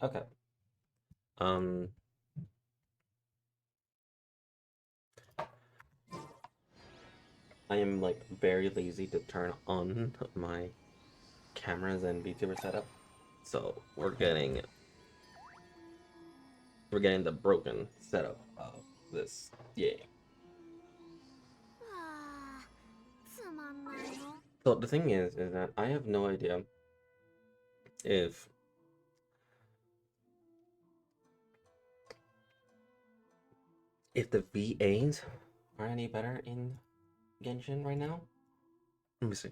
Okay. Um, I am like very lazy to turn on my cameras and VTuber setup, so we're getting the broken setup of this. Yeah. ああ、つまんないの。So the thing is that I have no idea if the VAs are any better in Genshin right now. Let me see.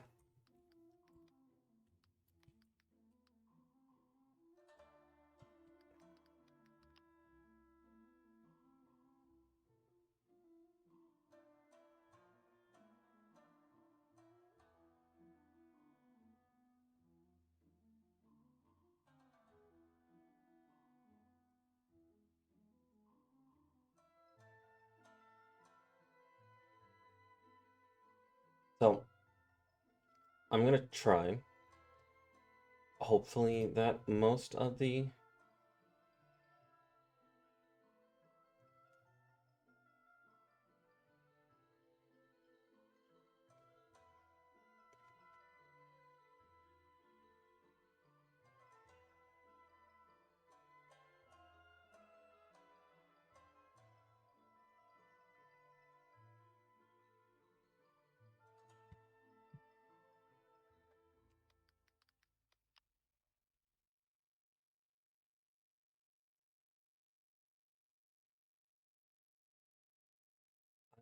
So I'm gonna try. Hopefully that most of the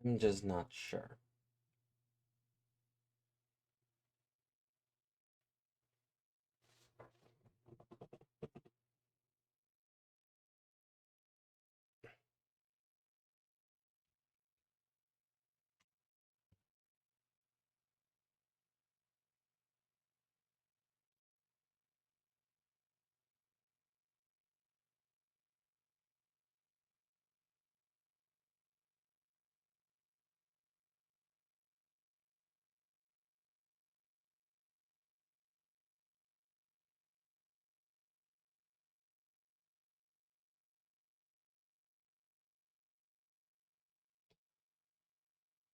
I'm just not sure.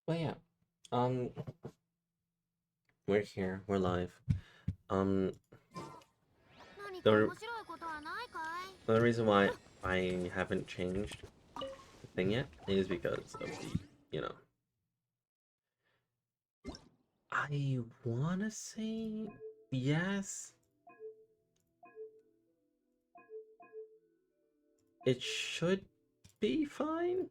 But yeah, um, we're here, we're live. Um, 何か the 面白いことはないかい？ the reason why I haven't changed the thing yet is because of you know, I wanna say yes. It should be fine.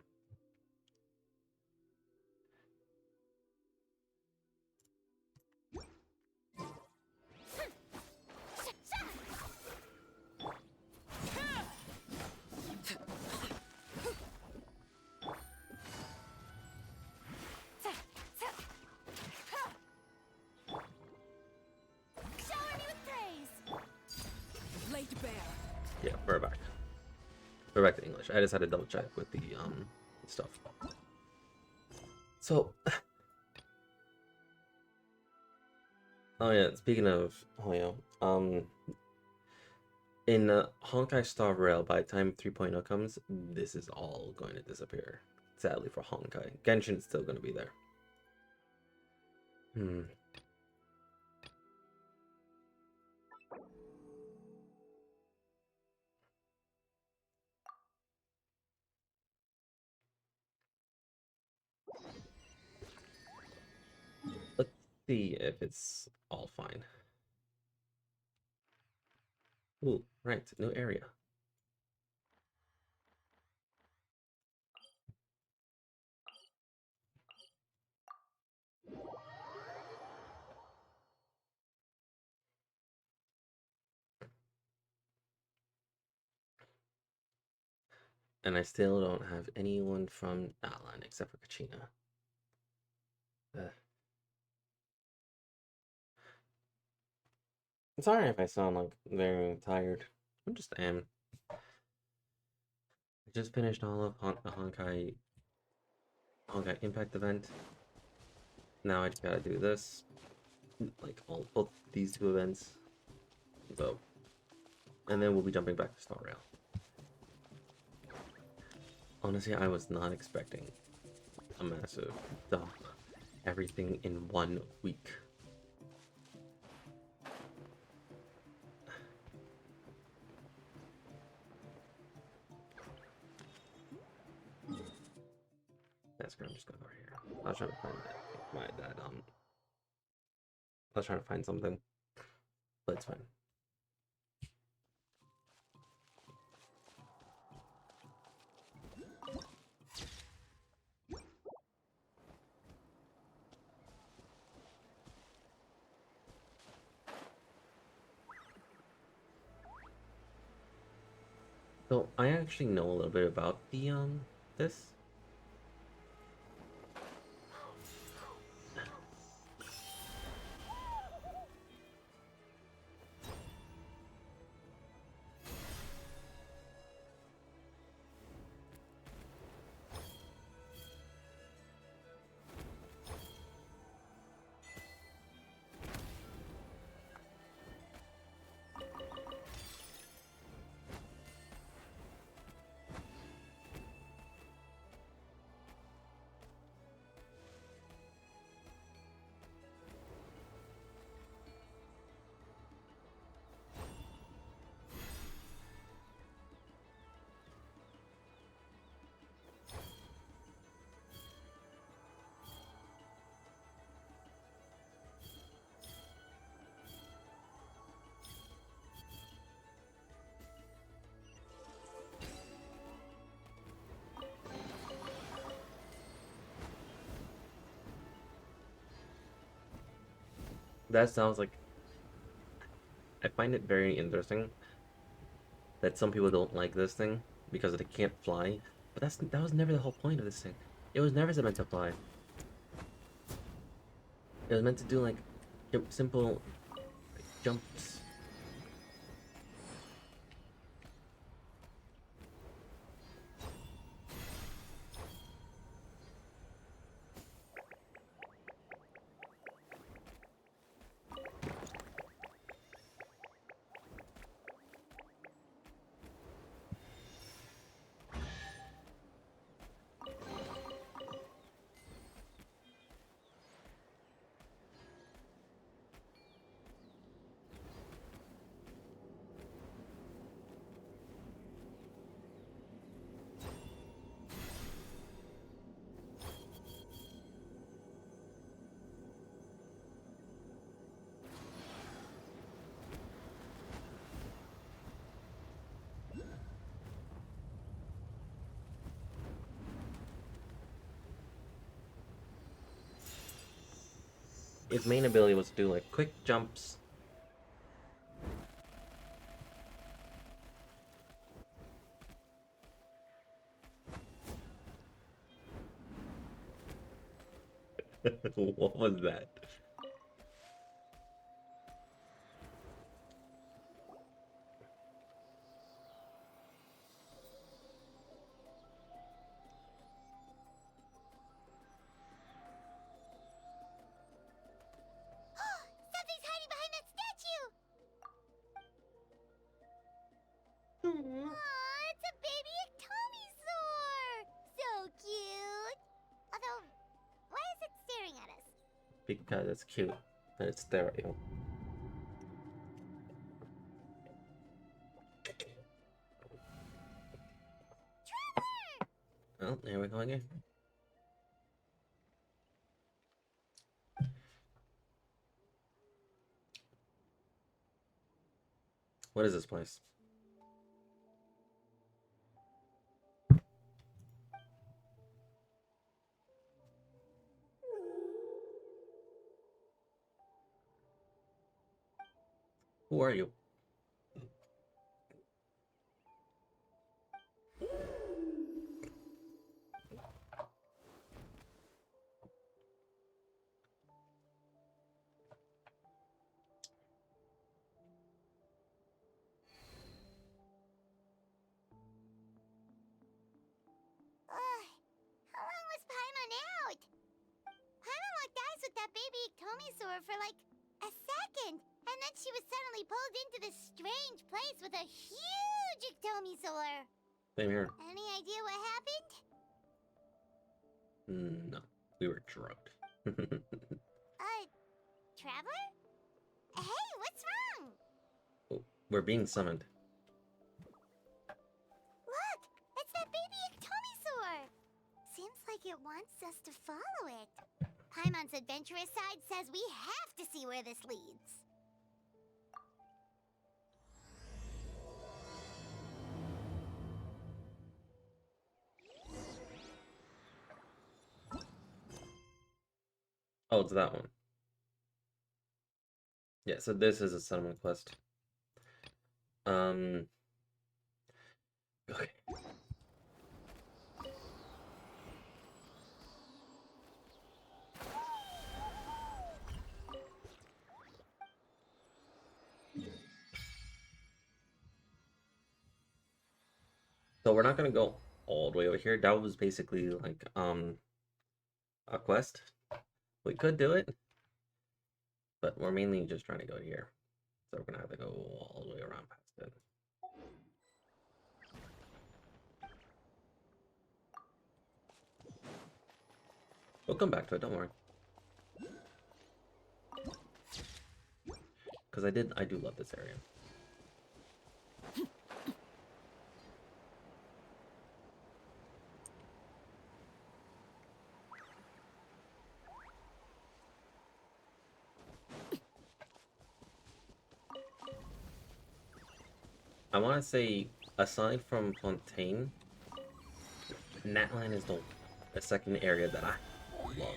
Yeah, we're back. We're back to English. I just had to double check with the stuff. So, oh yeah, speaking of Hoyo, in Honkai Star Rail, by the time 3.0 comes, this is all going to disappear. Sadly for Honkai. Genshin's still going to be there. Hmm. Let's see if it's all fine. Ooh, right, new area. And I still don't have anyone from Alan except for Kachina. I'm sorry if I sound like very tired. I just am. I just finished all of the Honkai Impact event. Now I just gotta do this, like both these two events. So And then we'll be jumping back to Star Rail. Honestly, I was not expecting a massive dump. Everything in 1 week. That's great. I'm just gonna go here. I was trying to find I was trying to find something, but it's fine. So I actually know a little bit about the this. That sounds like I find it very interesting that some people don't like this thing because they can't fly. But that was never the whole point of this thing. It was never meant to fly. It was meant to do like simple jumps. Its main ability was to do like quick jumps. What was that? Something's hiding behind that statue! Aw, it's a baby ectomisaur! So cute! Although, why is it staring at us? Because it's cute and it's stereo. Oh, there we go again. What is this place? Who are you? How long was Paimon out? Paimon locked eyes with that baby ectomisaur for like a second, And then she was suddenly pulled into this strange place with a huge ectomisaur. Same here. Any idea what happened? No, we were drugged. Traveler? Hey, what's wrong? Oh, we're being summoned. Look, it's that baby ectomisaur. Seems like it wants us to follow it. Paimon's adventurous side says we have to see where this leads. Oh, it's that one. Yeah, so this is a settlement quest. Okay. So we're not gonna go all the way over here. That was basically like a quest. We could do it, but we're mainly just trying to go here. So we're gonna have to go all the way around past it. We'll come back to it, don't worry. Because I do love this area. I want to say, aside from Fontaine, Natlan is the second area that I love.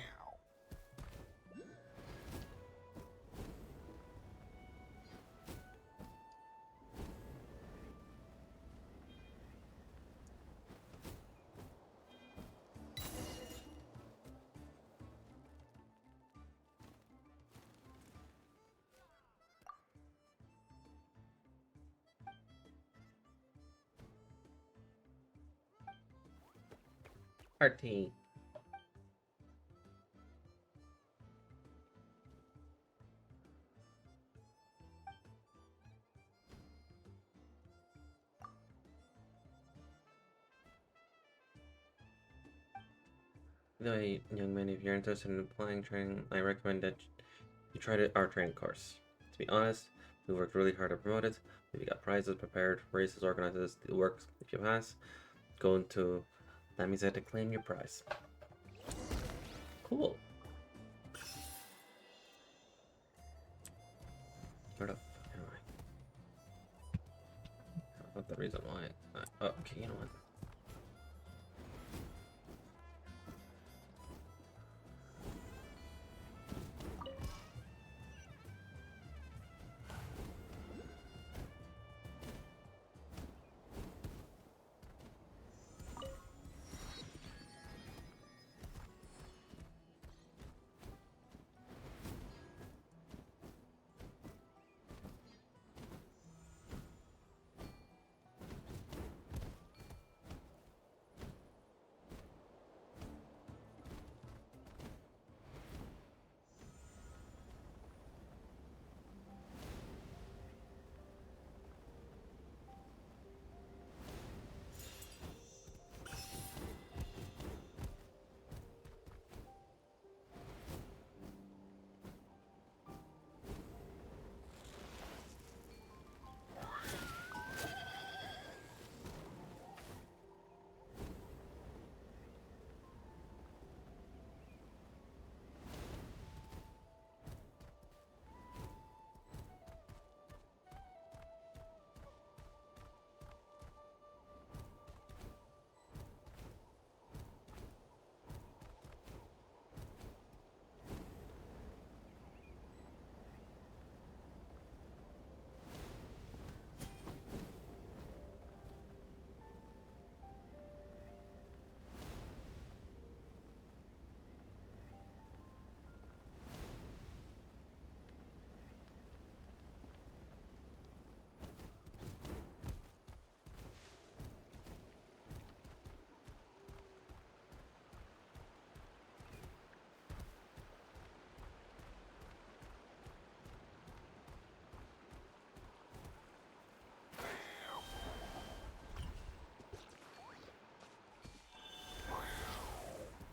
Party. Anyway, young man, if you're interested in applying training, I recommend that you try our training course. To be honest, we worked really hard to promote it. We got prizes prepared, races organized, it works. If you pass, go into that means I have to claim your prize. Cool. Where the fuck am I? That's not the reason why. Oh, okay, you know what?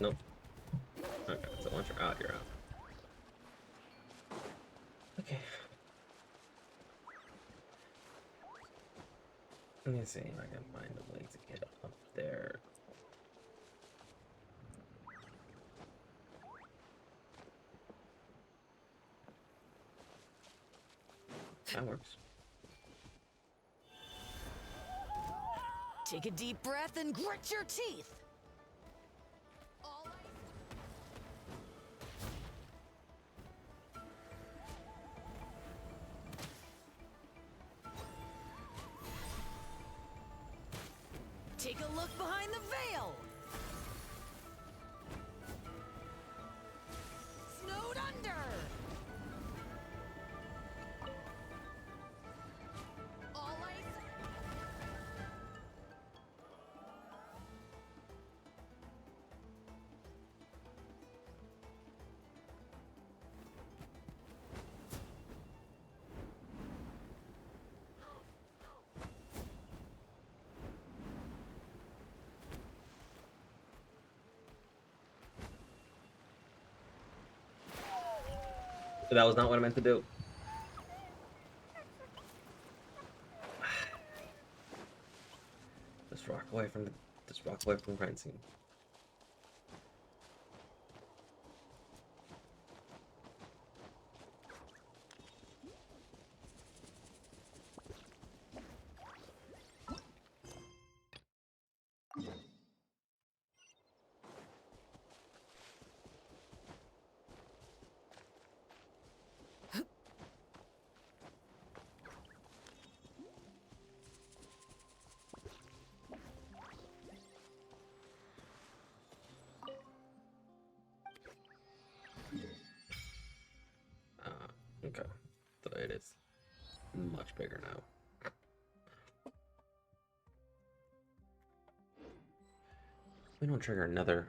Nope. Okay, so once you're out, you're out. Okay. Let me see if I can find a way to get up there. That works. Take a deep breath and grit your teeth. All Take a look behind the veil. Snowed under. All ice. That was not what I meant to do. Just rock away from the crime scene. Okay. So it is much bigger now. We don't trigger another.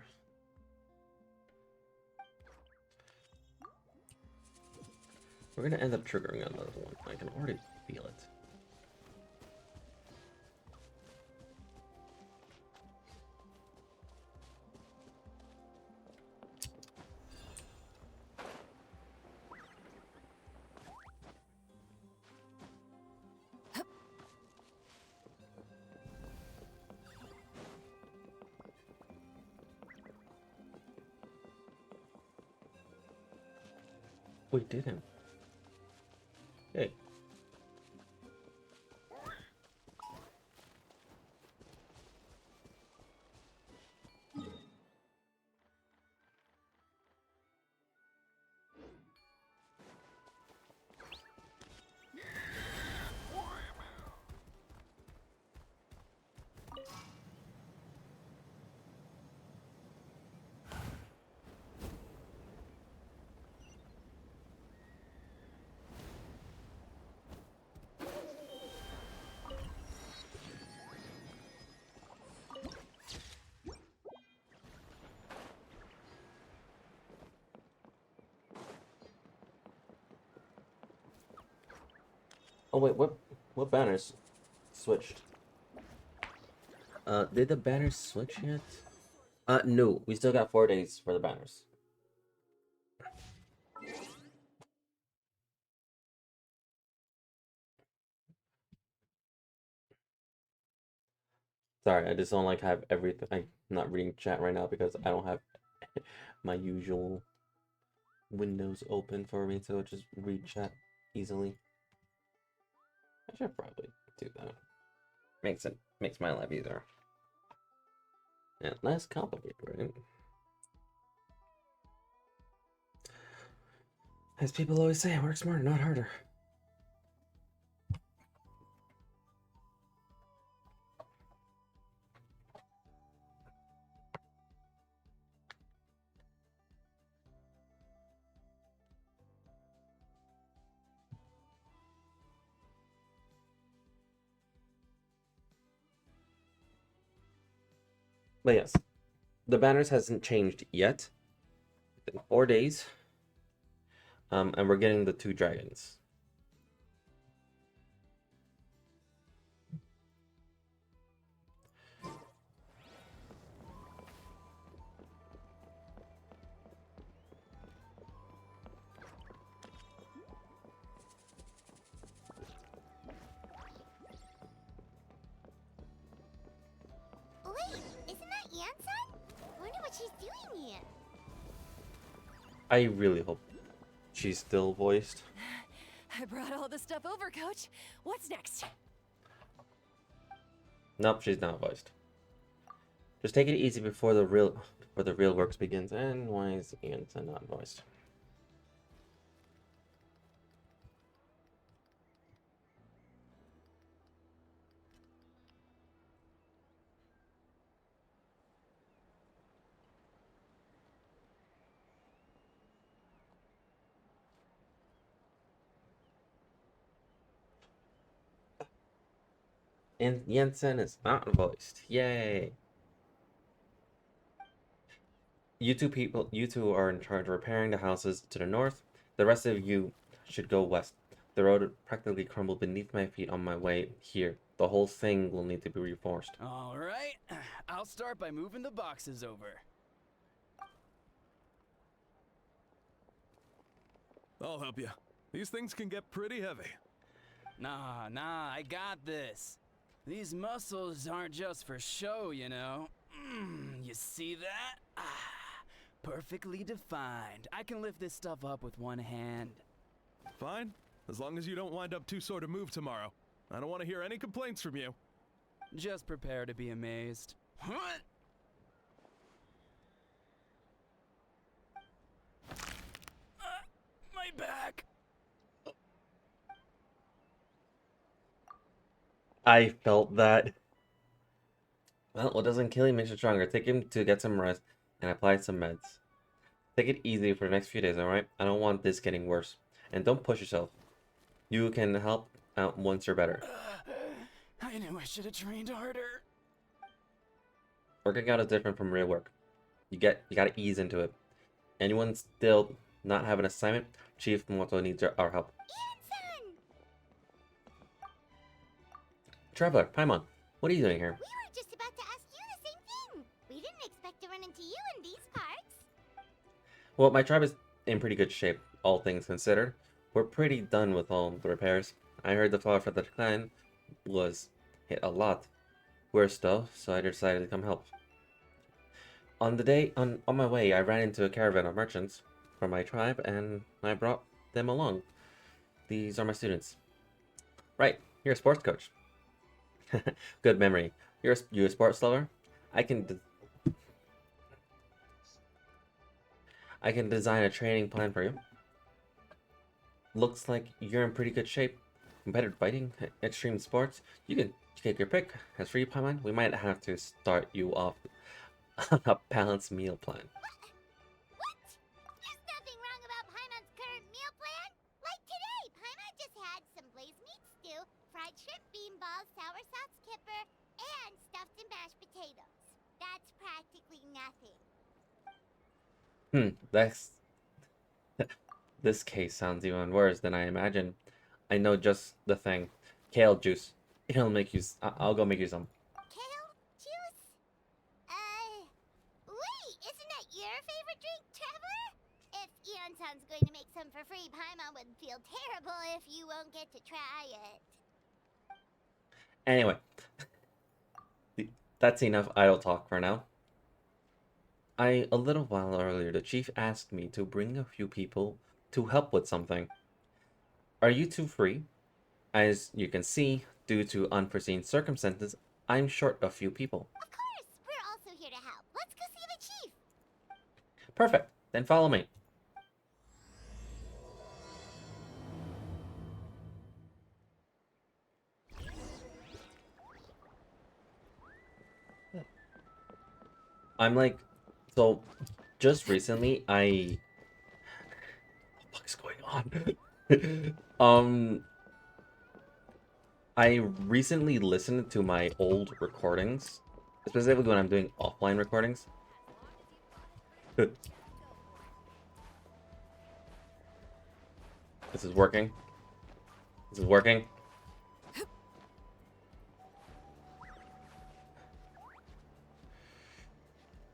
We're gonna end up triggering another one. I can already feel it. We didn't. Hey. Oh wait, what banners switched? Did the banners switch yet? No, we still got 4 days for the banners. Sorry, I just don't like have everything. I'm not reading chat right now because I don't have my usual windows open for me to just read chat easily. I should probably do that. Makes my life easier. And less complicated, right? As people always say, work smarter, not harder. But yes, the banners hasn't changed yet. In 4 days. And we're getting the 2 dragons. wait, isn't that Yansan? Wonder what she's doing here. I really hope she's still voiced. I brought all the stuff over, Coach. What's next? Nope, she's not voiced. Just take it easy before the real works begins. And why is Ianson not voiced? And Jensen is not voiced. Yay! You two are in charge of repairing the houses to the north. The rest of you should go west. The road practically crumbled beneath my feet on my way here. The whole thing will need to be reinforced. All right, I'll start by moving the boxes over. I'll help you. These things can get pretty heavy. Nah, I got this. These muscles aren't just for show, you know. You see that? Perfectly defined. I can lift this stuff up with one hand. Fine, as long as you don't wind up too sore to move tomorrow. I don't want to hear any complaints from you. Just prepare to be amazed. My back. I felt that. Well, what doesn't kill you makes you stronger. Take him to get some rest and apply some meds. Take it easy for the next few days, alright? I don't want this getting worse. And don't push yourself. You can help out once you're better. I knew I should have trained harder. Working out is different from real work. You gotta ease into it. Anyone still not have an assignment? Chief Moto needs our help. Yansan! Trevor, Paimon, what are you doing here? We were just about to ask you the same thing. We didn't expect to run into you in these parts. Well, my tribe is in pretty good shape, all things considered. We're pretty done with all the repairs. I heard the flower for the clan was hit a lot worse though, so I decided to come help. On my way, I ran into a caravan of merchants from my tribe, and I brought them along. These are my students. Right, you're a sports coach. Good memory. You a sports lover? I can design a training plan for you. Looks like you're in pretty good shape. Competitive fighting, extreme sports. You can take your pick. As for you, Paimon, we might have to start you off on a balanced meal plan. What? There's nothing wrong about Paimon's current meal plan. Like today, Paimon just had some blazed meat stew, fried shrimp bean balls, sour sauce kipper, and stuffed and mashed potatoes. That's practically nothing. That's this case sounds even worse than I imagined. I know just the thing. Kale juice. It'll make you. I'll go make you some. Kale juice? Wait, isn't that your favorite drink, Traveler? If Eonsan's going to make some for free, Paimon would feel terrible if you won't get to try it. Anyway, that's enough idle talk for now. A little while earlier, the chief asked me to bring a few people to help with something. Are you two free? As you can see, due to unforeseen circumstances, I'm short a few people. Of course, we're also here to help. Let's go see the chief. Perfect. Then follow me. I'm like, so just recently I what the fuck's going on? I recently listened to my old recordings, specifically when I'm doing offline recordings. This is working. This is working.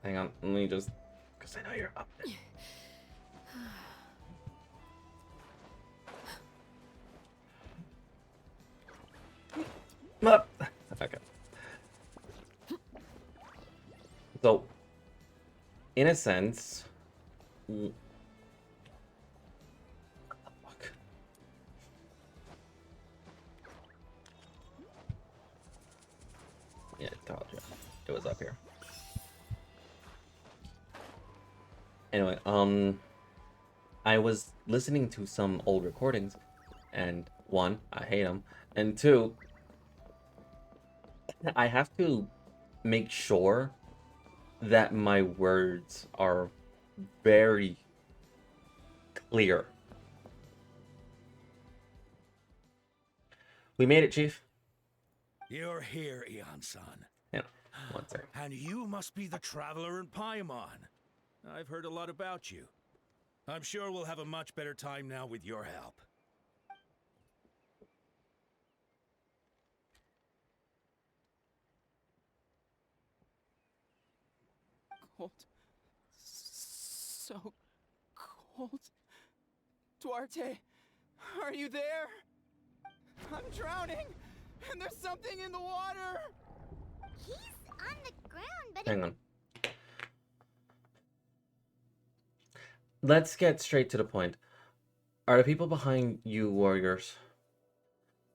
Hang on, let me just, because I know you're up there. Up. Okay. in a sense, fuck. Yeah, told you. It was up here. Anyway, I was listening to some old recordings, and one, I hate them, and two, I have to make sure that my words are very clear. We made it, Chief. You're here, Eon-san. Yeah, one second. And you must be the traveler in Paimon. I've heard a lot about you. I'm sure we'll have a much better time now with your help. Cold. So cold. Duarte, are you there? I'm drowning, and there's something in the water. He's on the ground, but Hang on. Let's get straight to the point. Are the people behind you warriors?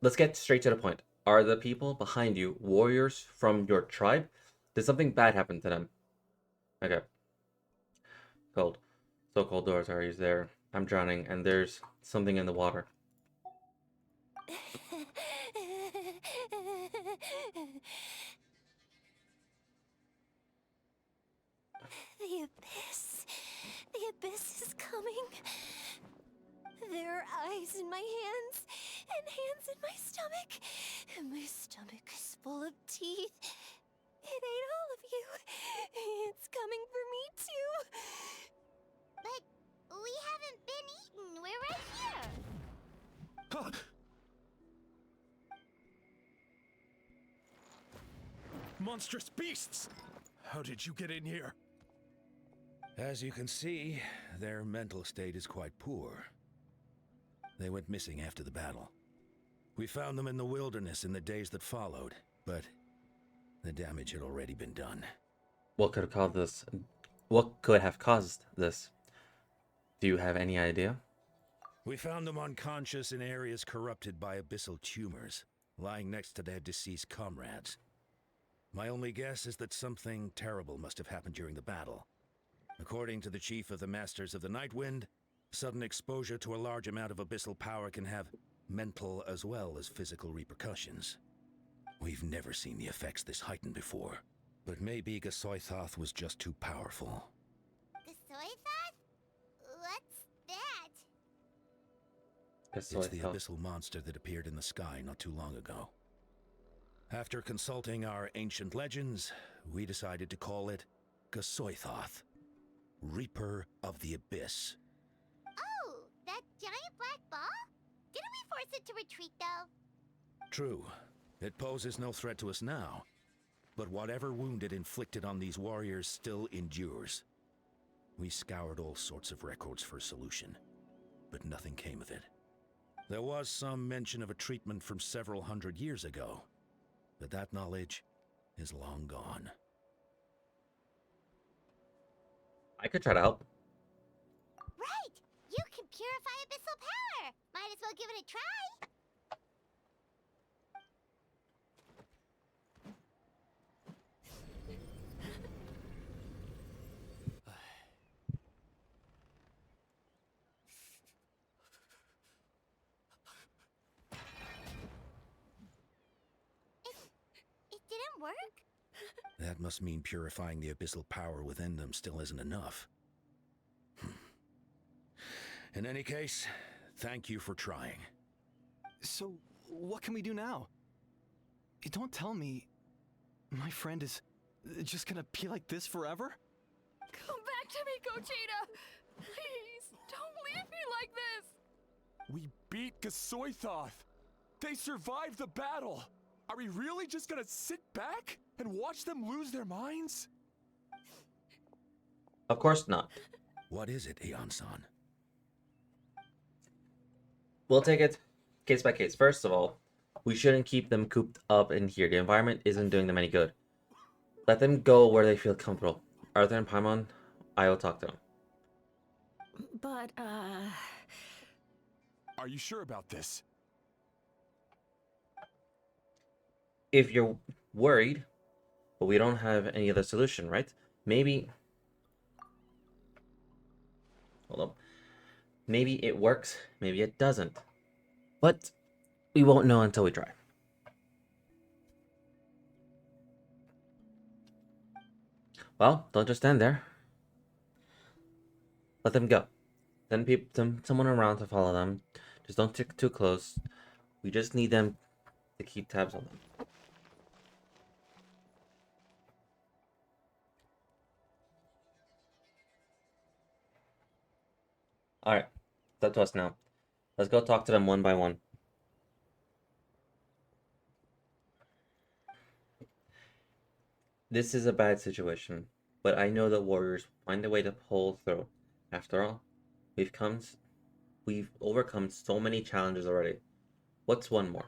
Let's get straight to the point. Are the people behind you warriors from your tribe? Did something bad happen to them? Okay. Cold. So cold doors are he's there. I'm drowning and there's something in the water. The abyss. The abyss is coming. There are eyes in my hands, and hands in my stomach. And my stomach is full of teeth. It ate all of you. It's coming for me too. but we haven't been eaten. We're right here. Huh. Monstrous beasts! How did you get in here? As you can see, their mental state is quite poor. They went missing after the battle. We found them in the wilderness in the days that followed, but the damage had already been done. What could have caused this? What could have caused this? Do you have any idea? We found them unconscious in areas corrupted by abyssal tumors, lying next to their deceased comrades. My only guess is that something terrible must have happened during the battle. According to the chief of the Masters of the Nightwind, sudden exposure to a large amount of abyssal power can have mental as well as physical repercussions. We've never seen the effects this heightened before, but maybe Gasoithoth was just too powerful. The soy thought? What's that? Guess It's so the I thought. abyssal monster that appeared in the sky not too long ago. After consulting our ancient legends, we decided to call it Gasoithoth, Reaper of the Abyss. Oh, that giant black ball? Didn't we force it to retreat, though? True, it poses no threat to us now, but whatever wound it inflicted on these warriors still endures. We scoured all sorts of records for a solution, but nothing came of it. There was some mention of a treatment from several hundred years ago, but that knowledge is long gone. I could try to help. Right! You can purify abyssal power! Might as well give it a try! It didn't work? That must mean purifying the abyssal power within them still isn't enough. In any case, thank you for trying. So, what can we do now? Don't tell me my friend is just gonna be like this forever? Come back to me, Gogeta! Please, don't leave me like this! We beat Gasoithoth! They survived the battle! Are we really just gonna sit back and watch them lose their minds? Of course not. What is it, Eon-san? We'll take it case by case. First of all, we shouldn't keep them cooped up in here. The environment isn't doing them any good. Let them go where they feel comfortable. Arthur and Paimon I will talk to them. But, Are you sure about this? If you're worried, but we don't have any other solution, right? Maybe. Hold up. Maybe it works, maybe it doesn't. But we won't know until we try. Well, don't just stand there. Let them go. Send someone around to follow them. Just don't stick too close. We just need them to keep tabs on them. Alright, it's up to us now. Let's go talk to them one by one. This is a bad situation, but I know that warriors find a way to pull through. After all, we've overcome so many challenges already. What's one more?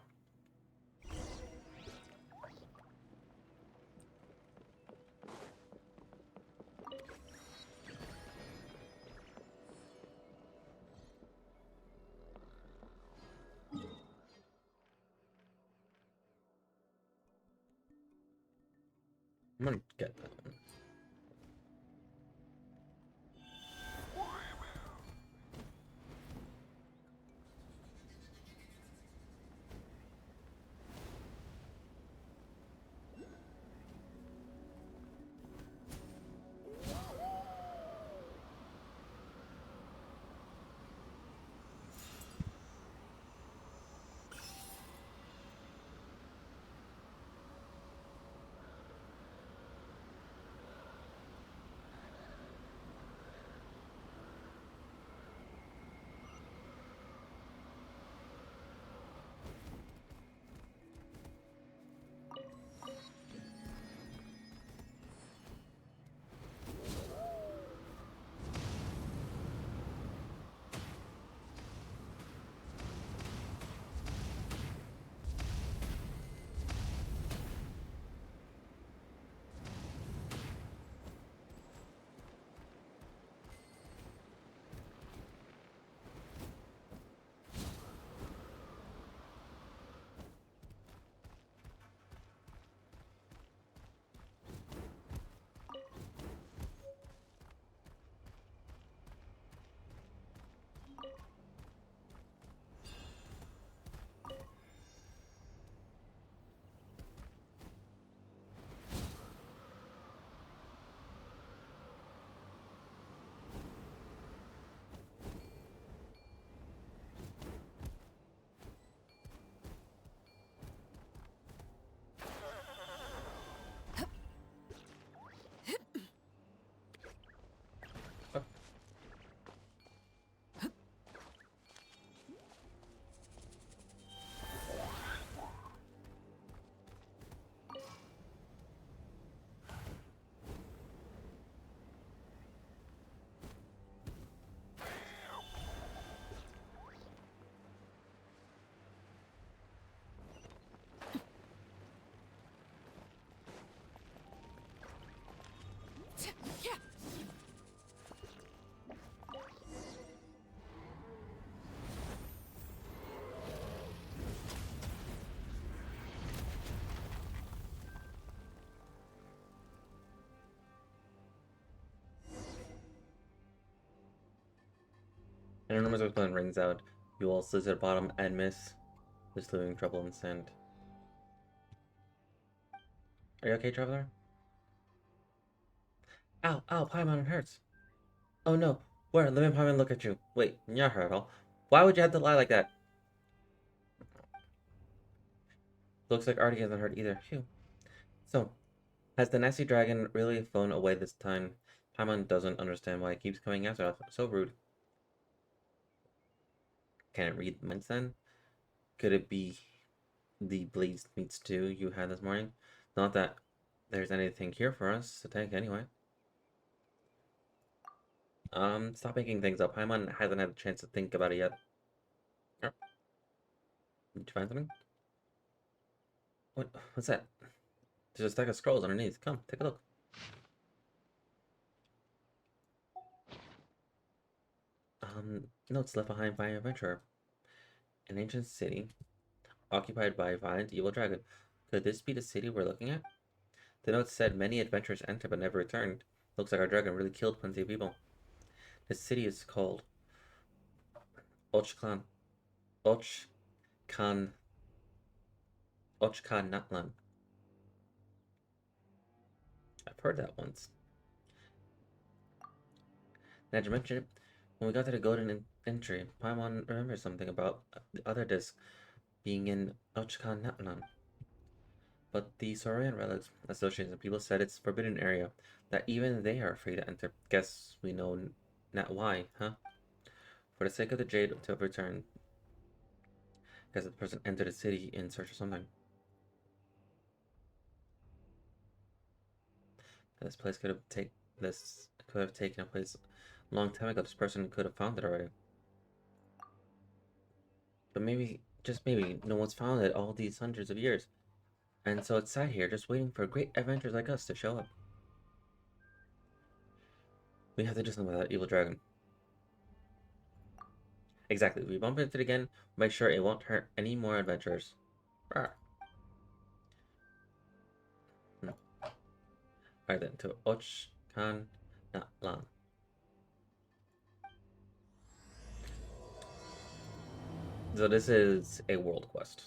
I'm gonna get that one. And remember when plan rings out, you all slid to the bottom and miss, just leaving trouble in the sand. Are you okay, traveler? Ow, ow, Paimon, it hurts. Oh no, where? Let me Paimon look at you. Wait, you're not hurt at all. Why would you have to lie like that? Looks like Artie hasn't hurt either. Phew. So, has the nasty dragon really flown away this time? Paimon doesn't understand why it keeps coming after us. So rude. Can it read minds then? Could it be the Blaze meets 2 you had this morning? Not that there's anything here for us to take anyway. Stop making things up. Paimon hasn't had a chance to think about it yet. Oh, did you find something? What's that? There's a stack of scrolls underneath. Come, take a look. Notes left behind by an adventurer. An ancient city occupied by a violent evil dragon. Could this be the city we're looking at? The note said many adventurers entered but never returned. Looks like our dragon really killed plenty of people. The city is called Ochkan. Ochkan. Ochkanatlan. I've heard that once. Now you mention it, when we got to the golden entry, Paimon remembers something about the other disc being in Ochkanatlan. But the Saurian relics association people said it's forbidden area, that even they are afraid to enter. Guess we know not why, huh? For the sake of the jade to return. Guess the person entered the city in search of something. This place could have taken a place a long time ago. This person could have found it already. But maybe, just maybe, no one's found it all these hundreds of years. And so it's sat here just waiting for great adventurers like us to show up. We have to do something with that evil dragon. Exactly. If we bump into it again, make sure it won't hurt any more adventurers. Alright then, to Ochkan Natlan. So this is a world quest.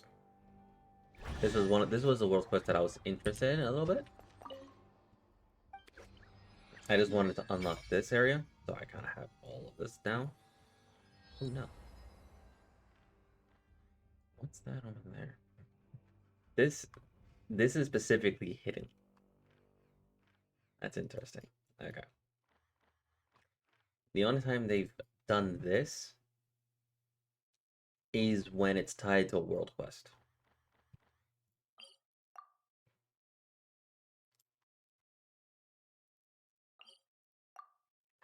This was a world quest that I was interested in a little bit. I just wanted to unlock this area, so I kind of have all of this now. Oh no. What's that over there? This is specifically hidden. That's interesting. Okay. The only time they've done this is when it's tied to a world quest.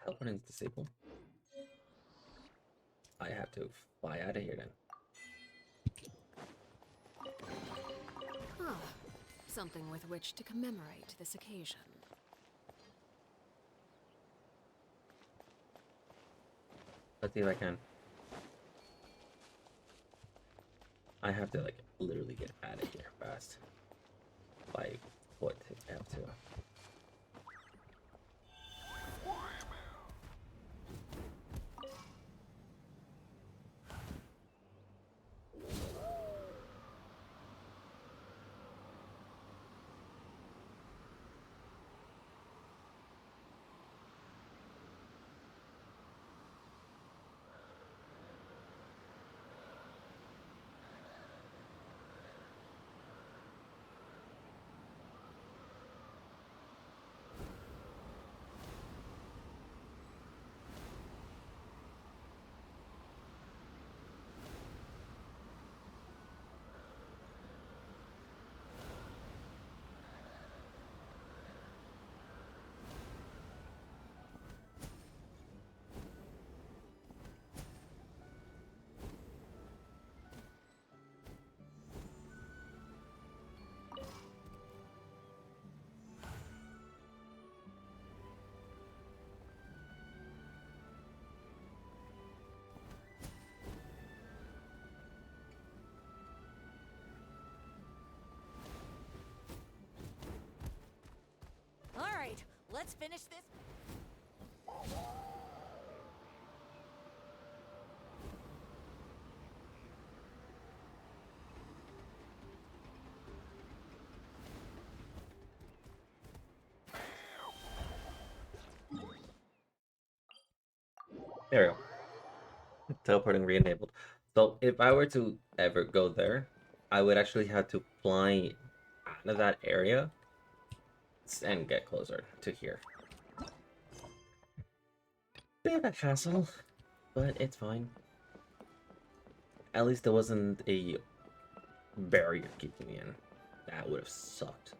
Teleporting is disabled. I have to fly out of here then. Ah, something with which to commemorate this occasion. Let's see if I can. I have to like literally get out of here fast. Like what I have to. All right, let's finish this. There we go. Teleporting re-enabled. So if I were to ever go there, I would actually have to fly out of that area and get closer to here. Bit of a hassle, but it's fine. At least there wasn't a barrier keeping me in. That would have sucked.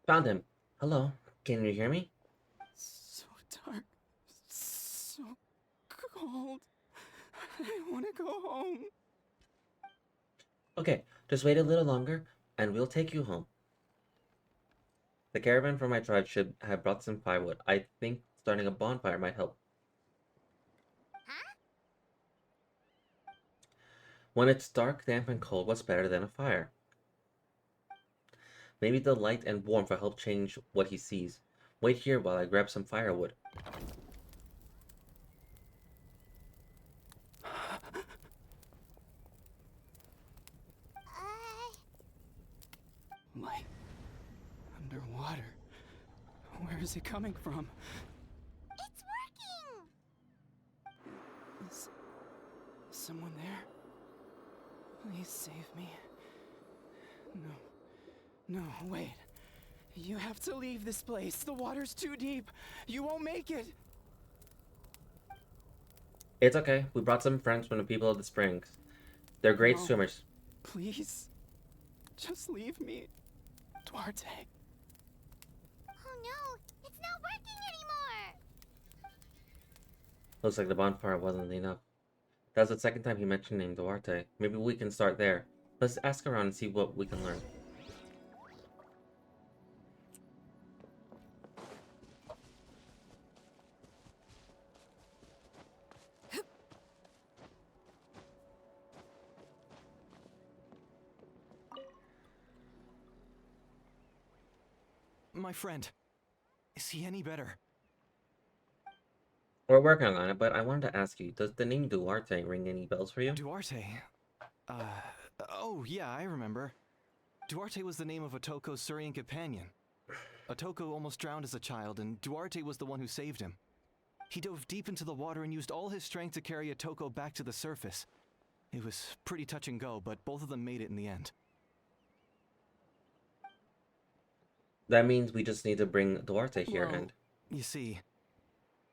Found him. Hello. Can you hear me? So dark, so cold. I want to go home. Okay, just wait a little longer, and we'll take you home. The caravan from my tribe should have brought some firewood. I think starting a bonfire might help. Huh? When it's dark, damp, and cold, what's better than a fire? Maybe the light and warmth will help change what he sees. Wait here while I grab some firewood. Uh, Light. Underwater. Where is it coming from? it's working! Is someone there? Please save me. No, wait. You have to leave this place. The water's too deep. You won't make it. It's okay. We brought some friends from the people of the springs. They're great No. swimmers. Please. Just leave me. Duarte. Oh no, it's not working anymore! Looks like the bonfire wasn't enough. That was the second time he mentioned name Duarte. Maybe we can start there. Let's ask around and see what we can learn. My friend. Is he any better? We're working on it, but I wanted to ask you, does the name Duarte ring any bells for you? Duarte? Uh, oh, yeah, I remember. Duarte was the name of Otoko's Surian companion. Otoko almost drowned as a child, and Duarte was the one who saved him. He dove deep into the water and used all his strength to carry Otoko back to the surface. It was pretty touch and go, but both of them made it in the end. That means we just need to bring Duarte here Well, and... you see,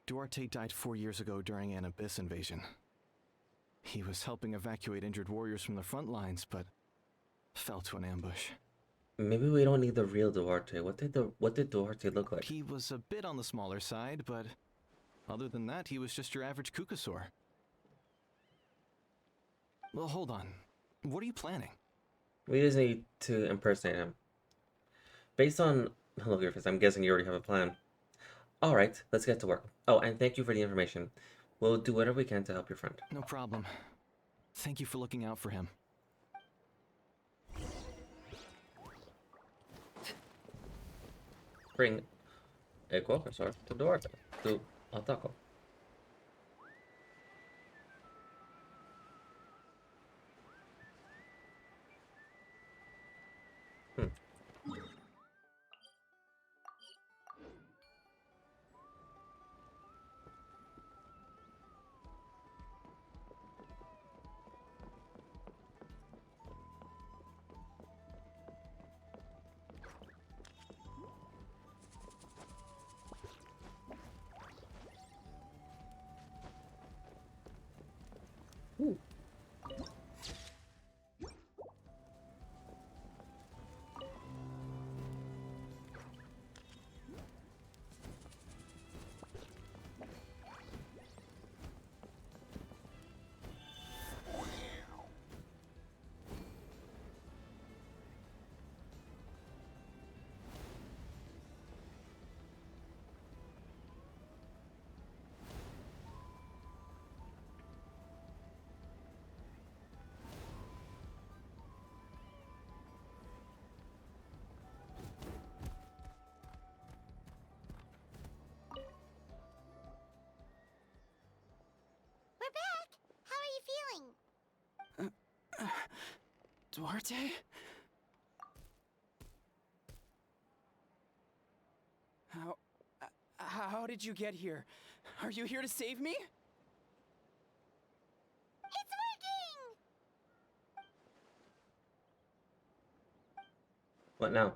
Duarte died 4 years ago during an abyss invasion. He was helping evacuate injured warriors from the front lines, but fell to an ambush. Maybe we don't need the real Duarte. What did Duarte look like? He was a bit on the smaller side, but other than that, he was just your average Kukasaur. Well, hold on. What are you planning? We just need to impersonate him. Based on holographics, I'm guessing you already have a plan. Alright, let's get to work. Oh, and thank you for the information. We'll do whatever we can to help your friend. No problem. Thank you for looking out for him. Bring a Quokkasaur to Duarte, to Otako. Ooh. We're back! How are you feeling? Duarte? How did you get here? Are you here to save me? It's working! What now?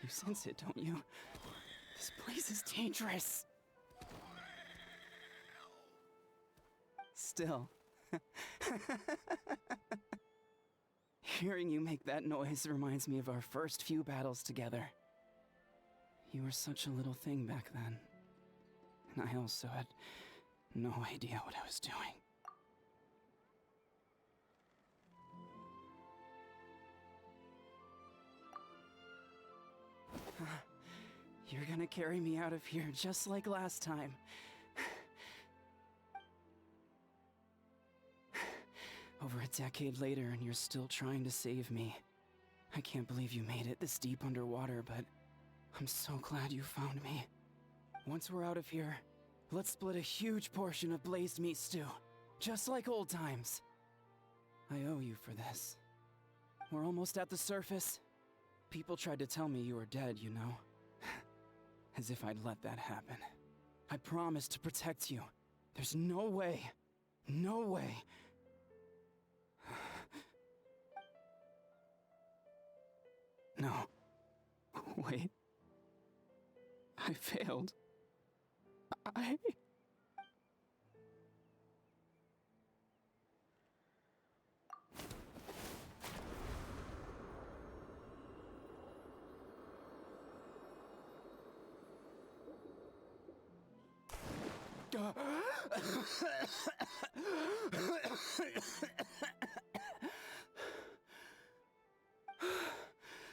You sense it, don't you? This place is dangerous. Still. Hearing you make that noise reminds me of our first few battles together. You were such a little thing back then. And I also had no idea what I was doing. You're gonna carry me out of here just like last time. Over a decade later and you're still trying to save me. I can't believe you made it this deep underwater, but I'm so glad you found me. Once we're out of here, let's split a huge portion of blazed meat stew, just like old times. I owe you for this. We're almost at the surface. People tried to tell me you were dead, you know. As if I'd let that happen. I promised to protect you. There's no way. No way. No. Wait. I failed. I...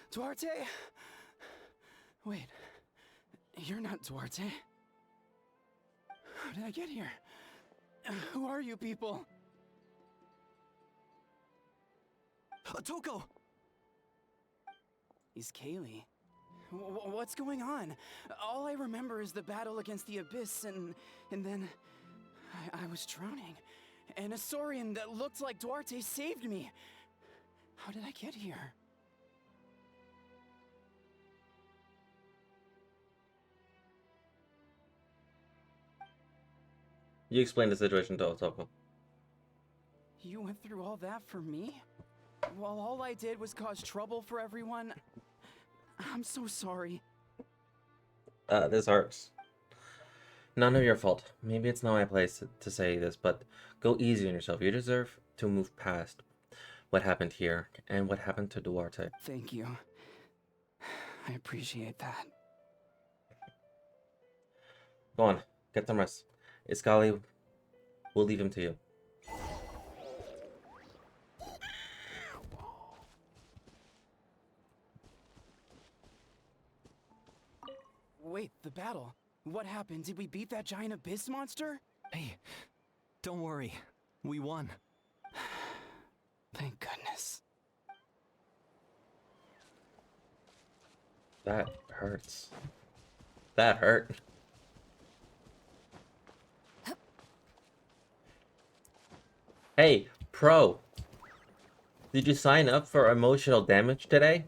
Duarte? Wait, you're not Duarte. How did I get here? Who are you people? Toko! He's Kaylee. What's going on? All I remember is the battle against the Abyss and then I was drowning. And a Saurian that looked like Duarte saved me. How did I get here? You explained the situation to Otoko. You went through all that for me? While all I did was cause trouble for everyone? I'm so sorry. This hurts. None of your fault. Maybe it's not my place to say this, but go easy on yourself. You deserve to move past what happened here and what happened to Duarte. Thank you. I appreciate that. Go on, get some rest. Iskali, we'll leave him to you. Wait, the battle. What happened? Did we beat that giant abyss monster? Hey, don't worry. We won. Thank goodness. That hurts. That hurt. Hey, Pro. Did you sign up for emotional damage today?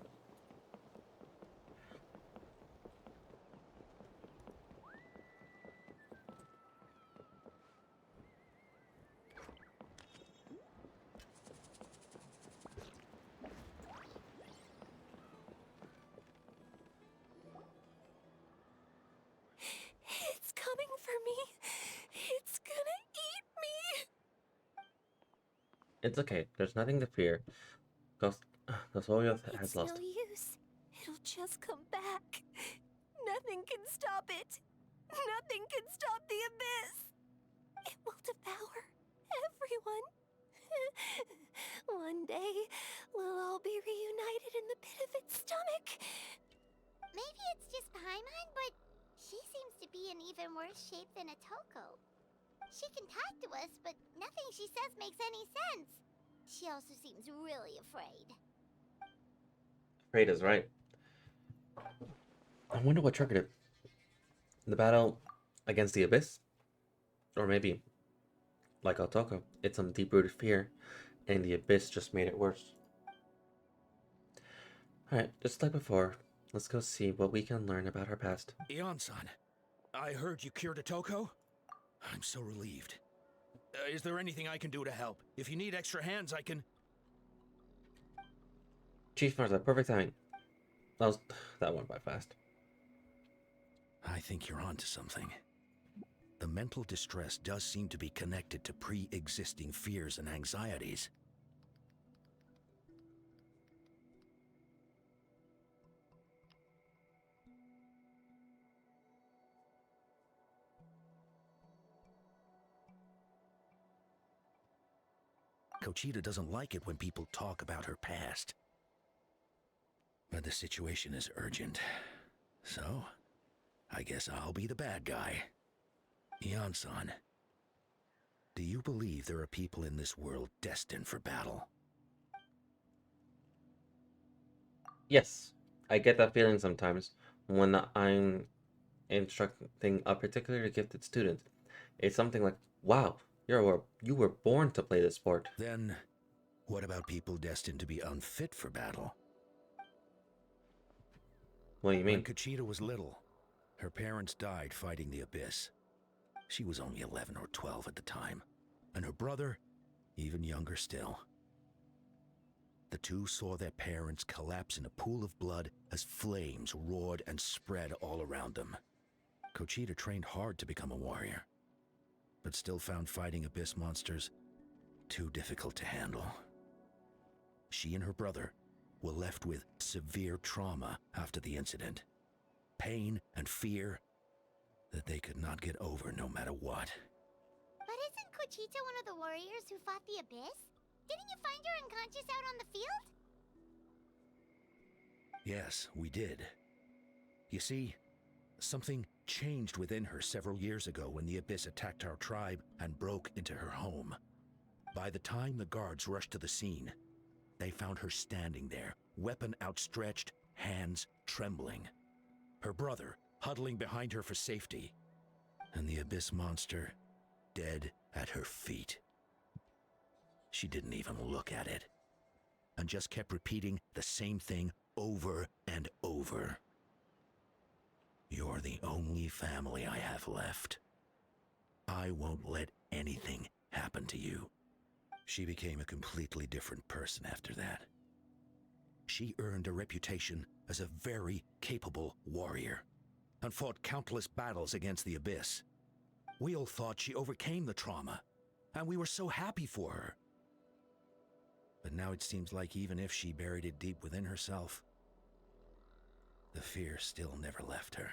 It's coming for me. It's gonna eat me. It's okay. There's nothing to fear. Gosoyo has It's lost. no use. It'll just come back. Nothing can stop it. Nothing can stop the abyss. It will devour everyone. One day, we'll all be reunited in the pit of its stomach. Maybe it's just Paimon, but she seems to be in even worse shape than Atoko. She can talk to us, but nothing she says makes any sense. She also seems really afraid. Afraid is right. I wonder what triggered it. The battle against the Abyss? Or maybe, like Otoko, it's some deep-rooted fear, and the Abyss just made it worse. Alright, just like before, let's go see what we can learn about her past. Ion-san, I heard you cured Otoko? I'm so relieved. Is there anything I can do to help? If you need extra hands, I can... Chief Martha, perfect timing. That went by fast. I think you're onto something. The mental distress does seem to be connected to pre-existing fears and anxieties. Kochita doesn't like it when people talk about her past. But the situation is urgent. So, I guess I'll be the bad guy. Ian-san, do you believe there are people in this world destined for battle? Yes, I get that feeling sometimes when I'm instructing a particularly gifted student. It's something like, wow, you were born to play this sport. Then, what about people destined to be unfit for battle? What do you When mean? Kochita was little, her parents died fighting the Abyss. She was only 11 or 12 at the time, and her brother, even younger still. The two saw their parents collapse in a pool of blood as flames roared and spread all around them. Kochita trained hard to become a warrior, but still found fighting Abyss monsters too difficult to handle. She and her brother were left with severe trauma after the incident. Pain and fear that they could not get over no matter what. But isn't Kochita one of the warriors who fought the Abyss? Didn't you find her unconscious out on the field? Yes, we did. You see, something changed within her several years ago when the Abyss attacked our tribe and broke into her home. By the time the guards rushed to the scene, they found her standing there, weapon outstretched, hands trembling. Her brother huddling behind her for safety, and the Abyss monster dead at her feet. She didn't even look at it, and just kept repeating the same thing over and over. You're the only family I have left. I won't let anything happen to you. She became a completely different person after that. She earned a reputation as a very capable warrior, and fought countless battles against the Abyss. We all thought she overcame the trauma, and we were so happy for her. But now it seems like even if she buried it deep within herself, the fear still never left her.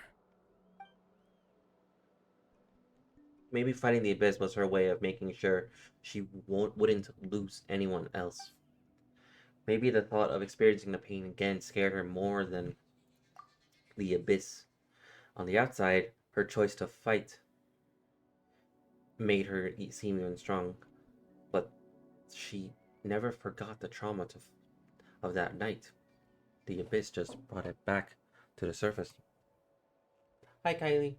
Maybe fighting the Abyss was her way of making sure she wouldn't lose anyone else. Maybe the thought of experiencing the pain again scared her more than the Abyss. On the outside, her choice to fight made her seem even strong, but she never forgot the trauma of that night. The Abyss just brought it back to the surface. Hi, Kylie.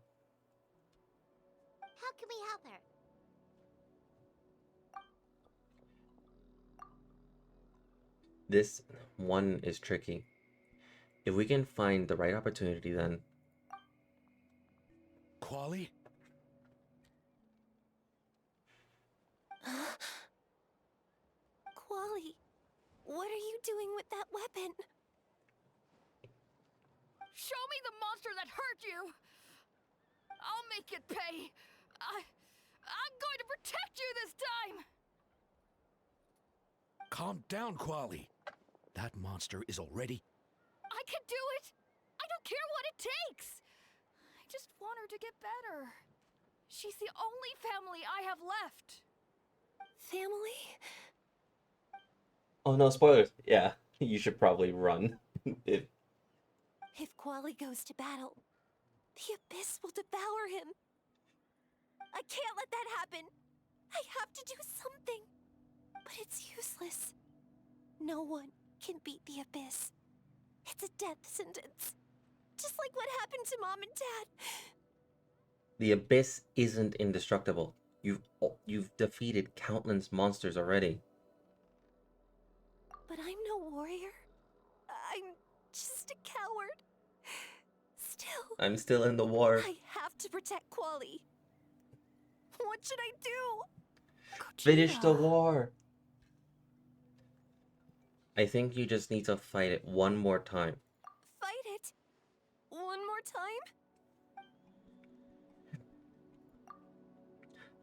How can we help her? This one is tricky. If we can find the right opportunity, then Quali? Quali, what are you doing with that weapon? Show me the monster that hurt you! I'll make it pay! I'm going to protect you this time! Calm down, Quali. That monster is already... I can do it! I don't care what it takes! I just want her to get better. She's the only family I have left. Family? oh no, spoilers. Yeah, you should probably run. if If Quali goes to battle, the Abyss will devour him. I can't let that happen. I have to do something. But it's useless. No one can beat the Abyss. It's a death sentence. Just like what happened to Mom and Dad. The Abyss isn't indestructible. You've defeated countless monsters already. But I'm no warrior. I'm just a coward. Still, I'm still in the war. I have to protect Quali. What should I do? Finish the Gogeta. war. I think you just need to fight it one more time. Fight it. One more time?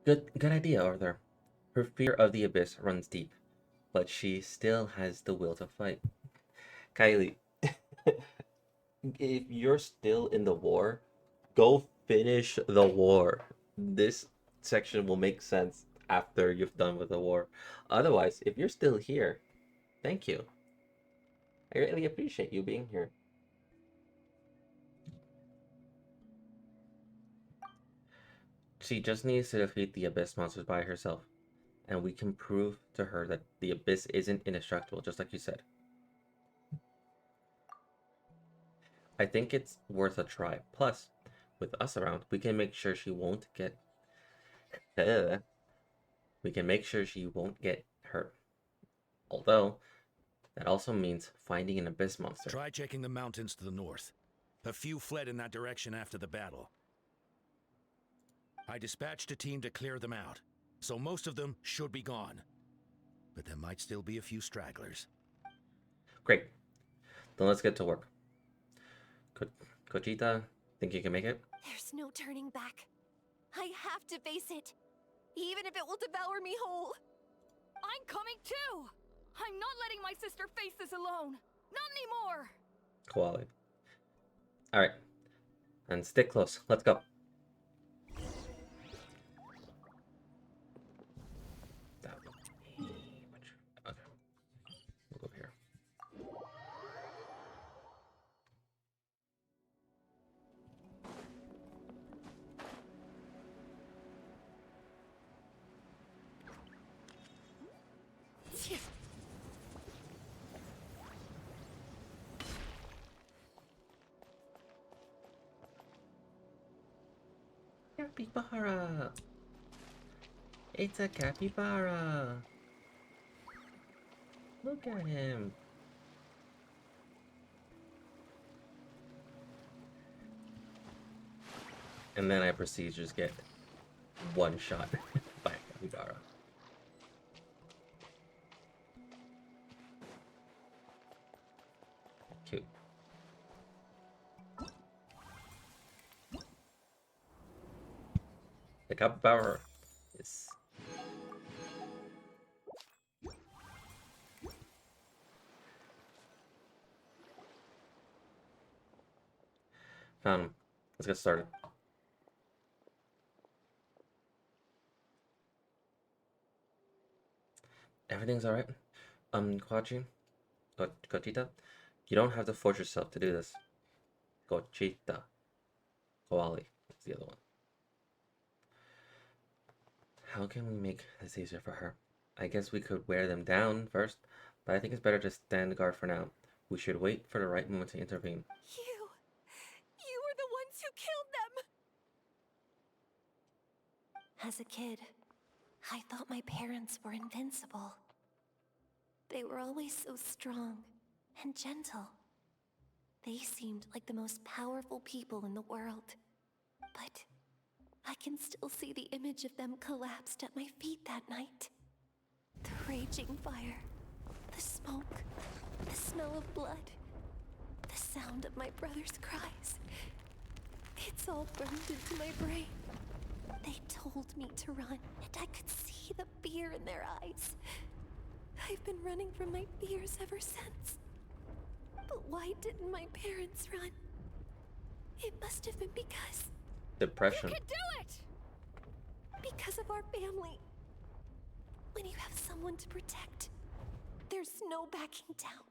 Good idea, Arthur. Her fear of the abyss runs deep, but she still has the will to fight. Kylie, if you're still in the war, go finish the war. This section will make sense after you've done with the war. Otherwise, if you're still here, thank you. I really appreciate you being here. She just needs to defeat the abyss monsters by herself, and we can prove to her that the abyss isn't indestructible, just like you said. I think it's worth a try. Plus, with us around, we can make sure she won't get we can make sure she won't get hurt. Although, that also means finding an abyss monster. Try checking the mountains to the north. A few fled in that direction after the battle. I dispatched a team to clear them out, so most of them should be gone. But there might still be a few stragglers. Great. Then let's get to work. Cochita, think you can make it? There's no turning back. I have to face it, even if it will devour me whole. I'm coming too! I'm not letting my sister face this alone! Not anymore! Koali. Alright. And stick close. Let's go. That would be okay. We'll go here. Capybara! It's a capybara! Look at him! And then I proceed to just get one shot by a capybara. Cute. The capybara is found him. Let's get started. Everything's alright. Quachi? Cochita? You don't have to force yourself to do this. Cochita. Koali is the other one. How can we make this easier for her? I guess we could wear them down first, but I think it's better to stand guard for now. We should wait for the right moment to intervene. You were the ones who killed them! As a kid, I thought my parents were invincible. They were always so strong and gentle. They seemed like the most powerful people in the world. But I can still see the image of them collapsed at my feet that night. The raging fire, the smoke, the smell of blood, the sound of my brother's cries. It's all burned into my brain. They told me to run, and I could see the fear in their eyes. I've been running from my fears ever since. But why didn't my parents run? It must have been because... Depression. You can do it! Because of our family. When you have someone to protect, there's no backing down.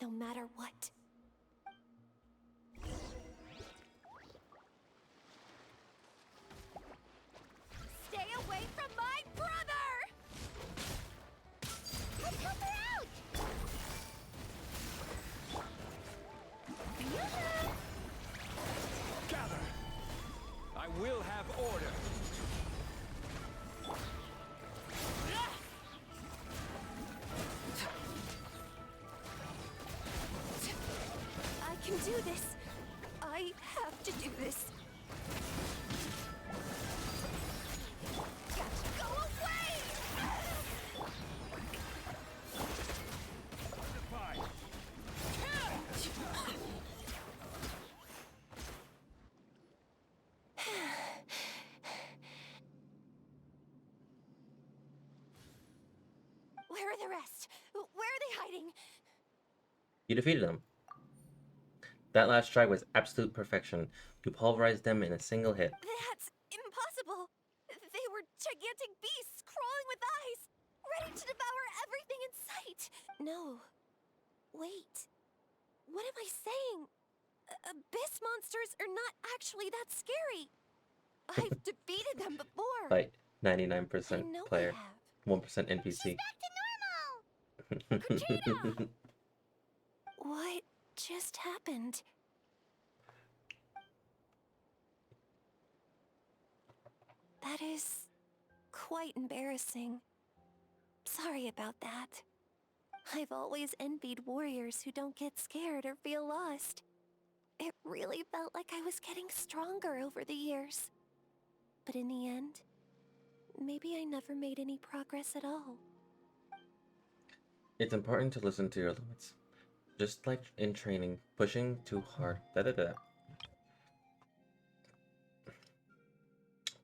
No matter what. Stay away from my brother! Let's help her out! Gather! I will have order. I can do this. I have to do this. Go away! Where are the rest? Where are they hiding? You defeated them. That last strike was absolute perfection. You pulverized them in a single hit. That's impossible. They were gigantic beasts crawling with eyes, ready to devour everything in sight. No. Wait. What am I saying? Abyss monsters are not actually that scary. I've defeated them before. Like I 99% know I player, have. 1% She's NPC. back to normal! Kuchina! What just happened? That is quite embarrassing. Sorry about that. I've always envied warriors who don't get scared or feel lost. It really felt like I was getting stronger over the years. But in the end, maybe I never made any progress at all. It's important to listen to your limits. Just like in training, pushing too hard.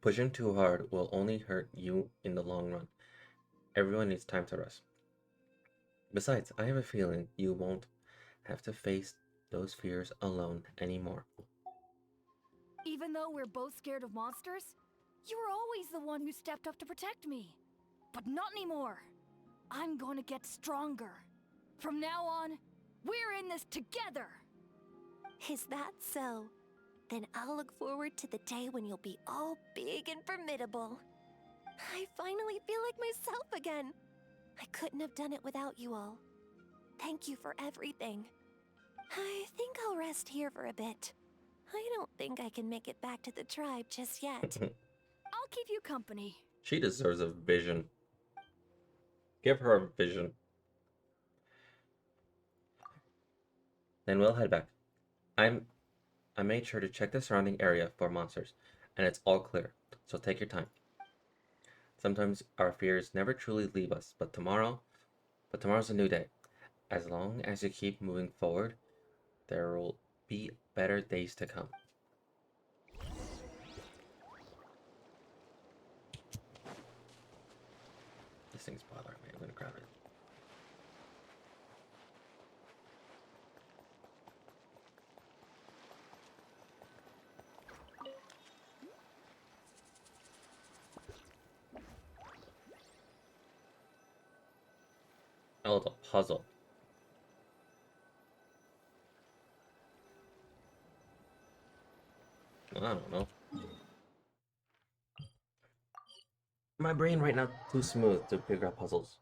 Pushing too hard will only hurt you in the long run. Everyone needs time to rest. Besides, I have a feeling you won't have to face those fears alone anymore. Even though we're both scared of monsters, you were always the one who stepped up to protect me. But not anymore. I'm going to get stronger. From now on, we're in this together. Is that so? Then I'll look forward to the day when you'll be all big and formidable. I finally feel like myself again. I couldn't have done it without you all. Thank you for everything. I think I'll rest here for a bit. I don't think I can make it back to the tribe just yet. I'll keep you company. She deserves a vision. Give her a vision. Then we'll head back. I made sure to check the surrounding area for monsters, and it's all clear, so take your time. Sometimes our fears never truly leave us, but tomorrow's a new day. As long as you keep moving forward, there will be better days to come. This thing's bothering me. I'm gonna grab it. Oh, the puzzle. I don't know. My brain right now too smooth to figure out puzzles.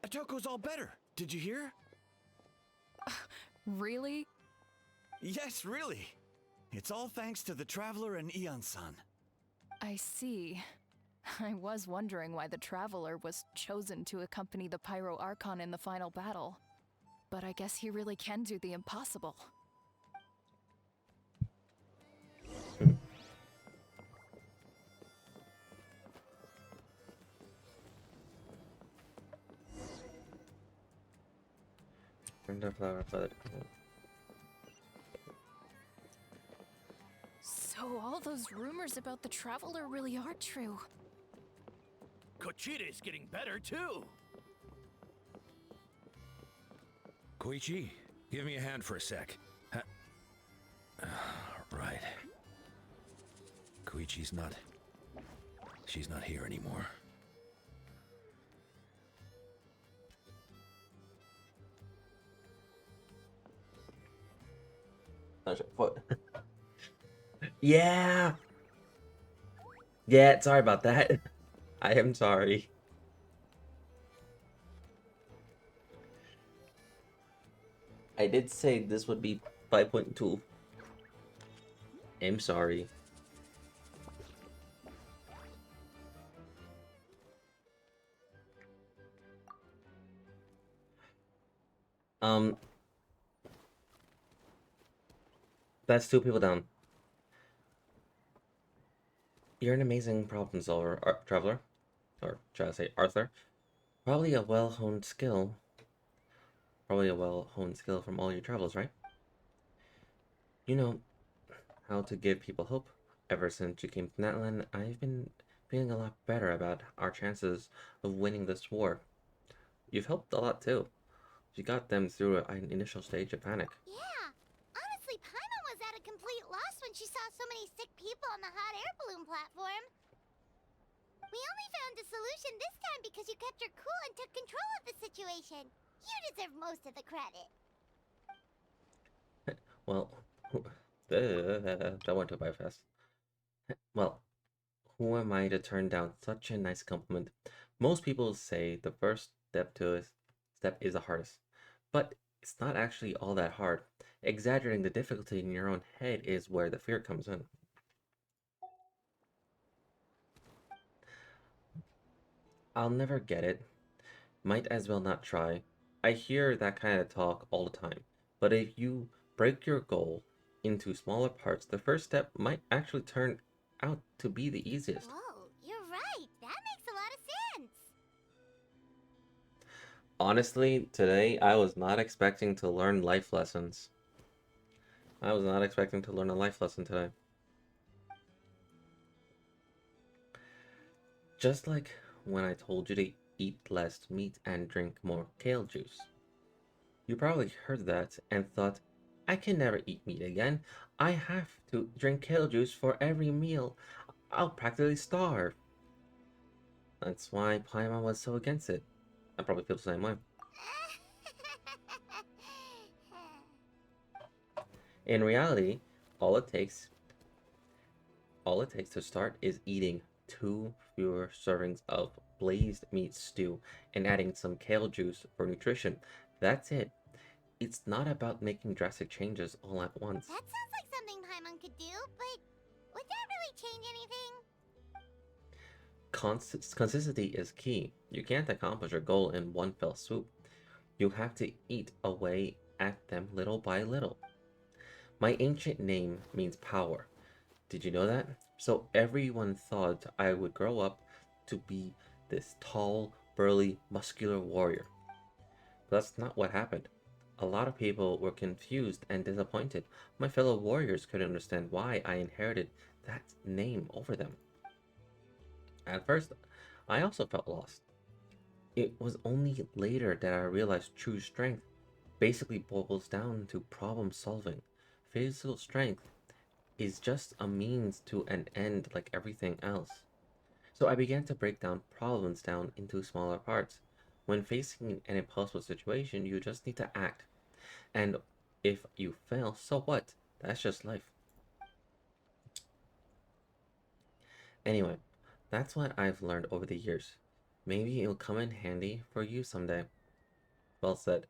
Atoko's all better. Did you hear? Really? Yes, really. It's all thanks to the Traveler and Ian-san. I see. I was wondering why the Traveler was chosen to accompany the Pyro Archon in the final battle. But I guess he really can do the impossible. So all those rumors about the Traveler really are true. Kochida's getting better too. Koichi, give me a hand for a sec. Right. Koichi's not... She's not here anymore. What? Yeah! Yeah, sorry about that. I am sorry. I did say this would be 5.2. I'm sorry. That's two people down. You're an amazing problem solver, Traveler. Or should I say Arthur? Probably a well-honed skill. Probably a well-honed skill from all your travels, right? You know how to give people hope. Ever since you came to Natlan, I've been feeling a lot better about our chances of winning this war. You've helped a lot too. You got them through an initial stage of panic. Yeah. Honestly, Paimon was at a complete loss when she saw so many sick people on the hot air balloon platform. We only found a solution this time because you kept your cool and took control of the situation. You deserve most of the credit. Well, that went by fast. Well, who am I to turn down such a nice compliment? Most people say the first step is the hardest, but it's not actually all that hard. Exaggerating the difficulty in your own head is where the fear comes in. I'll never get it. Might as well not try. I hear that kind of talk all the time. But if you break your goal into smaller parts, the first step might actually turn out to be the easiest. Whoa, you're right. That makes a lot of sense. Honestly, today I was not expecting to learn life lessons. I was not expecting to learn a life lesson today. Just like when I told you to eat less meat and drink more kale juice. You probably heard that and thought, I can never eat meat again. I have to drink kale juice for every meal. I'll practically starve. That's why Paimon was so against it. I probably feel the same way. In reality, all it takes all it takes to start is eating 2 fewer servings of blazed meat stew and adding some kale juice for nutrition. That's it. It's not about making drastic changes all at once. That sounds like something Paimon could do, but would that really change anything? Consistency is key. You can't accomplish a goal in one fell swoop. You have to eat away at them little by little. My ancient name means power. Did you know that? So everyone thought I would grow up to be this tall, burly, muscular warrior. But that's not what happened. A lot of people were confused and disappointed. My fellow warriors couldn't understand why I inherited that name over them. At first, I also felt lost. It was only later that I realized true strength basically boils down to problem solving. Physical strength is just a means to an end like everything else. So I began to break down problems down into smaller parts. When facing an impossible situation, you just need to act. And if you fail, so what? That's just life. Anyway, that's what I've learned over the years. Maybe it'll come in handy for you someday. Well said.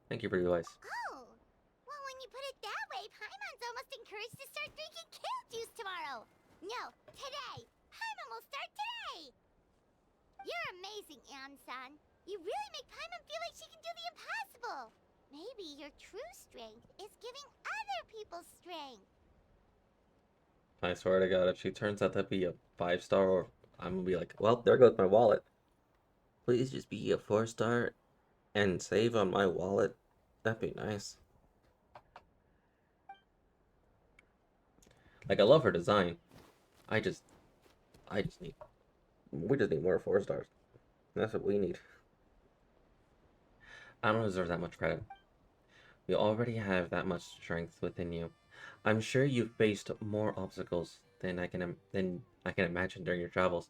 Thank you for your advice. Oh, well, when you put it that way, Paimon's almost encouraged to start drinking kale juice tomorrow. No, today. Paimon will start today. You're amazing, Ansan. You really make Paimon feel like she can do the impossible. Maybe your true strength is giving other people strength. I swear to God, if she turns out to be a 5-star, I'm gonna be like, well, there goes my wallet. Please just be a 4-star and save on my wallet. That'd be nice. Like, I love her design. I just, I just need, we just need more 4-stars. That's what we need. I don't deserve that much credit. You already have that much strength within you. I'm sure you've faced more obstacles than I can imagine during your travels,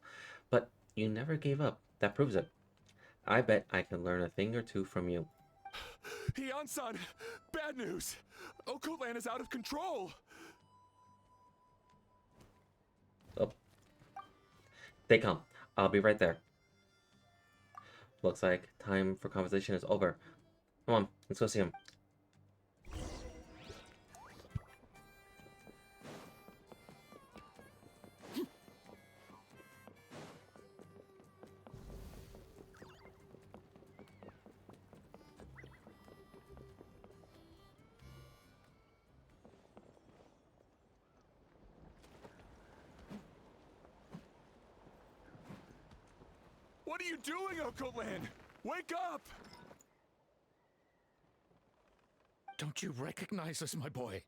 but you never gave up. That proves it. I bet I can learn a thing or two from you. Hian-san, bad news. Okoland is out of control. Oh, they come. I'll be right there. Looks like time for conversation is over. Come on, let's go see him. What are you doing, Okoland? Wake up! Don't you recognize us, my boy?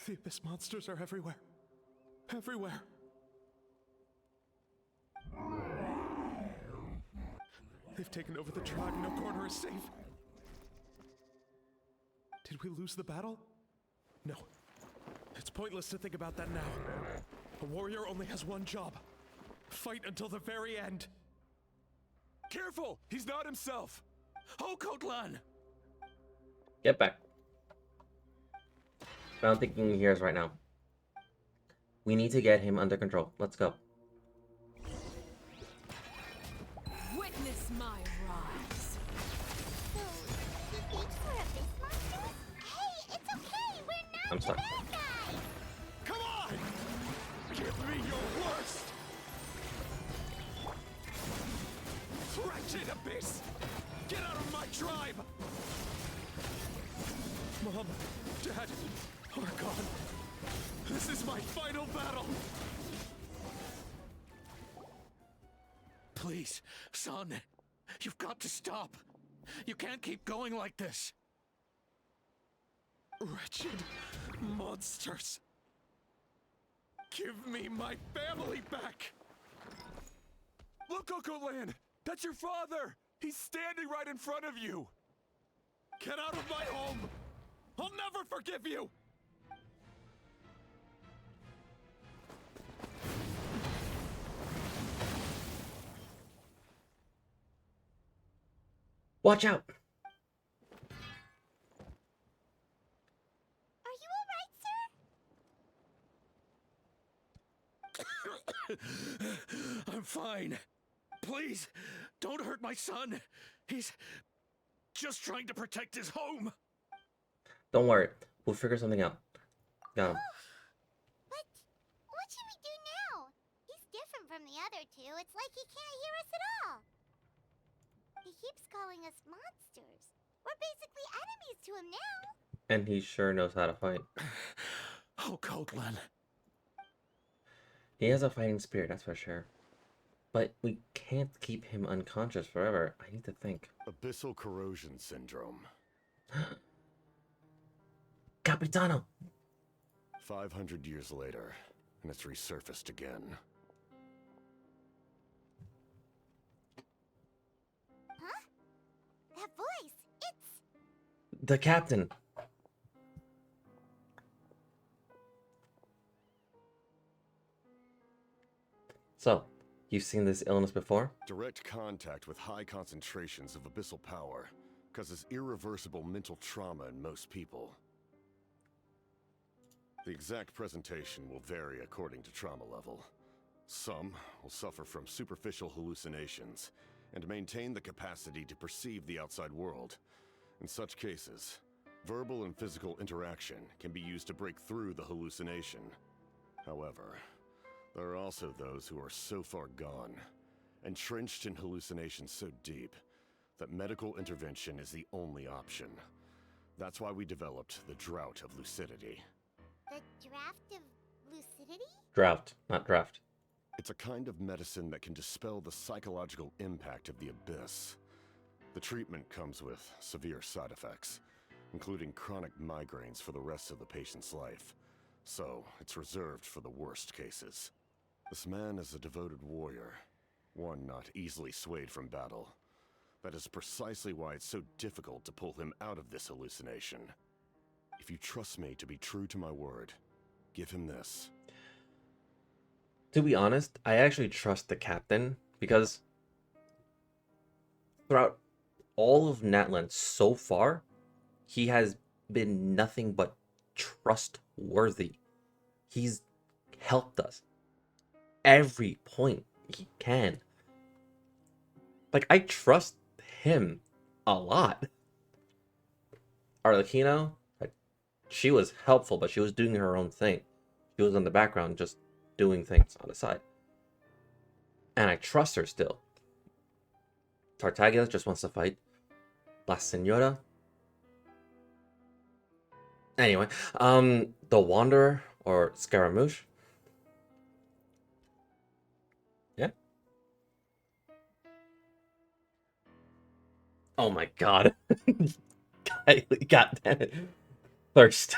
The Abyss monsters are everywhere. Everywhere. They've taken over the tribe. No corner is safe. Did we lose the battle? No. It's pointless to think about that now. A warrior only has one job. Fight until the very end. Careful! He's not himself! Hokotlan! Get back. But I'm thinking here's right now. We need to get him under control. Let's go. Witness my rise. So, he thinks we're Abyss monsters? Hey, it's okay! We're not I'm sorry. the bad guys! Come on! Give me your worst! Wretched Abyss! Get out of my tribe! Mom, Dad, are gone. This is my final battle! Please, son, you've got to stop. You can't keep going like this. Wretched monsters. Give me my family back! Look, Okoland! That's your father! He's standing right in front of you! Get out of my home! I'll never forgive you! Watch out! Are you alright, sir? I'm fine. Please, don't hurt my son. He's just trying to protect his home. Don't worry. We'll figure something out. Got him. But what should we do now? He's different from the other two. It's like he can't hear us at all. He keeps calling us monsters. We're basically enemies to him now. And he sure knows how to fight. Oh, Coatlan. He has a fighting spirit, that's for sure. But we can't keep him unconscious forever. I need to think. Abyssal corrosion syndrome. Capitano! 500 years later, and it's resurfaced again. Huh? That voice, it's... The captain! So, you've seen this illness before? Direct contact with high concentrations of abyssal power causes irreversible mental trauma in most people. The exact presentation will vary according to trauma level. Some will suffer from superficial hallucinations and maintain the capacity to perceive the outside world. In such cases, verbal and physical interaction can be used to break through the hallucination. However, there are also those who are so far gone, entrenched in hallucinations so deep, that medical intervention is the only option. That's why we developed the Drought of Lucidity. The draft of lucidity? Drought, not draft. It's a kind of medicine that can dispel the psychological impact of the abyss. The treatment comes with severe side effects, including chronic migraines for the rest of the patient's life. So, it's reserved for the worst cases. This man is a devoted warrior, one not easily swayed from battle. That is precisely why it's so difficult to pull him out of this hallucination. If you trust me to be true to my word, give him this. To be honest, I actually trust the captain because throughout all of Natlan so far, he has been nothing but trustworthy. He's helped us every point he can. Like, I trust him a lot. Arlecchino, she was helpful, but she was doing her own thing. She was in the background just doing things on the side. And I trust her still. Tartaglia just wants to fight. La Senora. Anyway, the Wanderer or Scaramouche. Yeah. Oh my god. Kylie, God damn it. Thirst.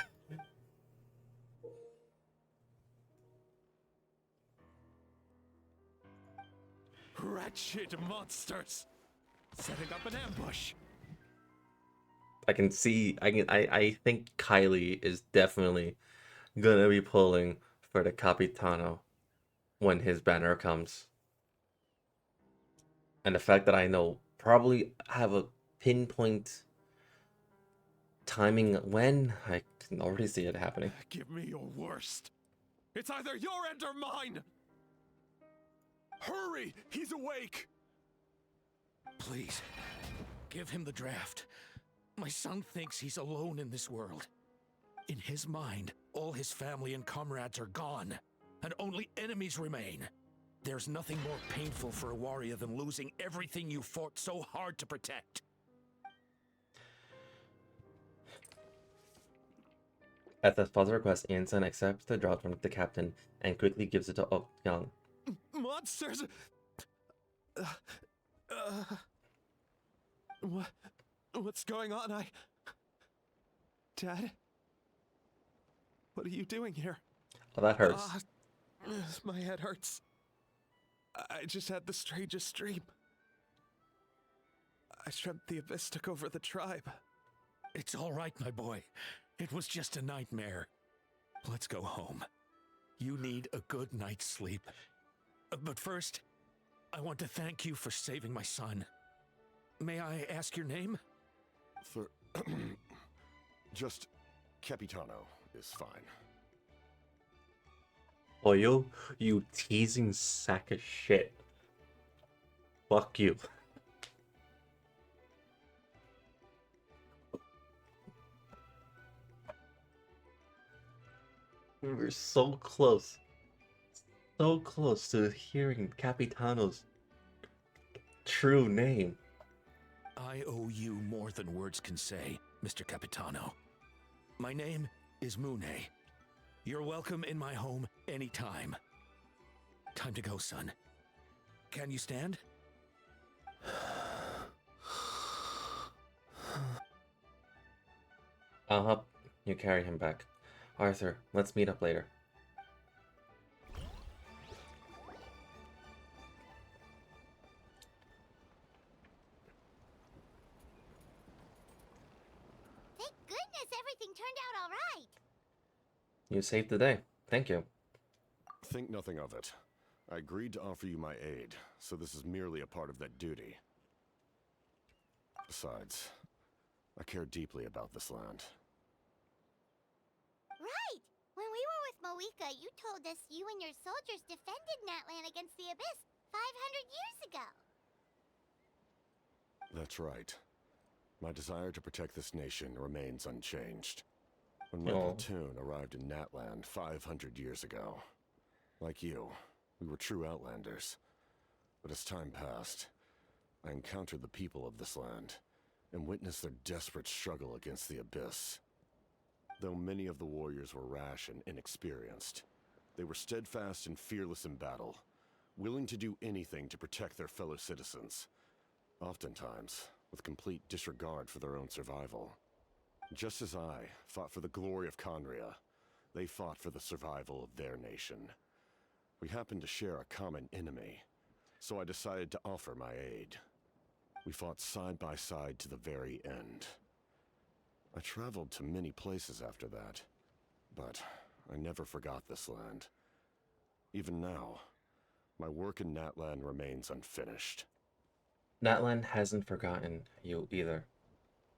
Wretched monsters! Setting up an ambush! I can see, I think Kylie is definitely gonna be pulling for the Capitano when his banner comes. And the fact that I know probably have a pinpoint timing when, I can already see it happening. Give me your worst. It's either your end or mine! Hurry! He's awake! Please, give him the draft. My son thinks he's alone in this world. In his mind, all his family and comrades are gone, and only enemies remain. There's nothing more painful for a warrior than losing everything you fought so hard to protect. At the father's request, Anson accepts the draft from the captain and quickly gives it to Oh Young. Monsters! What's going on? Dad? What are you doing here? Oh, that hurts. My head hurts. I just had the strangest dream. I dreamt the Abyss took over the tribe. It's all right, my boy. It was just a nightmare. Let's go home. You need a good night's sleep. But first, I want to thank you for saving my son. May I ask your name? Just Capitano is fine. Oh, you teasing sack of shit. Fuck you. We were so close. So close to hearing Capitano's true name. I owe you more than words can say, Mr. Capitano. My name is Mune. You're welcome in my home anytime. Time to go, son. Can you stand? I'll help you carry him back. Arthur, let's meet up later. Thank goodness everything turned out all right. You saved the day. Thank you. Think nothing of it. I agreed to offer you my aid, so this is merely a part of that duty. Besides, I care deeply about this land. Right! When we were with Moika, you told us you and your soldiers defended Natlan against the Abyss 500 years ago. That's right. My desire to protect this nation remains unchanged. When my Aw. platoon arrived in Natland 500 years ago, like you, we were true outlanders. But as time passed, I encountered the people of this land and witnessed their desperate struggle against the Abyss. Though many of the warriors were rash and inexperienced, they were steadfast and fearless in battle, willing to do anything to protect their fellow citizens, oftentimes with complete disregard for their own survival. Just as I fought for the glory of Conria, they fought for the survival of their nation. We happened to share a common enemy, so I decided to offer my aid. We fought side by side to the very end. I traveled to many places after that, but I never forgot this land. Even now, my work in Natlan remains unfinished. Natlan hasn't forgotten you either.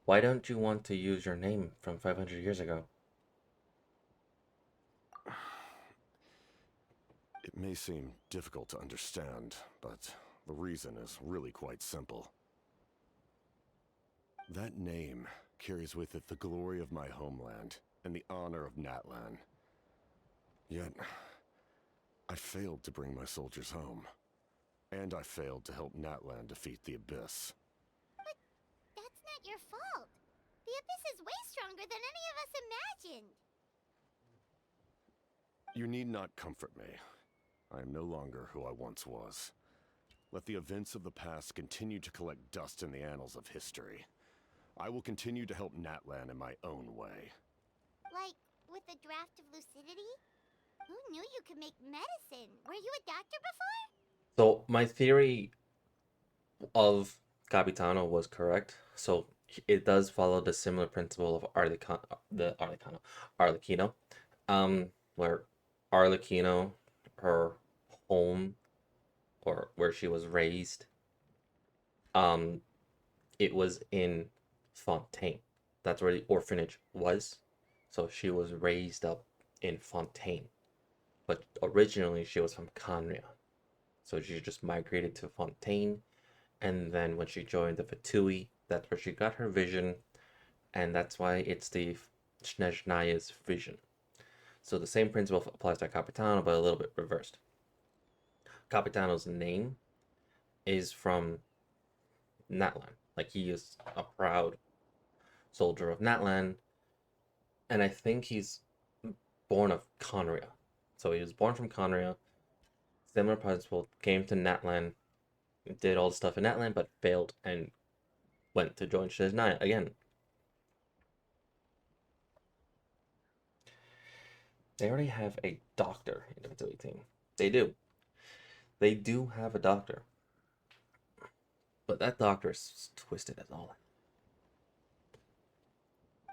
Why don't you want to use your name from 500 years ago? It may seem difficult to understand, but the reason is really quite simple. That name carries with it the glory of my homeland and the honor of Natlan. Yet, I failed to bring my soldiers home. And I failed to help Natlan defeat the Abyss. But that's not your fault. The Abyss is way stronger than any of us imagined. You need not comfort me. I am no longer who I once was. Let the events of the past continue to collect dust in the annals of history. I will continue to help Natlan in my own way. Like, with the draft of lucidity? Who knew you could make medicine? Were you a doctor before? So my theory of Capitano was correct. So it does follow the similar principle of Arlecchino, where Arlecchino, her home or where she was raised, um, it was in Fontaine. That's where the orphanage was. So she was raised up in Fontaine, but originally she was from Canria. So she just migrated to Fontaine, and then when she joined the Fatui, that's where she got her vision, and that's why it's the Snezhnaya's vision. So the same principle applies to Capitano, but a little bit reversed. Capitano's name is from Natlan. Like, he is a proud soldier of Natlan, and I think he's born of Conria. So he was born from Conria. Similar principle, came to Natlan, did all the stuff in Natlan, but failed and went to join Snezhnaya again. They already have a doctor in the Fatui team. They do. They do have a doctor. But that doctor is twisted as all.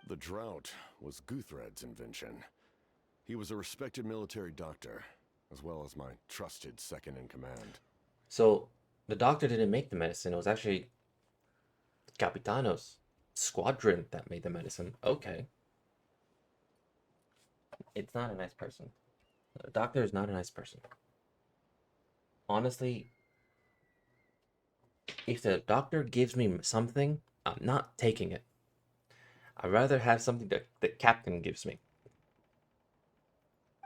The drought was Guthred's invention. He was a respected military doctor, as well as my trusted second-in-command. So, the doctor didn't make the medicine. It was actually Capitano's squadron that made the medicine. Okay. It's not a nice person. The doctor is not a nice person. Honestly, if the doctor gives me something, I'm not taking it. I'd rather have something that the captain gives me.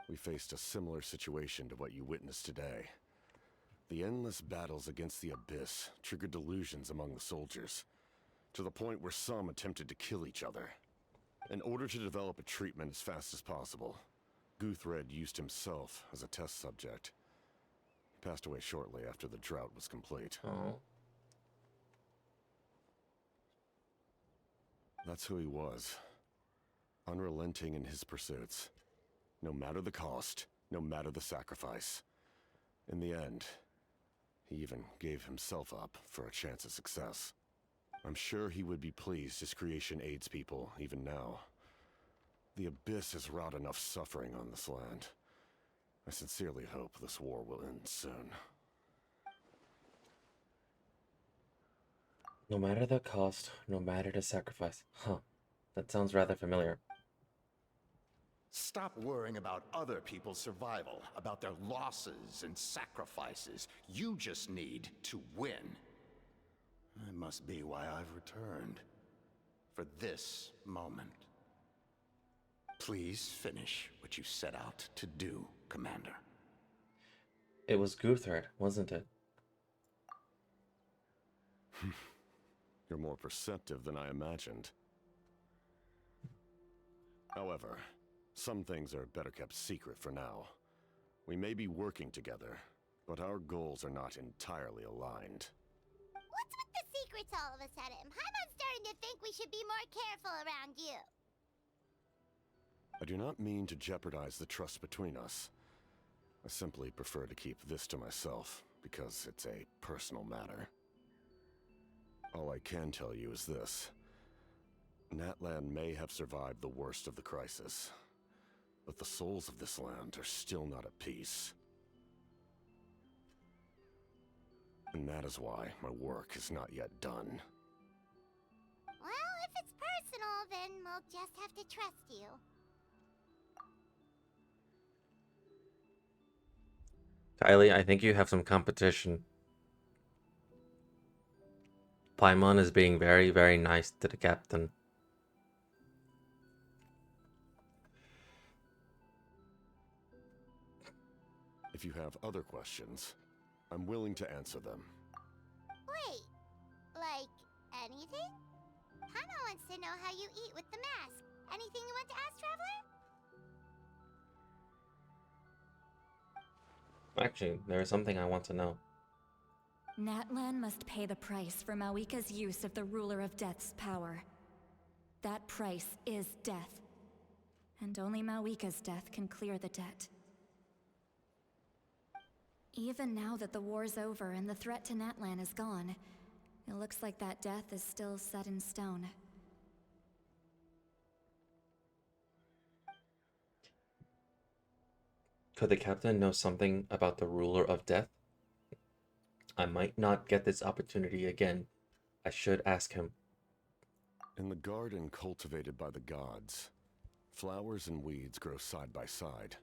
We faced a similar situation to what you witnessed today. The endless battles against the Abyss triggered delusions among the soldiers, to the point where some attempted to kill each other. In order to develop a treatment as fast as possible, Guthred used himself as a test subject. He passed away shortly after the drought was complete. Oh. That's who he was. Unrelenting in his pursuits. No matter the cost, no matter the sacrifice. In the end, he even gave himself up for a chance at success. I'm sure he would be pleased his creation aids people, even now. The Abyss has wrought enough suffering on this land. I sincerely hope this war will end soon. No matter the cost, no matter the sacrifice. Huh. That sounds rather familiar. Stop worrying about other people's survival, about their losses and sacrifices. You just need to win. That must be why I've returned. For this moment. Please finish what you set out to do, Commander. It was Guthred, wasn't it? You're more perceptive than I imagined. However, some things are better kept secret for now. We may be working together, but our goals are not entirely aligned. What's with the secrets all of a sudden? Paimon's starting to think we should be more careful around you. I do not mean to jeopardize the trust between us. I simply prefer to keep this to myself, because it's a personal matter. All I can tell you is this. Natlan may have survived the worst of the crisis, but the souls of this land are still not at peace. And that is why my work is not yet done. Well, if it's personal, then we'll just have to trust you. Kylie, I think you have some competition. Paimon is being very, very nice to the captain. If you have other questions, I'm willing to answer them. Wait, like anything? Paimon wants to know how you eat with the mask. Anything you want to ask, Traveler? Actually, there is something I want to know. Natlan must pay the price for Mawika's use of the Ruler of Death's power. That price is death. And only Mawika's death can clear the debt. Even now that the war's over and the threat to Natlan is gone, it looks like that death is still set in stone. Could the captain know something about the ruler of death? I might not get this opportunity again. I should ask him. In the garden cultivated by the gods, flowers and weeds grow side by side.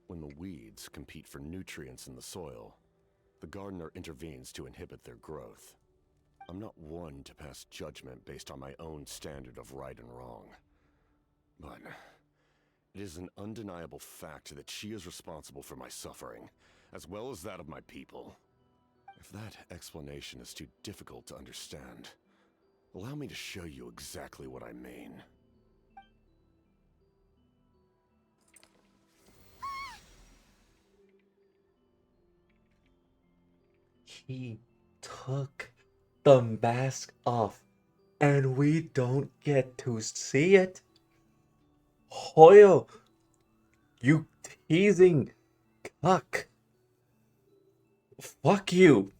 When the weeds compete for nutrients in the soil, the gardener intervenes to inhibit their growth. I'm not one to pass judgment based on my own standard of right and wrong. But it is an undeniable fact that she is responsible for my suffering, as well as that of my people. If that explanation is too difficult to understand, allow me to show you exactly what I mean. He took the mask off, and we don't get to see it. Hoyle, you teasing cuck. Fuck you.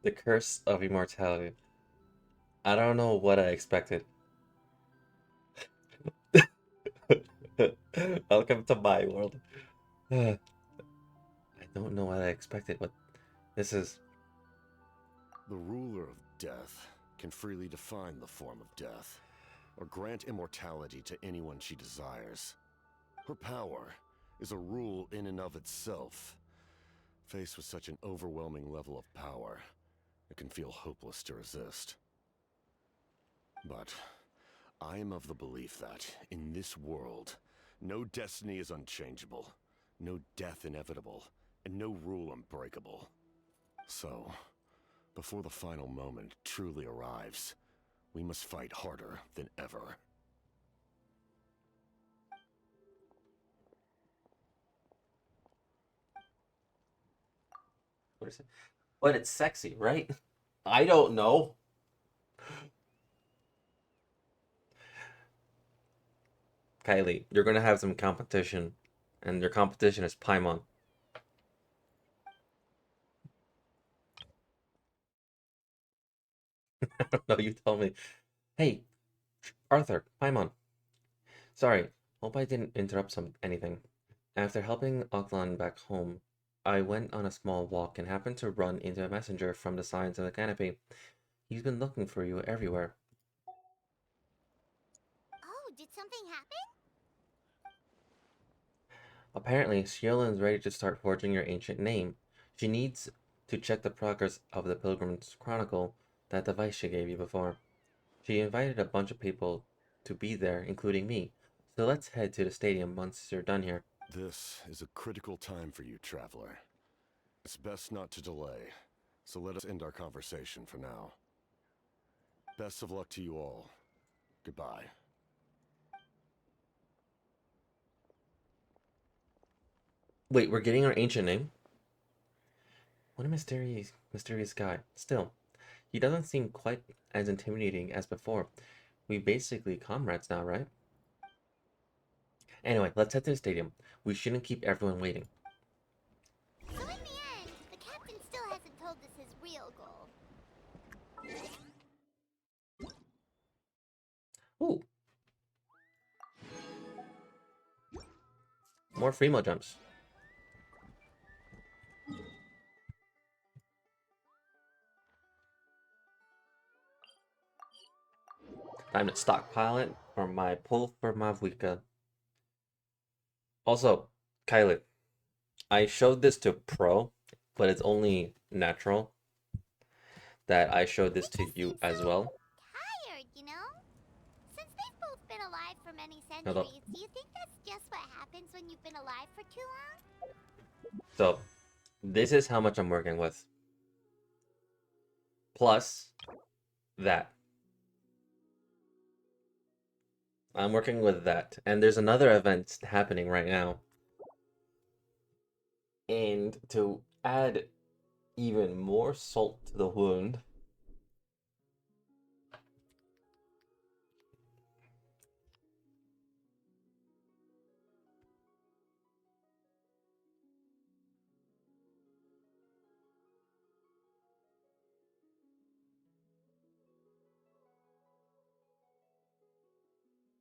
The curse of immortality. I don't know what I expected. Welcome to my world. I don't know what I expected, but this is... The ruler of death can freely define the form of death, or grant immortality to anyone she desires. Her power is a rule in and of itself. Faced with such an overwhelming level of power, it can feel hopeless to resist. But I am of the belief that, in this world, no destiny is unchangeable, no death inevitable, and no rule unbreakable. So, before the final moment truly arrives, we must fight harder than ever. What is it? But it's sexy, right? I don't know. Kylie, you're gonna have some competition, and your competition is Paimon. No, you told me. Hey, Arthur, Paimon. Sorry, hope I didn't interrupt anything. After helping Auckland back home, I went on a small walk and happened to run into a messenger from the signs of the canopy. He's been looking for you everywhere. Oh, did something happen? Apparently, Sheila is ready to start forging your ancient name. She needs to check the progress of the Pilgrim's Chronicle, that device she gave you before. She invited a bunch of people to be there, including me. So let's head to the stadium once you're done here. This is a critical time for you, traveler. It's best not to delay, so let us end our conversation for now. Best of luck to you all. Goodbye. Wait, we're getting our ancient name? What a mysterious guy. Still, he doesn't seem quite as intimidating as before. We basically comrades now, right? Anyway, let's head to the stadium. We shouldn't keep everyone waiting. So in the end, the captain still hasn't told us his real goal. Ooh. More Freemo jumps. Time to stockpile it for my pull for Mavwika. Also, Kylie, I showed this to Pro, but it's only natural that I showed this to you as well. Tired, you know? Since they've both been alive for many Hold up. centuries, do you think that's just what happens when you've been alive for too long? So, this is how much I'm working with. Plus, that. I'm working with that. And there's another event happening right now. And to add even more salt to the wound,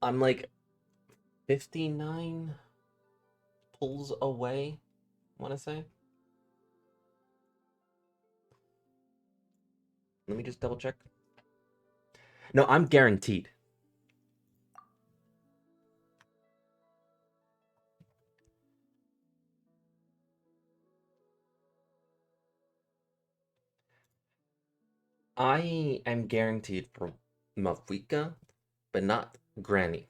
I'm like 59 pulls away, I want to say. Let me just double check. No, I'm guaranteed. I am guaranteed for Mafika, but not Granny.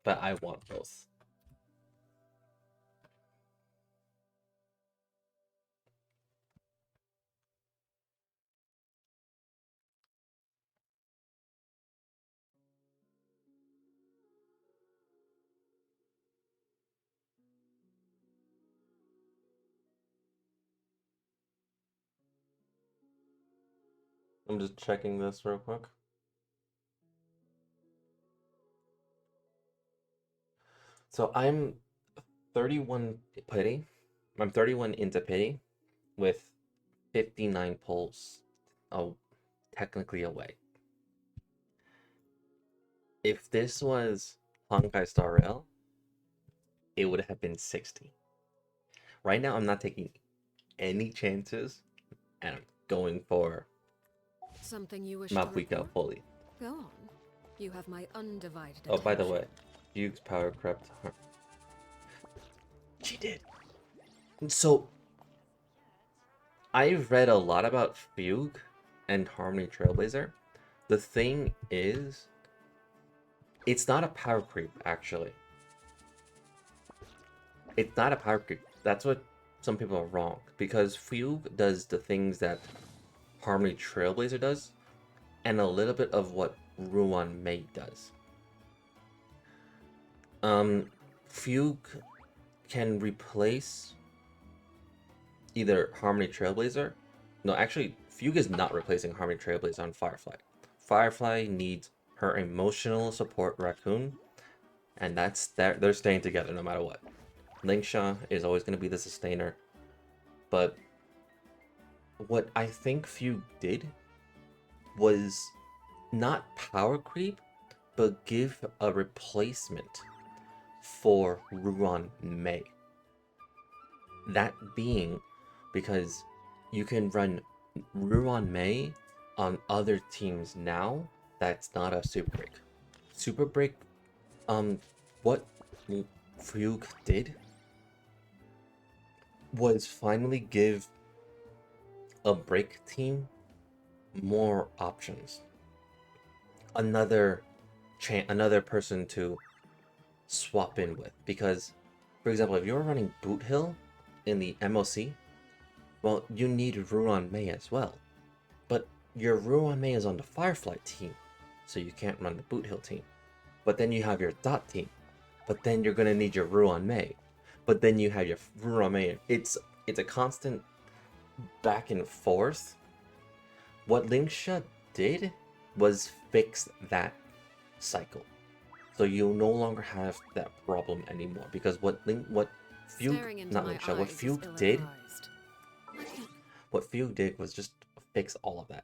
But I want both. I'm just checking this real quick. So I'm 31 pity. I'm 31 into pity with 59 pulls technically away. If this was Honkai Star Rail, it would have been 60. Right now, I'm not taking any chances, and I'm going for Something you wish to Mafuika report? fully. Go on. You have my undivided Oh, attention. by the way, Fugue's power crept. She did. So, I've read a lot about Fugue and Harmony Trailblazer. The thing is, it's not a power creep, actually. It's not a power creep. That's what some people are wrong. Because Fugue does the things that Harmony Trailblazer does, and a little bit of what Ruan Mei does. Fugue can replace either Harmony Trailblazer. No, actually, Fugue is not replacing Harmony Trailblazer on Firefly. Firefly needs her emotional support raccoon, and that's that. They're staying together no matter what. Linksha is always going to be the sustainer, but what I think Fugue did was not power creep, but give a replacement for Ruan Mei. That being because you can run Ruan Mei on other teams now that's not a super break. Super break, what Fugue did was finally give a break team more options. Another another person to swap in with, because for example, if you're running Boot Hill in the MOC, well, you need Ruan Mei as well. But your Ruan Mei is on the Firefly team, so you can't run the Boot Hill team. But then you have your Dot team. But then you're gonna need your Ruan Mei. But then you have your Ruan Mei. It's a constant back and forth. What Linksha did was fix that cycle. So you no longer have that problem anymore, because what Fugue, not Linksha, what Fugue did was just fix all of that.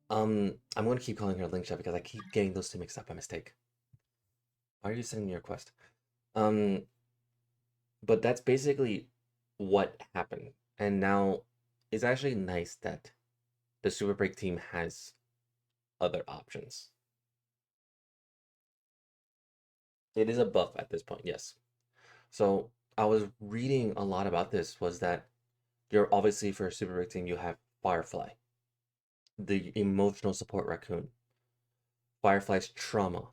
I'm gonna keep calling her Linksha because I keep getting those two mixed up by mistake. Why are you sending me your request? But that's basically what happened. And now it's actually nice that the Super Break team has other options. It is a buff at this point, yes. So I was reading a lot about this, was that you're obviously, for a Super Break team, you have Firefly, the emotional support raccoon, Firefly's trauma,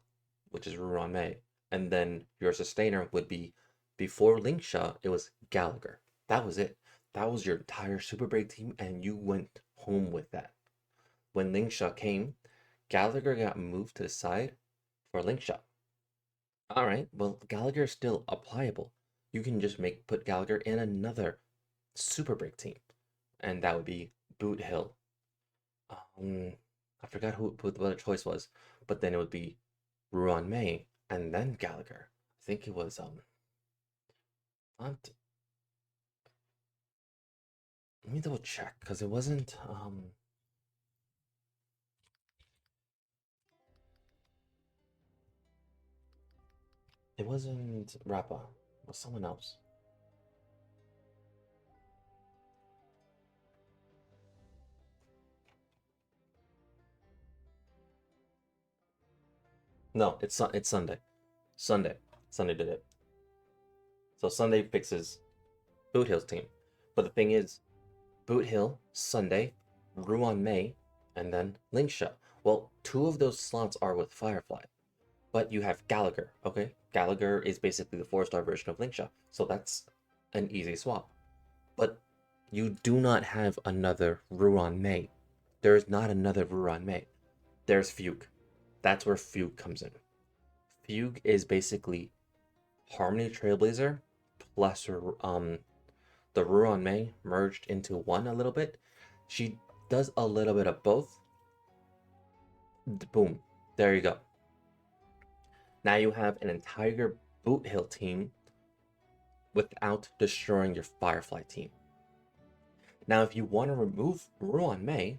which is Ruran Mei, and then your sustainer would be, before Linksha, it was Gallagher. That was it. That was your entire Super Break team, and you went home with that. When Linksha came, Gallagher got moved to the side for Linksha. Alright, well, Gallagher is still applicable. You can just put Gallagher in another super break team, and that would be Boot Hill. I forgot what the choice was, but then it would be Ruan May and then Gallagher. I think it was not. Let me double check because it wasn't it wasn't Rappa. It was someone else. No, it's Sunday. Sunday did it. So Sunday fixes Boot Hill's team. But the thing is, Boot Hill, Sunday, Ruan May, and then Linksha. Well, two of those slots are with Firefly. But you have Gallagher, okay? Gallagher is basically the 4-star version of Linksha. So that's an easy swap. But you do not have another Ruan May. There is not another Ruan May. There's Fugue. That's where Fugue comes in. Fugue is basically Harmony Trailblazer plus the Ruan May merged into one a little bit. She does a little bit of both. Boom. There you go. Now you have an entire Boot Hill team without destroying your Firefly team. Now, if you want to remove Ruan May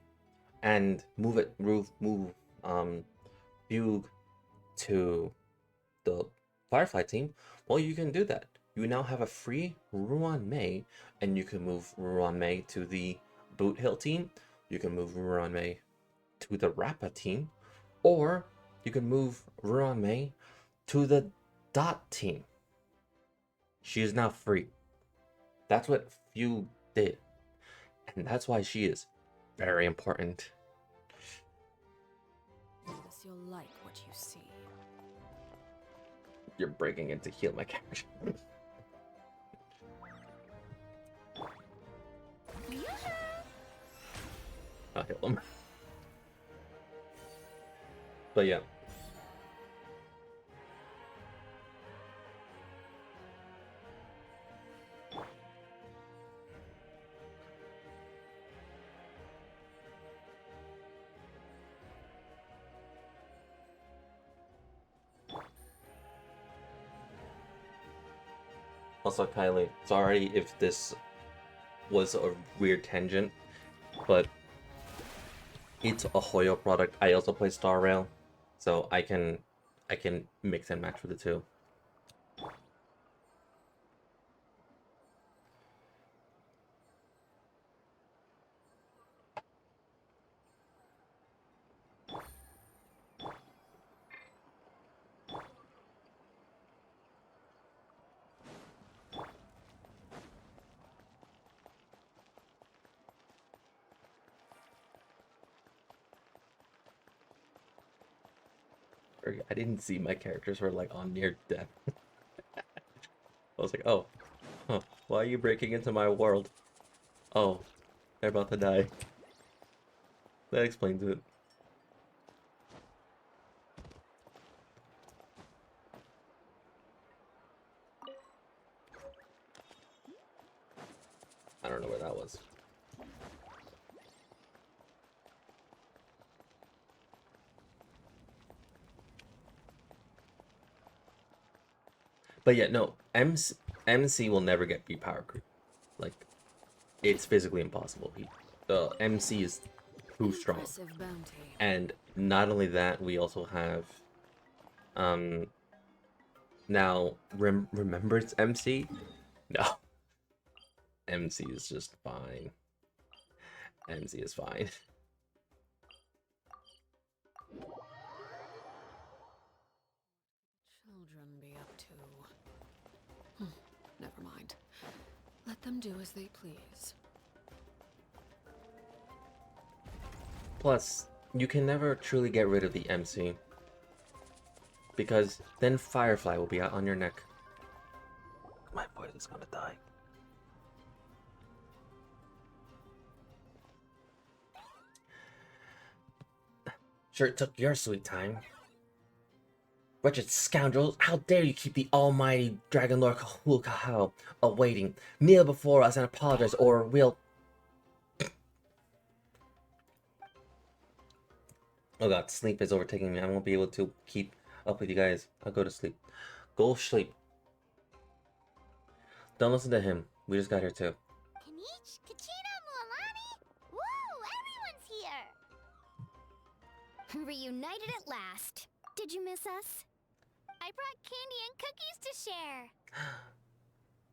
and move Fugue to the Firefly team, well, you can do that. You now have a free Ruan May, and you can move Ruan May to the Boot Hill team. You can move Ruan May to the Rappa team, or you can move Ruan May to the Dot team. She is now free. That's what Fugue did, and that's why she is very important. Notice you'll like what you see. You're breaking in to heal my character. I'll heal him. But yeah. Also, Kylie, sorry if this was a weird tangent, but it's a Hoyo product. I also play Star Rail, so I can mix and match with the two. I didn't see my characters were like on near death. I was like, oh, huh, why are you breaking into my world? Oh, they're about to die. That explains it. I don't know where that was. But yeah, no, MC will never get B power creep. Like, it's physically impossible. The MC is too strong. And not only that, we also have now Remembrance MC. No, MC is just fine. MC is fine. Children be up to. Never mind. Let them do as they please. Plus, you can never truly get rid of the MC, because then Firefly will be out on your neck. My poison's gonna die. Sure, it took your sweet time. Wretched scoundrels, how dare you keep the almighty Dragon Lord Kahul awaiting? Kneel before us and apologize, or we'll... Oh god, sleep is overtaking me. I won't be able to keep up with you guys. I'll go to sleep. Go sleep. Don't listen to him. We just got here too. Kanich, Kachina, Mualani? Woo! Everyone's here! Reunited at last. Did you miss us? I brought candy and cookies to share.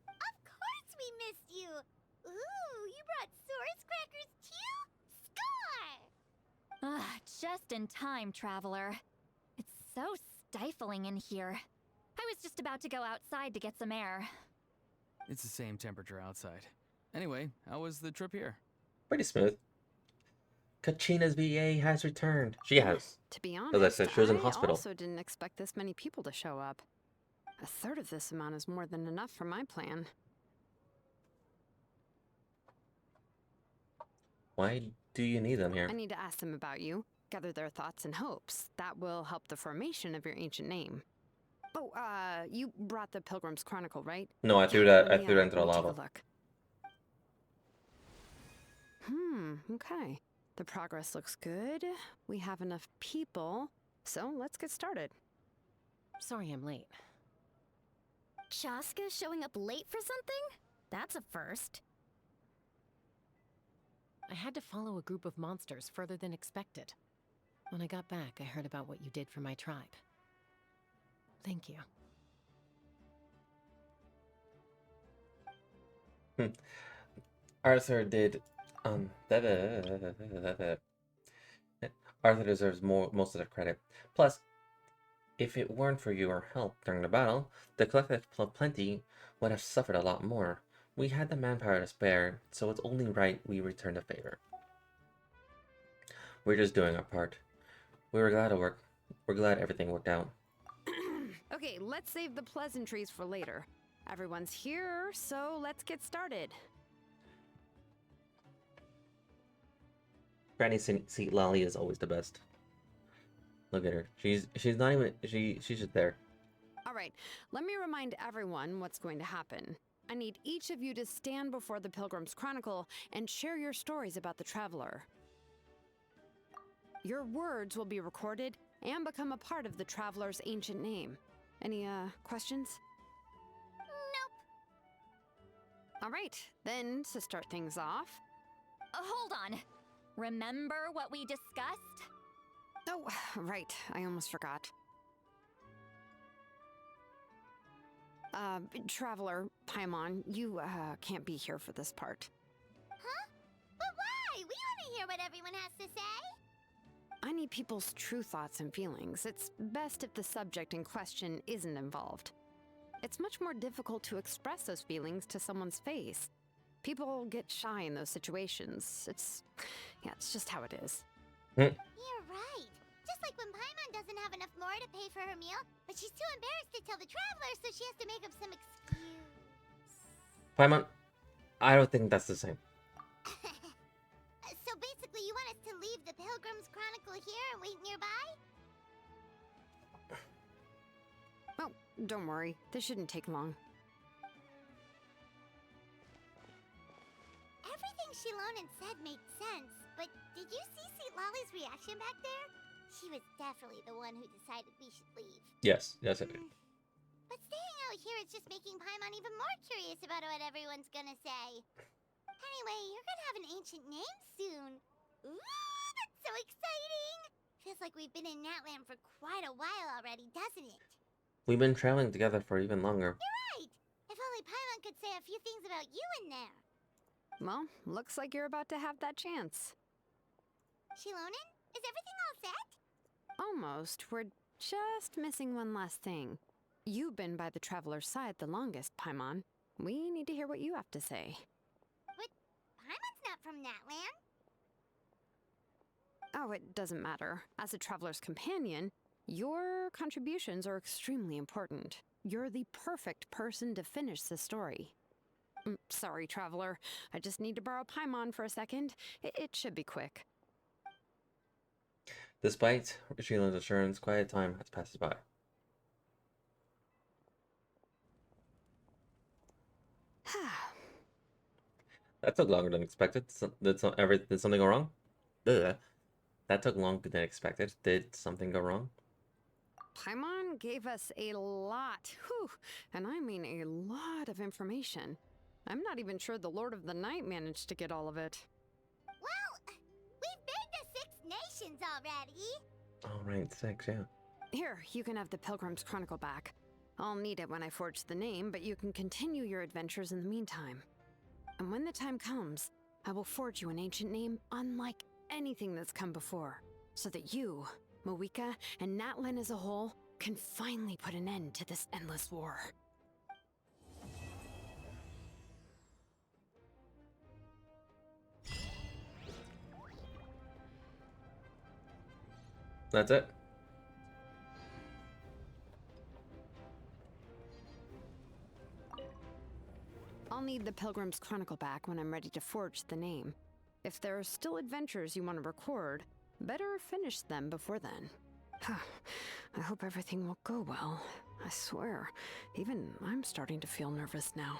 Of course we missed you. Ooh, you brought Source crackers too? Score! Just in time, traveler. It's so stifling in here. I was just about to go outside to get some air. It's the same temperature outside. Anyway, how was the trip here? Pretty smooth. Kachina's VA has returned. She has. To be As honest, I said, she was in I hospital. also didn't expect this many people to show up. A third of this amount is more than enough for my plan. Why do you need them here? I need to ask them about you, gather their thoughts and hopes. That will help the formation of your ancient name. Oh, you brought the Pilgrim's Chronicle, right? No, I threw that. I threw that into the let me lava. take a look. Okay. The progress looks good. We have enough people, so let's get started. Sorry I'm late. Chaska showing up late for something? That's a first. I had to follow a group of monsters further than expected. When I got back, I heard about what you did for my tribe. Thank you. Arthur did. Arthur deserves most of the credit. Plus, if it weren't for your help during the battle, the Collective Plenty would have suffered a lot more. We had the manpower to spare, so it's only right we return the favor. We're just doing our part. We're glad everything worked out. Okay, let's save the pleasantries for later. Everyone's here, so let's get started. Granny Seat Lolly is always the best. Look at her. She's not even she's just there. All right, let me remind everyone what's going to happen. I need each of you to stand before the Pilgrim's Chronicle and share your stories about the traveler. Your words will be recorded and become a part of the traveler's ancient name. Any questions? Nope. All right, then to start things off. Hold on. Remember what we discussed? Oh, right, I almost forgot. Traveler, Paimon, you can't be here for this part. Huh? But why? We want to hear what everyone has to say. I need people's true thoughts and feelings. It's best if the subject in question isn't involved. It's much more difficult to express those feelings to someone's face. People get shy in those situations. It's just how it is. You're right. Just like when Paimon doesn't have enough lore to pay for her meal, but she's too embarrassed to tell the traveler, so she has to make up some excuse. Paimon, I don't think that's the same. So basically, you want us to leave the Pilgrim's Chronicle here and wait nearby? Oh, don't worry. This shouldn't take long. Everything Shilonen said made sense, but did you see Seat Lolly's reaction back there? She was definitely the one who decided we should leave. Yes, I did. But staying out here is just making Paimon even more curious about what everyone's gonna say. Anyway, you're gonna have an ancient name soon. Ooh, that's so exciting! Feels like we've been in Natland for quite a while already, doesn't it? We've been traveling together for even longer. You're right! If only Paimon could say a few things about you in there. Well, looks like you're about to have that chance. Shilonen, is everything all set? Almost. We're just missing one last thing. You've been by the traveler's side the longest, Paimon. We need to hear what you have to say. But Paimon's not from Natland. Oh, it doesn't matter. As a traveler's companion, your contributions are extremely important. You're the perfect person to finish the story. Sorry, traveler. I just need to borrow Paimon for a second. It should be quick. Despite Sheila's assurance, quiet time has passed by. That took longer than expected. Did something go wrong? Ugh. That took longer than expected. Did something go wrong? Paimon gave us a lot, whew, and I mean a lot of information. I'm not even sure the Lord of the Night managed to get all of it. Well, we've been to 6 nations already. All right, 6, yeah. Here, you can have the Pilgrim's Chronicle back. I'll need it when I forge the name, but you can continue your adventures in the meantime. And when the time comes, I will forge you an ancient name unlike anything that's come before, so that you, Moika, and Natlan as a whole can finally put an end to this endless war. That's it. I'll need the Pilgrim's Chronicle back when I'm ready to forge the name. If there are still adventures you want to record, better finish them before then. I hope everything will go well. I swear, even I'm starting to feel nervous now.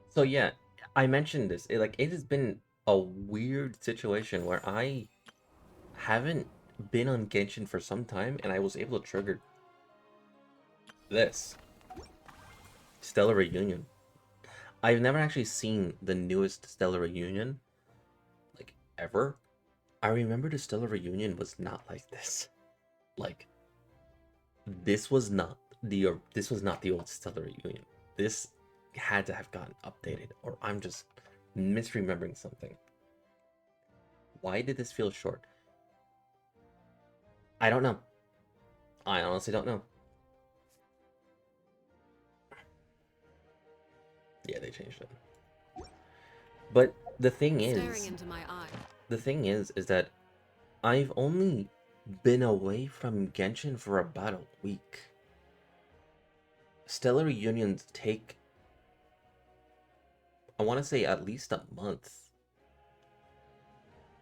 So yeah, I mentioned this. It has been a weird situation where I haven't been on Genshin for some time, and I was able to trigger this Stellar Reunion. I've never actually seen the newest Stellar Reunion, like, ever. I remember the Stellar Reunion was not like this. Like, this was not the old Stellar Reunion. This had to have gotten updated, or I'm just misremembering something. Why did this feel short? I don't know. I honestly don't know. Yeah, they changed it. But the thing is, is that I've only been away from Genshin for about a week. Stellar Reunions take, I want to say, at least a month.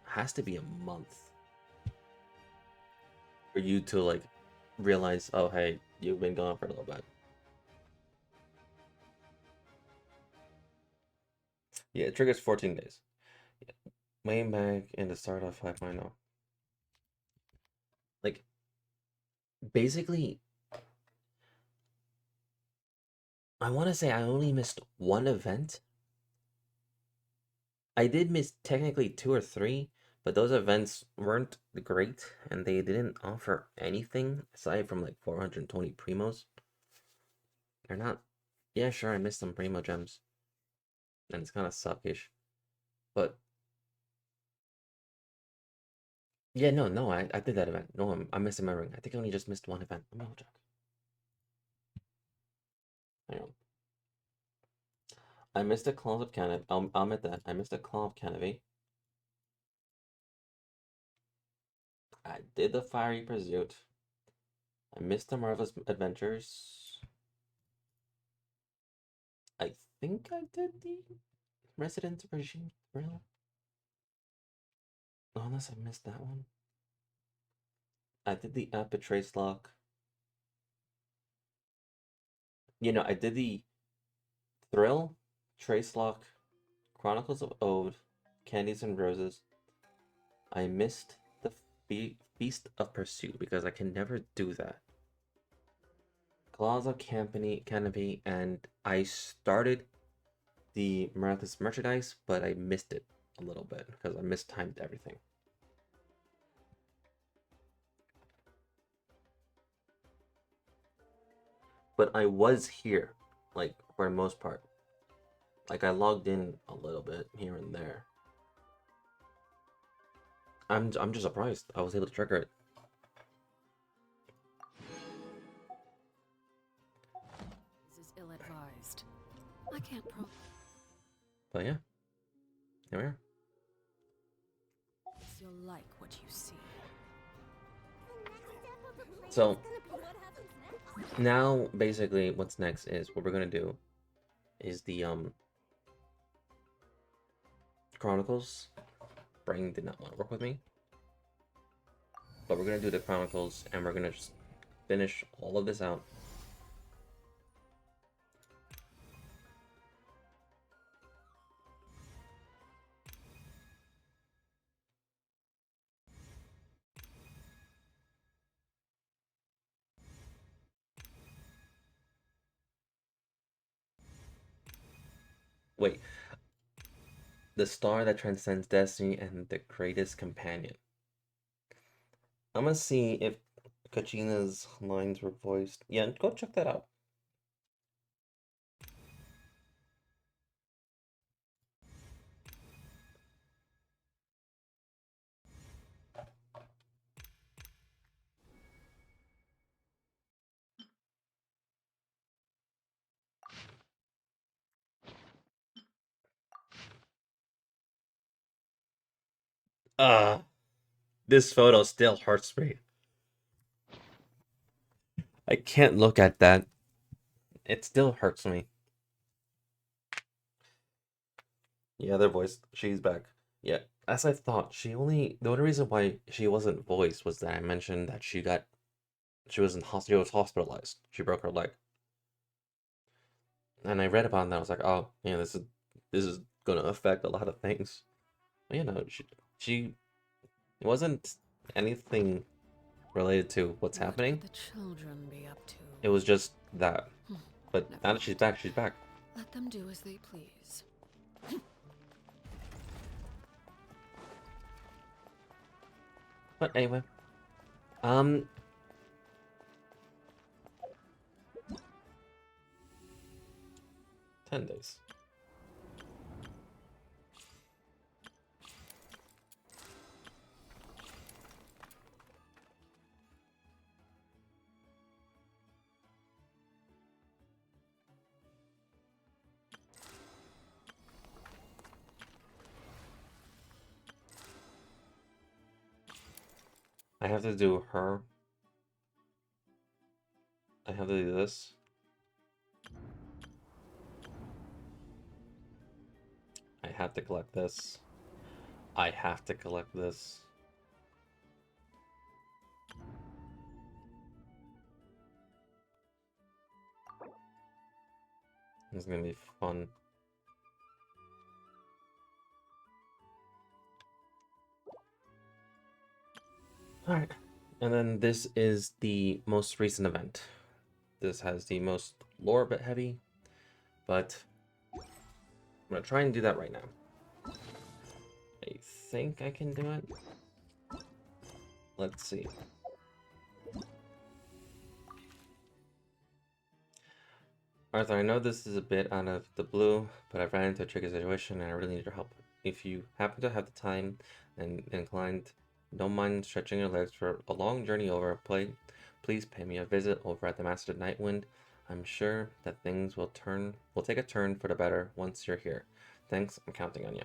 Has to be a month for you to, like, realize, oh hey, you've been gone for a little bit. Yeah, it triggers 14 days. Yeah. Way back in the start of 5.0. Like, basically, I want to say I only missed one event. I did miss technically 2 or 3, but those events weren't great, and they didn't offer anything aside from like 420 primos. They're not. Yeah, sure, I missed some primo gems, and it's kind of suckish, but yeah, no, I did that event. No, I'm misremembering. I think I only just missed one event. Let me check. Hang on. I missed a Claws of Canopy. I'll admit that. I missed a Claw of Canopy. I did the Fiery Pursuit. I missed the Marvelous Adventures. I think I did the Resident Regime Thrill. Unless I missed that one. I did the Epic Trace Lock. You know, I did the Thrill, Trace Lock, Chronicles of Ode, Candies and Roses. I missed the Feast of Pursuit because I can never do that. Claws of Canopy, and I started the Miraculous Merchandise, but I missed it a little bit because I mistimed everything. But I was here, like, for the most part. Like, I logged in a little bit here and there. I'm just surprised I was able to trigger it. This is ill-advised. I can't But yeah, here we are. You'll like what you see. So now basically what's next is what we're gonna do is the Chronicles. Brain did not want to work with me. But we're gonna do the Chronicles, and we're gonna just finish all of this out. Wait. The star that transcends destiny and the greatest companion. I'm gonna see if Kachina's lines were voiced. Yeah, go check that out. This photo still hurts me. I can't look at that. It still hurts me. Yeah, their voice. She's back. Yeah, as I thought, the only reason why she wasn't voiced was that I mentioned that she was hospitalized. She broke her leg. And I read about that. I was like, oh, yeah, this is gonna affect a lot of things. But, you know, she it wasn't anything related to what's What happening. could the children be up to? It was just that. But Never now that she's mind. back, she's back. Let them do as they please. But anyway, um, 10 days. I have to do her. I have to do this. I have to collect this. I have to collect this. It's gonna be fun. Alright. And then this is the most recent event. This has the most lore bit heavy, but I'm gonna try and do that right now. I think I can do it. Let's see. Arthur, I know this is a bit out of the blue, but I've ran into a tricky situation and I really need your help. If you happen to have the time and inclined, don't mind stretching your legs for a long journey over, please pay me a visit over at the Master Nightwind. I'm sure that things will take a turn for the better once you're here. Thanks, I'm counting on you.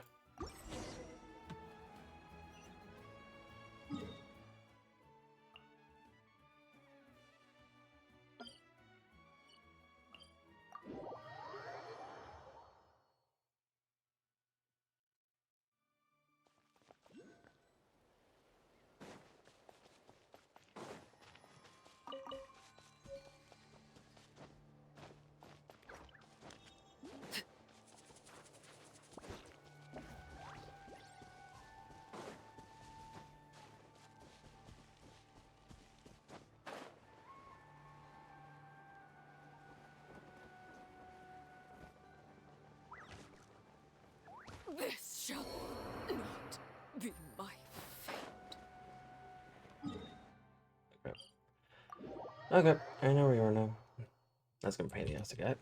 This shall not be my fate. Okay, I know where you are now. That's gonna be a pain in the ass to get.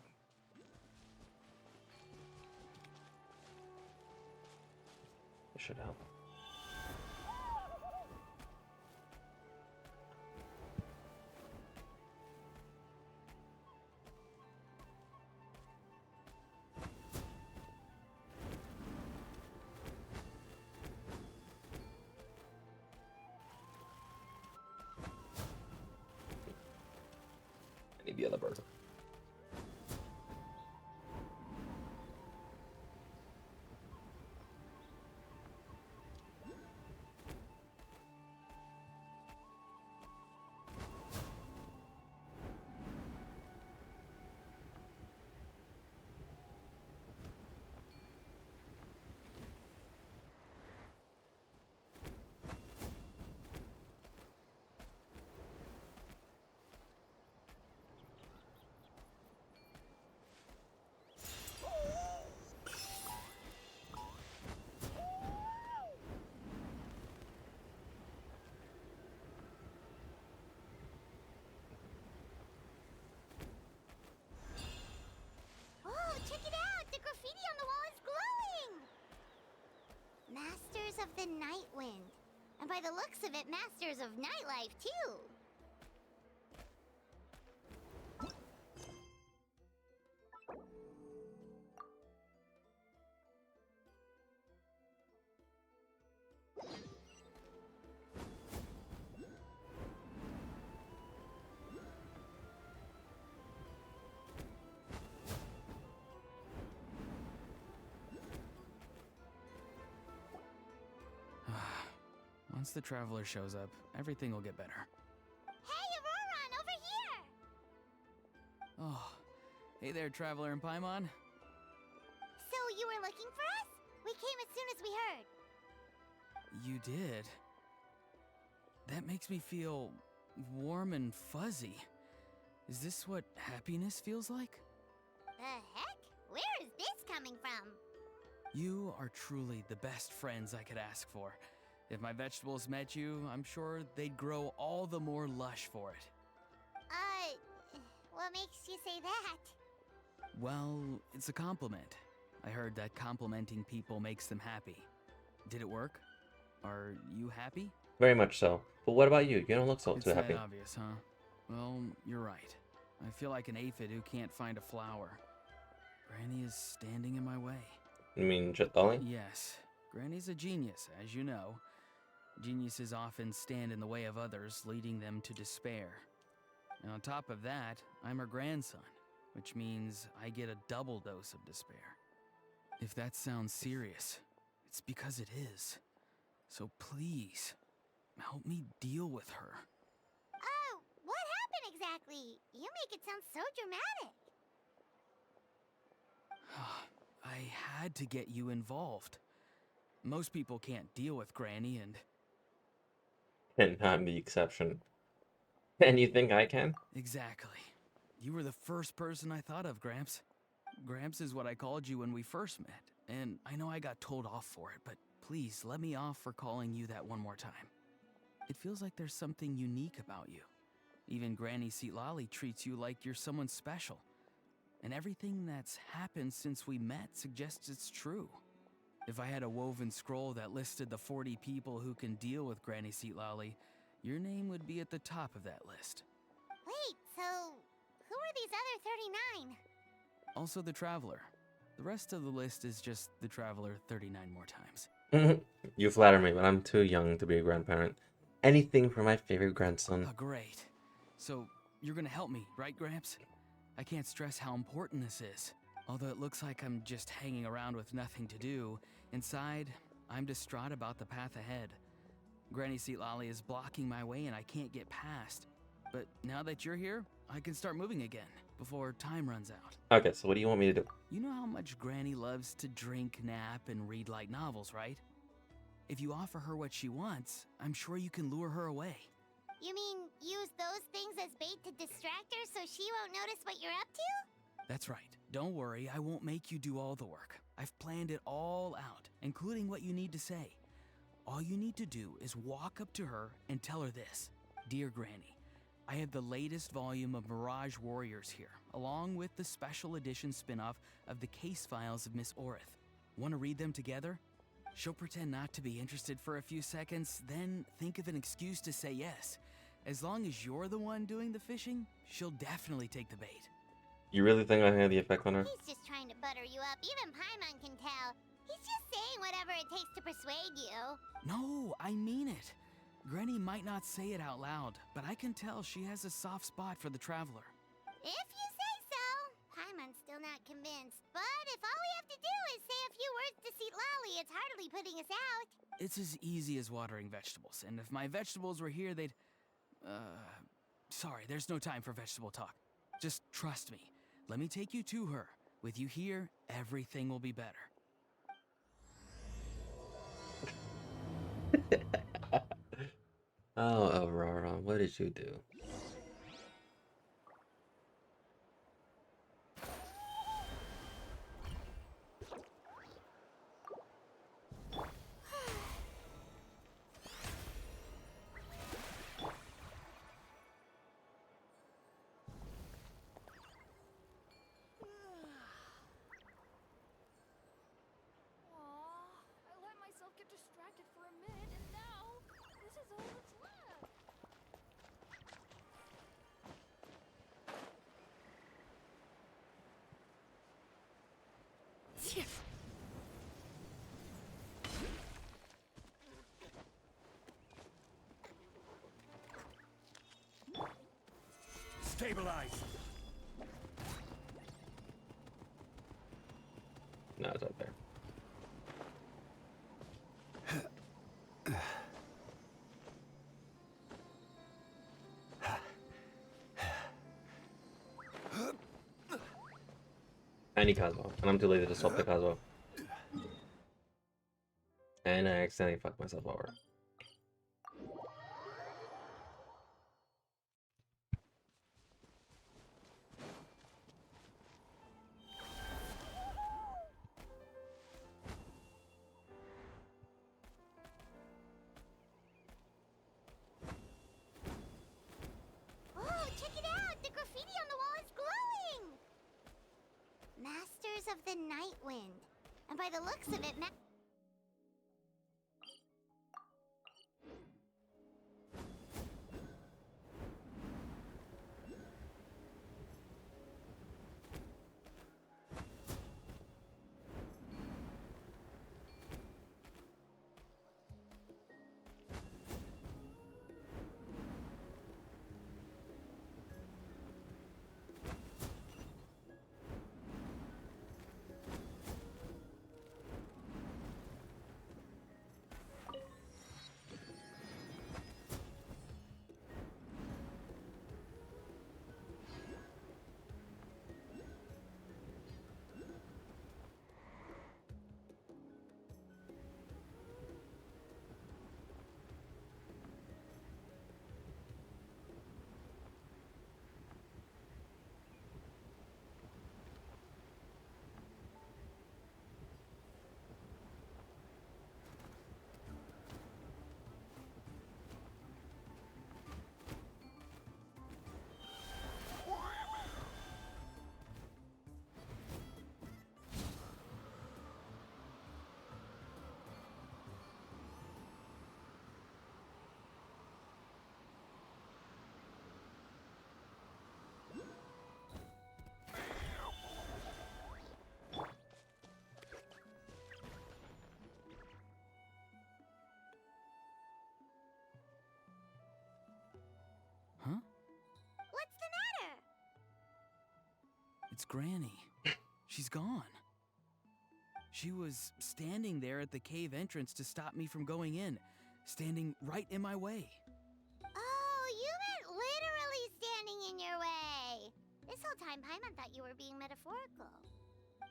It should help. I need the other bird. And by the looks of it, masters of nightlife, too. Once the Traveler shows up, everything will get better. Hey, Auroron, over here! Oh, hey there, Traveler and Paimon. So you were looking for us? We came as soon as we heard. You did? That makes me feel warm and fuzzy. Is this what happiness feels like? The heck? Where is this coming from? You are truly the best friends I could ask for. If my vegetables met you, I'm sure they'd grow all the more lush for it. What makes you say that? Well, it's a compliment. I heard that complimenting people makes them happy. Did it work? Are you happy? Very much so. But what about you? You don't look It's too happy. that obvious, huh? Well, you're right. I feel like an aphid who can't find a flower. Granny is standing in my way. You mean Jet Dolly? Yes. Granny's a genius, as you know. Geniuses often stand in the way of others, leading them to despair. And on top of that, I'm her grandson, which means I get a double dose of despair. If that sounds serious, it's because it is. So please, help me deal with her. Oh, what happened exactly? You make it sound so dramatic. I had to get you involved. Most people can't deal with Granny, and And I'm the exception. And you think I can? exactly. You were the first person I thought of, Gramps. Gramps is what I called you when we first met, and I know I got told off for it, but please let me off for calling you that one more time. It feels like there's something unique about you. Even Granny Seatlali treats you like you're someone special. And everything that's happened since we met suggests it's true. If I had a woven scroll that listed the 40 people who can deal with Granny Seatlali, your name would be at the top of that list. Wait, so who are these other 39? Also the Traveler. The rest of the list is just the Traveler 39 more times. You flatter me, but I'm too young to be a grandparent. Anything for my favorite grandson. Oh, great. So, you're gonna help me, right, Gramps? I can't stress how important this is. Although it looks like I'm just hanging around with nothing to do, inside, I'm distraught about the path ahead. Granny Seatlali is blocking my way and I can't get past. But now that you're here, I can start moving again, before time runs out. Okay, so what do you want me to do? You know how much Granny loves to drink, nap, and read light novels, right? If you offer her what she wants, I'm sure you can lure her away. You mean use those things as bait to distract her so she won't notice what you're up to? That's right. Don't worry, I won't make you do all the work. I've planned it all out, including what you need to say. All you need to do is walk up to her and tell her this. Dear Granny, I have the latest volume of Mirage Warriors here, along with the special edition spin-off of the case files of Miss Orith. Want to read them together? She'll pretend not to be interested for a few seconds, then think of an excuse to say yes. As long as you're the one doing the fishing, she'll definitely take the bait. You really think I had the effect on her? He's just trying to butter you up. Even Paimon can tell. He's just saying whatever it takes to persuade you. No, I mean it. Granny might not say it out loud, but I can tell she has a soft spot for the Traveler. If you say so. Paimon's still not convinced, but if all we have to do is say a few words to Seatlali, it's hardly putting us out. It's as easy as watering vegetables, and if my vegetables were here, they'd... Sorry, there's no time for vegetable talk. Just trust me. Let me take you to her. With you here, everything will be better. Oh, Aurora, what did you do? I let myself get distracted for a minute, and now Stabilize! No, it's right there. I need Kazuo, and I'm too lazy to swap the Kazuo. And I accidentally fucked myself over. Oh, check it out! The graffiti on the wall is glowing! Masters of the Night Wind. And by the looks of it, Huh? what's the matter? It's Granny. She's gone. She was standing there at the cave entrance to stop me from going in, standing right in my way. Oh, you meant literally standing in your way. This whole time, Paimon thought you were being metaphorical.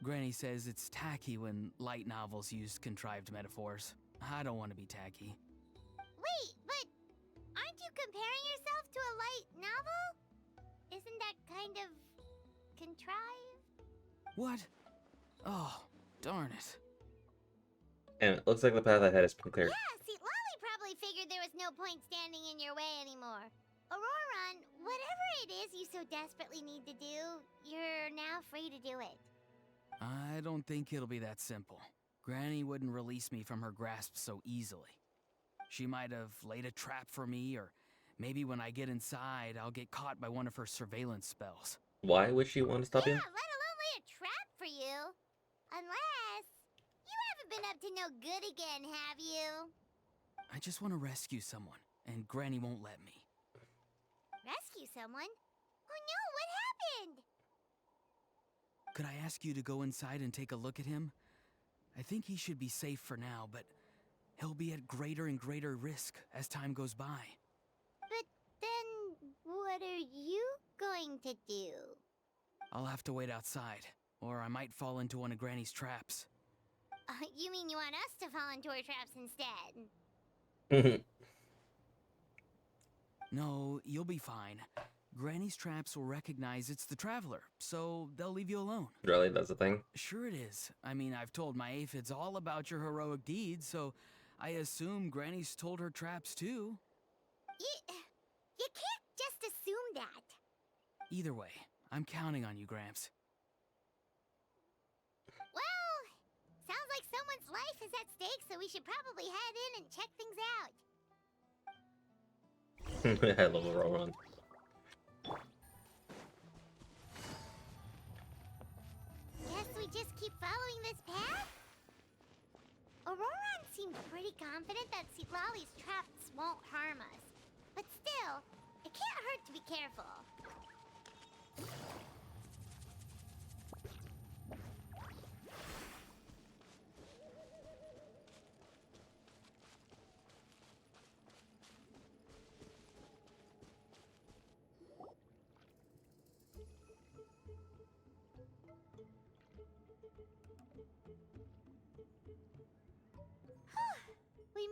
Granny says it's tacky when light novels use contrived metaphors. I don't want to be tacky. Wait, but aren't you comparing yourself to a light novel? Isn't that kind of contrived? What? Oh, darn it. And it looks like the path ahead has been cleared. Yeah, see, Lolly probably figured there was no point standing in your way anymore. Auroron, whatever it is you so desperately need to do, you're now free to do it. I don't think it'll be that simple. Granny wouldn't release me from her grasp so easily. She might have laid a trap for me, or maybe when I get inside, I'll get caught by one of her surveillance spells. Why would she want to stop Yeah, you? let alone lay a trap for you. Unless you haven't been up to no good again, have you? I just want to rescue someone, and Granny won't let me. Rescue someone? Oh no, what happened? Could I ask you to go inside and take a look at him? I think he should be safe for now, but he'll be at greater and greater risk as time goes by. But then, what are you going to do? I'll have to wait outside, or I might fall into one of Granny's traps. You mean you want us to fall into her traps instead? No, you'll be fine. Granny's traps will recognize it's the Traveler, so they'll leave you alone. Really, that's the thing? Sure it is. I mean, I've told my aphids all about your heroic deeds, so I assume Granny's told her traps too. You can't just assume that. Either way, I'm counting on you, Gramps. Well, sounds like someone's life is at stake, so we should probably head in and check things out. I love Auroron. Guess we just keep following this path? Auroron seemed pretty confident that Lolly's traps won't harm us. But still, it can't hurt to be careful.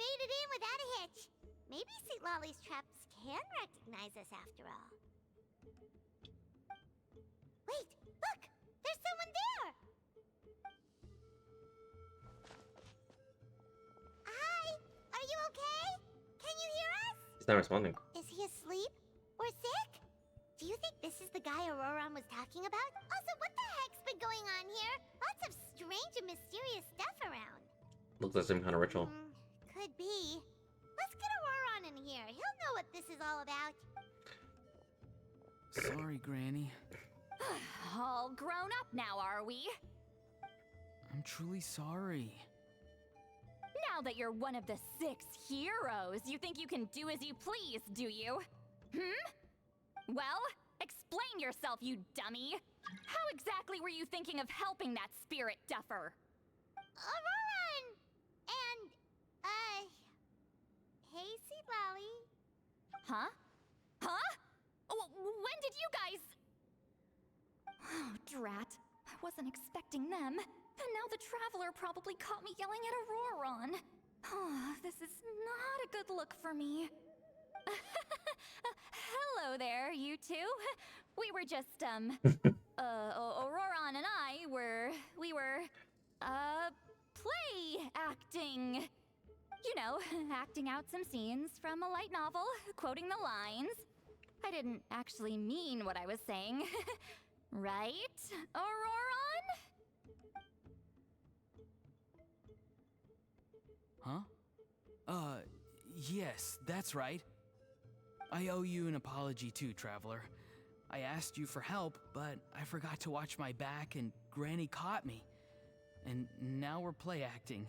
made it in without a hitch. Maybe St. Lolly's traps can recognize us after all. Wait, look! There's someone there! Hi! Are you okay? Can you hear us? He's not responding. Is he asleep? Or sick? Do you think this is the guy Auroron was talking about? Also, what the heck's been going on here? Lots of strange and mysterious stuff around. Looks like some kind of ritual. Could be. Let's get Auroron in here. He'll know what this is all about. Sorry, Granny. All grown up now, are we? I'm truly sorry. Now that you're one of the 6 heroes, you think you can do as you please, do you? Well, explain yourself, you dummy! How exactly were you thinking of helping that spirit duffer? Auroron! And, hey, St. Lolly. Huh? Huh? When did you guys... Oh, drat. I wasn't expecting them. And now the Traveler probably caught me yelling at Auroron. Oh, this is not a good look for me. Hello there, you two. We were just, Auroron and I we were, play acting. You know, acting out some scenes from a light novel, quoting the lines. I didn't actually mean what I was saying. Right, Auroron? Huh? Yes, that's right. I owe you an apology too, Traveler. I asked you for help, but I forgot to watch my back and Granny caught me. And now we're play acting.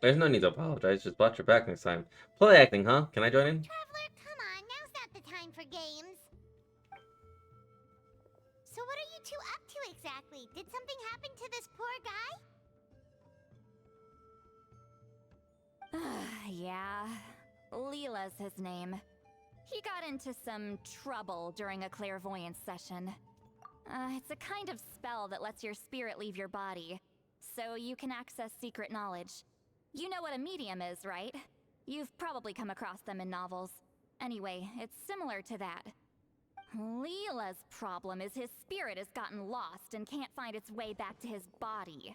There's no need to apologize, just watch your back next time. Play acting, huh? Can I join in? Traveler, come on. Now's not the time for games. So what are you two up to exactly? Did something happen to this poor guy? Yeah. Leela's his name. He got into some trouble during a clairvoyance session. It's a kind of spell that lets your spirit leave your body, so you can access secret knowledge. You know what a medium is, right? You've probably come across them in novels. Anyway, it's similar to that. Leela's problem is his spirit has gotten lost and can't find its way back to his body.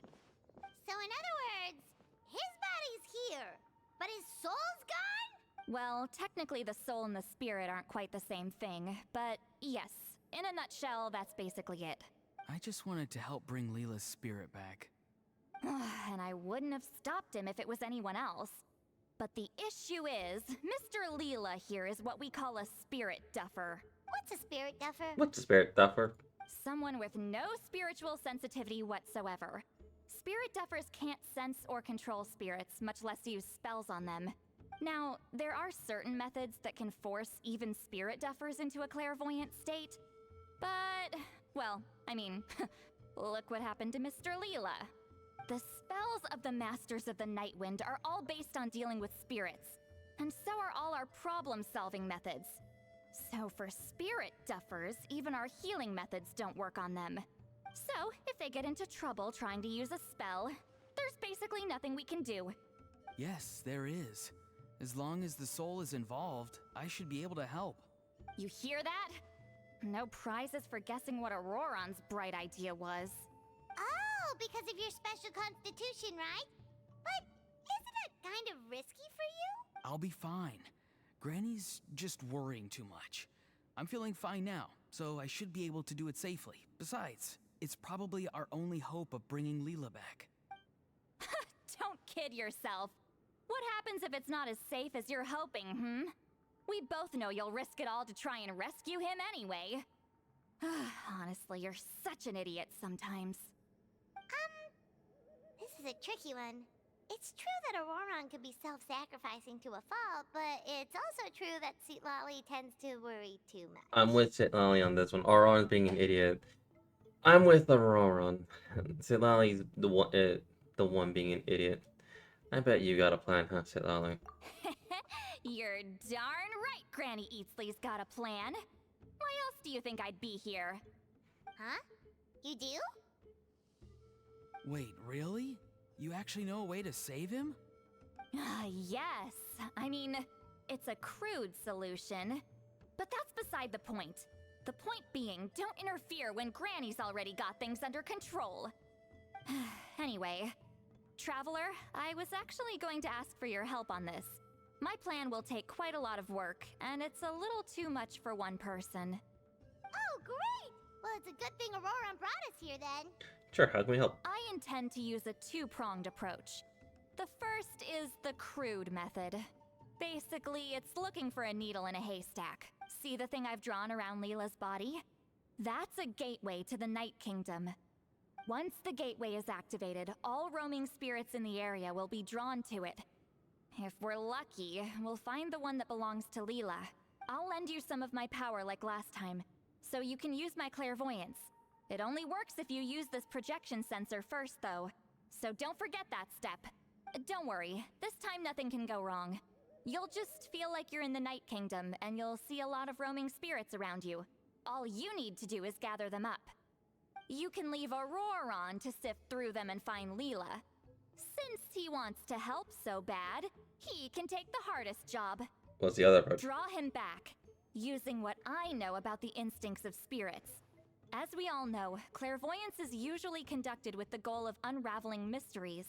So in other words, his body's here, but his soul's gone? Well, technically the soul and the spirit aren't quite the same thing, but yes, in a nutshell, that's basically it. I just wanted to help bring Leela's spirit back. And I wouldn't have stopped him if it was anyone else. But the issue is, Mr. Leela here is what we call a spirit duffer. What's a spirit duffer? What's a spirit duffer? Someone with no spiritual sensitivity whatsoever. Spirit duffers can't sense or control spirits, much less use spells on them. Now, there are certain methods that can force even spirit duffers into a clairvoyant state. But, well, I mean, look what happened to Mr. Leela. The spells of the Masters of the Nightwind are all based on dealing with spirits, and so are all our problem-solving methods. So for spirit duffers, even our healing methods don't work on them. So, if they get into trouble trying to use a spell, there's basically nothing we can do. Yes, there is. As long as the soul is involved, I should be able to help. You hear that? No prizes for guessing what Auroron's bright idea was. Oh, because of your special constitution, right? But isn't it kind of risky for you? I'll be fine. Granny's just worrying too much. I'm feeling fine now, so I should be able to do it safely. Besides, it's probably our only hope of bringing Leela back. Don't kid yourself. What happens if it's not as safe as you're hoping, We both know you'll risk it all to try and rescue him anyway. Honestly, you're such an idiot sometimes. This is a tricky one. It's true that Auroron could be self-sacrificing to a fault, but it's also true that St. Lolly tends to worry too much. I'm with St. Lolly on this one. Auron's being an idiot. I'm with Auroron. St. Lolly's the one being an idiot. I bet you got a plan, huh, St. Lolly? You're darn right Granny Eatsley's got a plan. Why else do you think I'd be here? Huh? You do? Wait, really? You actually know a way to save him? Yes. I mean, it's a crude solution. But that's beside the point. The point being, don't interfere when Granny's already got things under control. Anyway, Traveler, I was actually going to ask for your help on this. My plan will take quite a lot of work, and it's a little too much for one person. Oh, great! Well, it's a good thing Aurora brought us here then. Sure, how can we help? I intend to use a two-pronged approach. The first is the crude method. Basically, it's looking for a needle in a haystack. See the thing I've drawn around Leela's body? That's a gateway to the Night Kingdom. Once the gateway is activated, all roaming spirits in the area will be drawn to it. If we're lucky, we'll find the one that belongs to Leela. I'll lend you some of my power like last time, so you can use my clairvoyance. It only works if you use this projection sensor first, though. So don't forget that step. Don't worry, this time nothing can go wrong. You'll just feel like you're in the Night Kingdom, and you'll see a lot of roaming spirits around you. All you need to do is gather them up. You can leave Aurora on to sift through them and find Leela. Since he wants to help so bad, he can take the hardest job. What's the other approach? Draw him back, using what I know about the instincts of spirits. As we all know, clairvoyance is usually conducted with the goal of unraveling mysteries.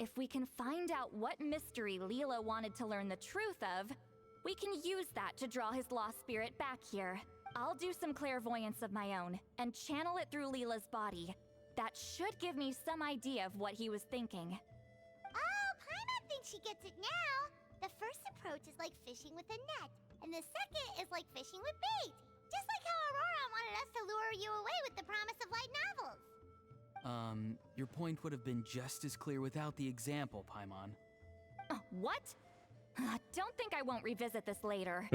If we can find out what mystery Leela wanted to learn the truth of, we can use that to draw his lost spirit back here. I'll do some clairvoyance of my own, and channel it through Leela's body. That should give me some idea of what he was thinking. Oh, Paimon thinks she gets it now. The first approach is like fishing with a net, and the second is like fishing with bait. Just like how Aurora wanted us to lure you away with the promise of light novels. Your point would have been just as clear without the example, Paimon. What? Don't think I won't revisit this later.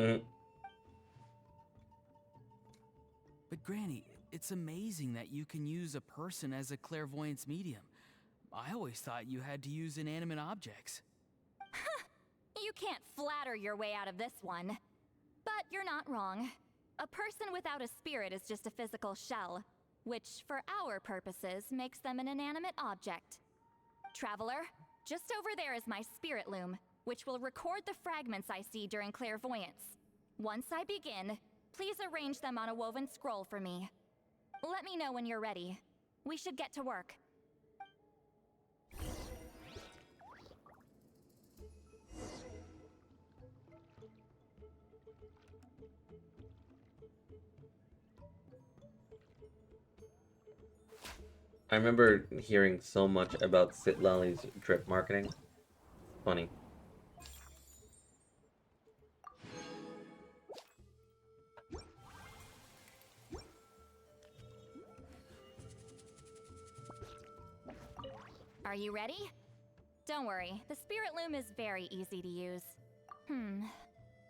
But Granny, it's amazing that you can use a person as a clairvoyance medium. I always thought you had to use inanimate objects. You can't flatter your way out of this one. But you're not wrong. A person without a spirit is just a physical shell, which, for our purposes, makes them an inanimate object. Traveler, just over there is my spirit loom, which will record the fragments I see during clairvoyance. Once I begin, please arrange them on a woven scroll for me. Let me know when you're ready. We should get to work. I remember hearing so much about Citlali's drip marketing. Funny. Are you ready? Don't worry, the spirit loom is very easy to use.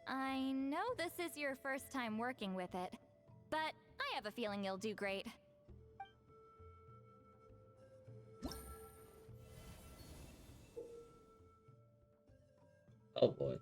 I know this is your first time working with it, but I have a feeling you'll do great. Oh boy.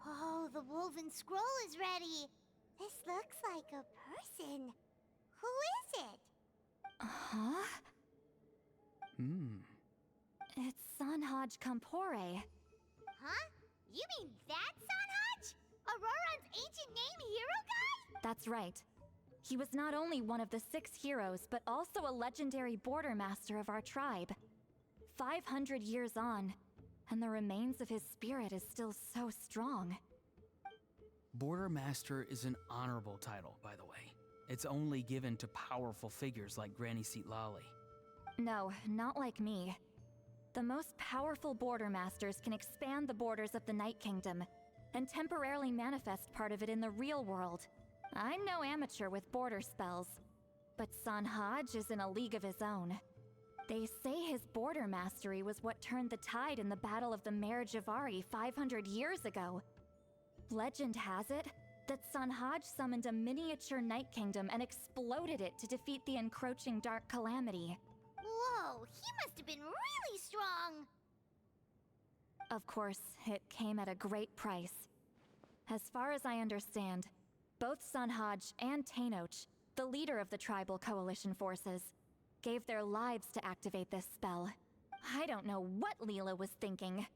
Oh, the woven scroll is ready. This looks like a person. Who is it? Huh? It's Sanhaj Kampore. Huh? You mean that Sanhaj? Auroran's ancient name hero guy? That's right. He was not only one of the 6 heroes, but also a legendary border master of our tribe. 500 years on, and the remains of his spirit is still so strong. Border Master is an honorable title, by the way. It's only given to powerful figures like Granny Citlali. No, not like me. The most powerful border masters can expand the borders of the Night Kingdom and temporarily manifest part of it in the real world. I'm no amateur with border spells. But Sanhaj is in a league of his own. They say his border mastery was what turned the tide in the Battle of the Mare Javari 500 years ago. Legend has it that Sanhaj summoned a miniature Night Kingdom and exploded it to defeat the encroaching Dark Calamity. Whoa, he must have been really strong! Of course, it came at a great price. As far as I understand, both Sanhaj and Tainoch, the leader of the tribal coalition forces, gave their lives to activate this spell. I don't know what Leela was thinking.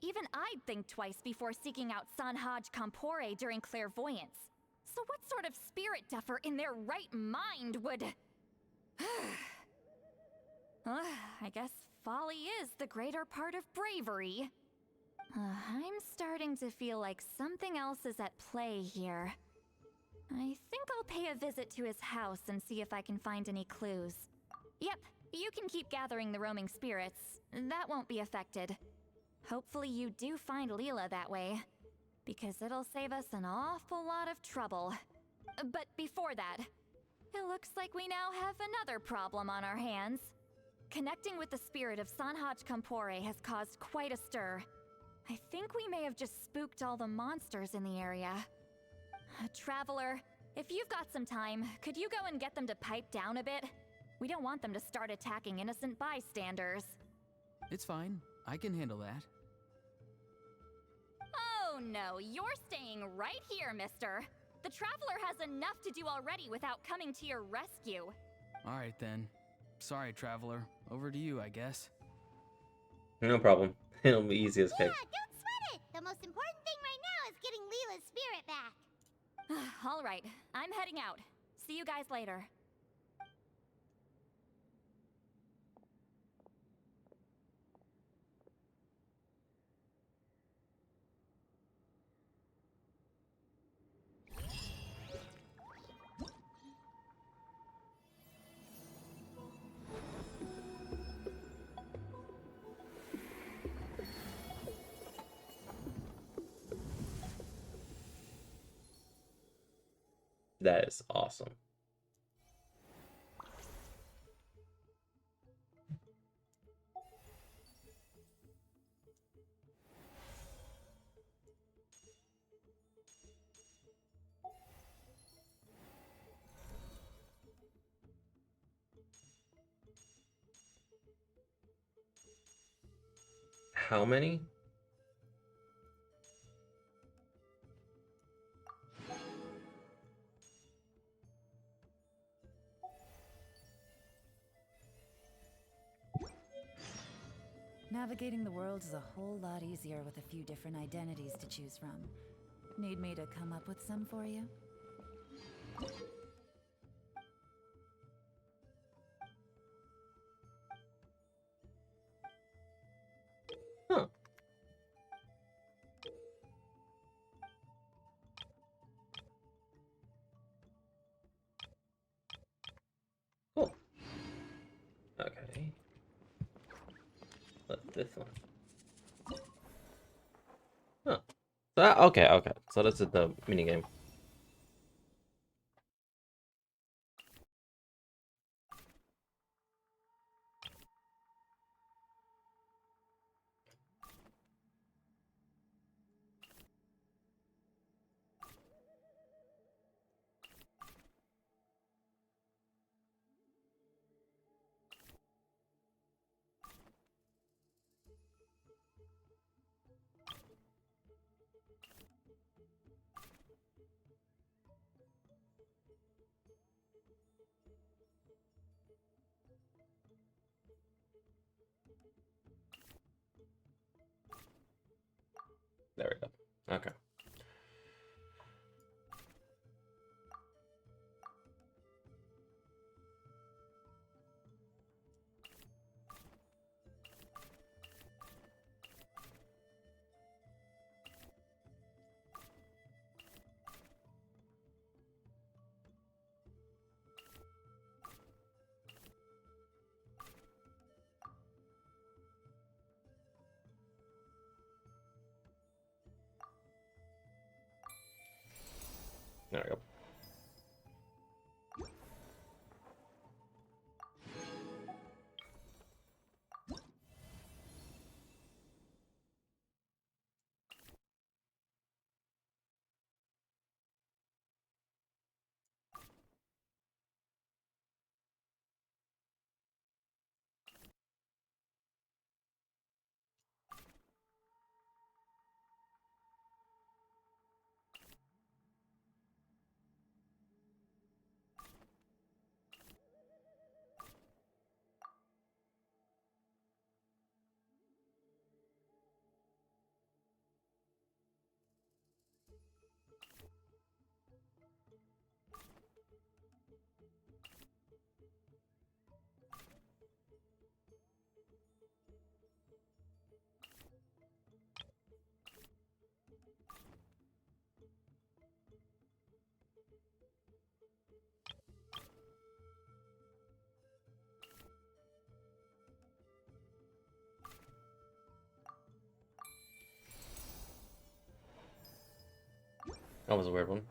Even I'd think twice before seeking out Sanhaj Kampore during clairvoyance. So what sort of spirit duffer in their right mind would... I guess folly is the greater part of bravery. I'm starting to feel like something else is at play here. I think I'll pay a visit to his house and see if I can find any clues. Yep, you can keep gathering the roaming spirits. That won't be affected. Hopefully you do find Leela that way, because it'll save us an awful lot of trouble. But before that, it looks like we now have another problem on our hands. Connecting with the spirit of Sanhaj Kampore has caused quite a stir. I think we may have just spooked all the monsters in the area. Traveler, if you've got some time, could you go and get them to pipe down a bit? We don't want them to start attacking innocent bystanders. It's fine. I can handle that. Oh no, you're staying right here, mister. The Traveler has enough to do already without coming to your rescue. Alright then. Sorry, Traveler. Over to you, I guess. No problem. It'll be easy as Yeah, pick. don't sweat it! The most important thing right now is getting Leela's spirit back. Alright, I'm heading out. See you guys later. That is awesome. How many? Navigating the world is a whole lot easier with a few different identities to choose from. Need me to come up with some for you? Huh. Cool. Okay. But this one. Huh. Okay, okay. So this is the minigame. There we go. Okay. There we go. That was a weird one.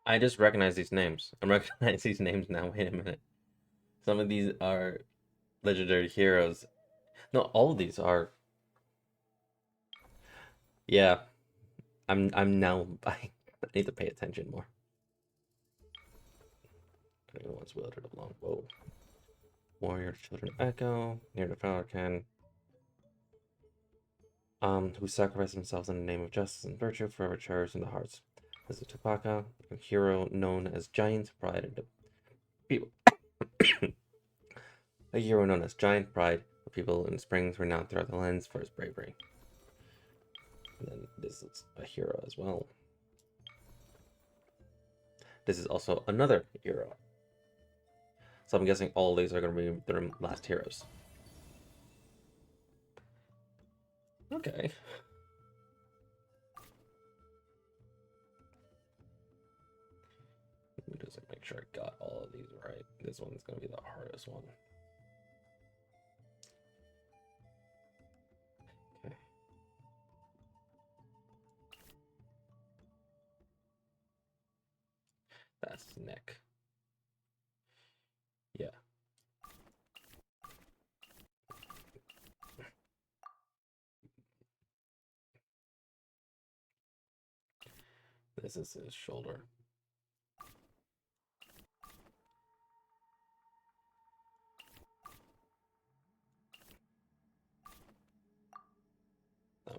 I just recognize these names. I recognize these names now. Wait a minute. Some of these are legendary heroes. No, all of these are. Yeah, I'm now. I need to pay attention more. Everyone's wilted along. Whoa. Warrior, children, echo near the Falcon. Who sacrificed themselves in the name of justice and virtue, forever cherished in the hearts. This is Tupaka, a hero known as Giant Pride of the people. A hero known as Giant Pride of people in Springs, renowned throughout the lands for his bravery. And then this is a hero as well. This is also another hero. So I'm guessing all these are going to be their last heroes. Okay. Let me just make sure I got all of these right. This one's going to be the hardest one. Okay. That's neck. Yeah. This is his shoulder. Oh.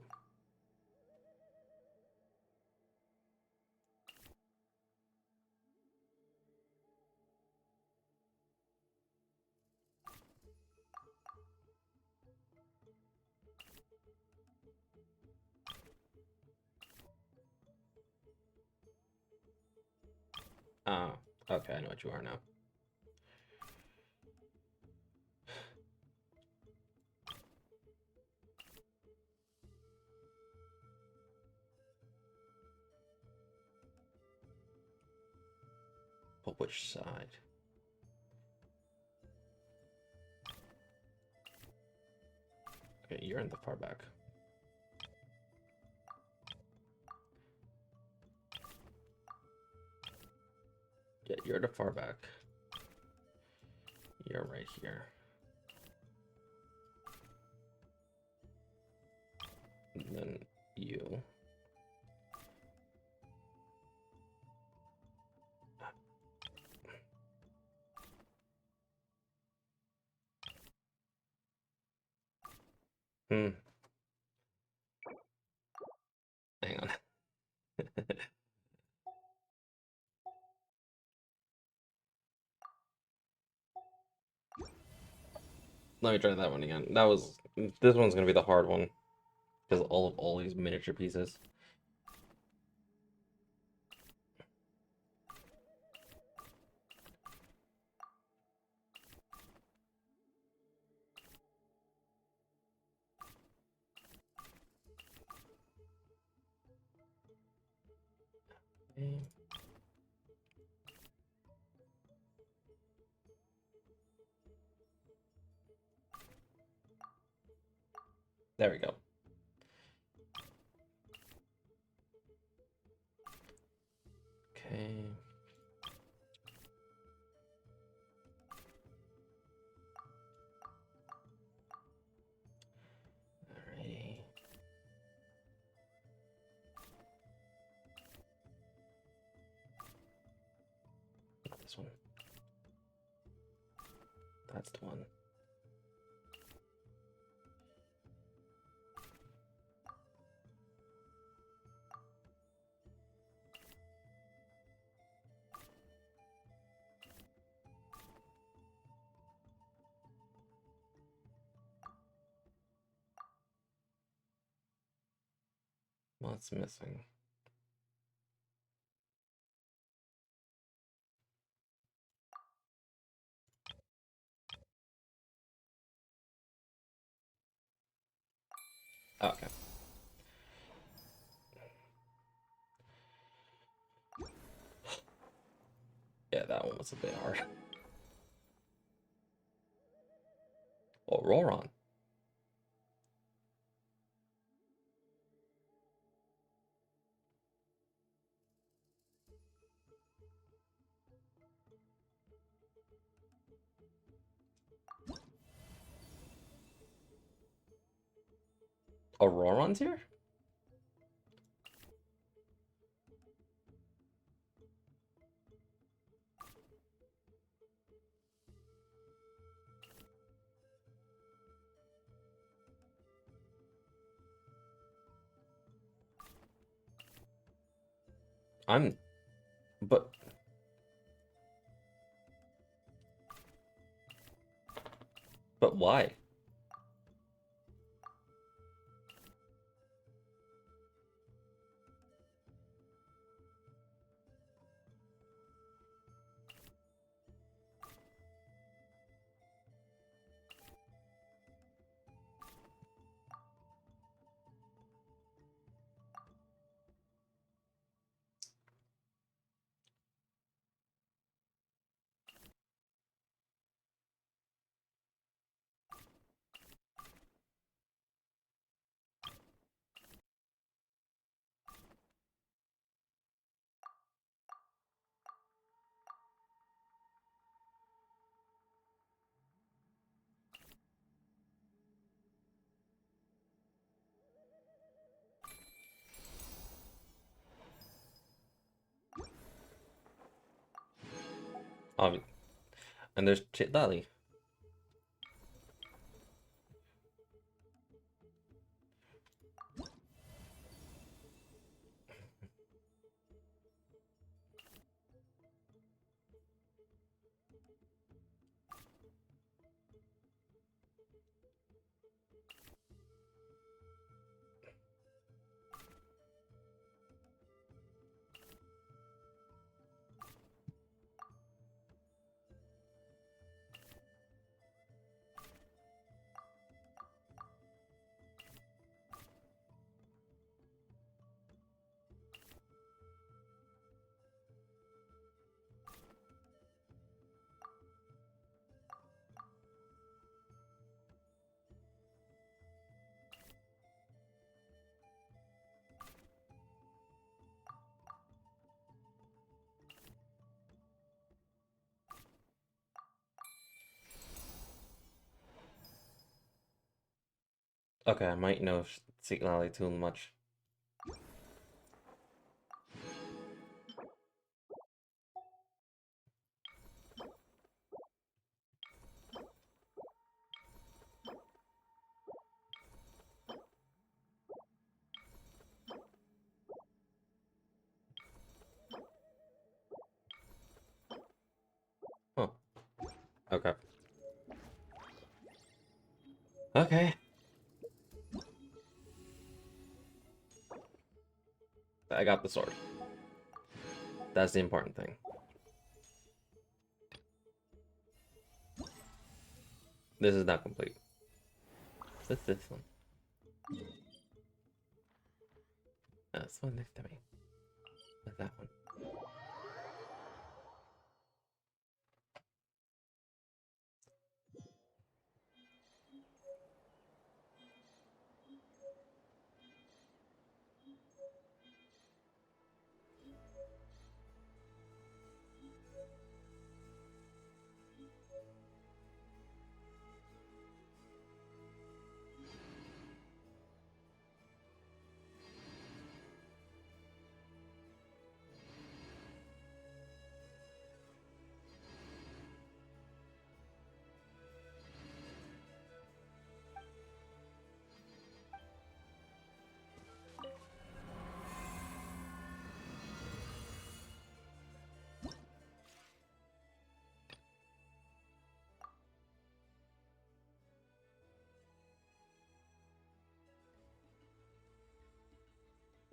Oh, okay, I know what you are now. But which side? Okay, you're in the far back. Yeah, you're the far back. You're right here. And then you. Hang on. Let me try that one again. This one's gonna be the hard one because all these miniature pieces. Okay. There we go. Okay. Alrighty. Not this one. That's the one. What's missing? Okay. Yeah, that one was a bit hard. Auroron. Auroron's here? I'm... But... But why? Obvi- And there's Chitlali. Okay, I might know Signali too much. Huh. Okay. Okay. I got the sword. That's the important thing. This is not complete. Is this one? That's the one next to me. What's that one?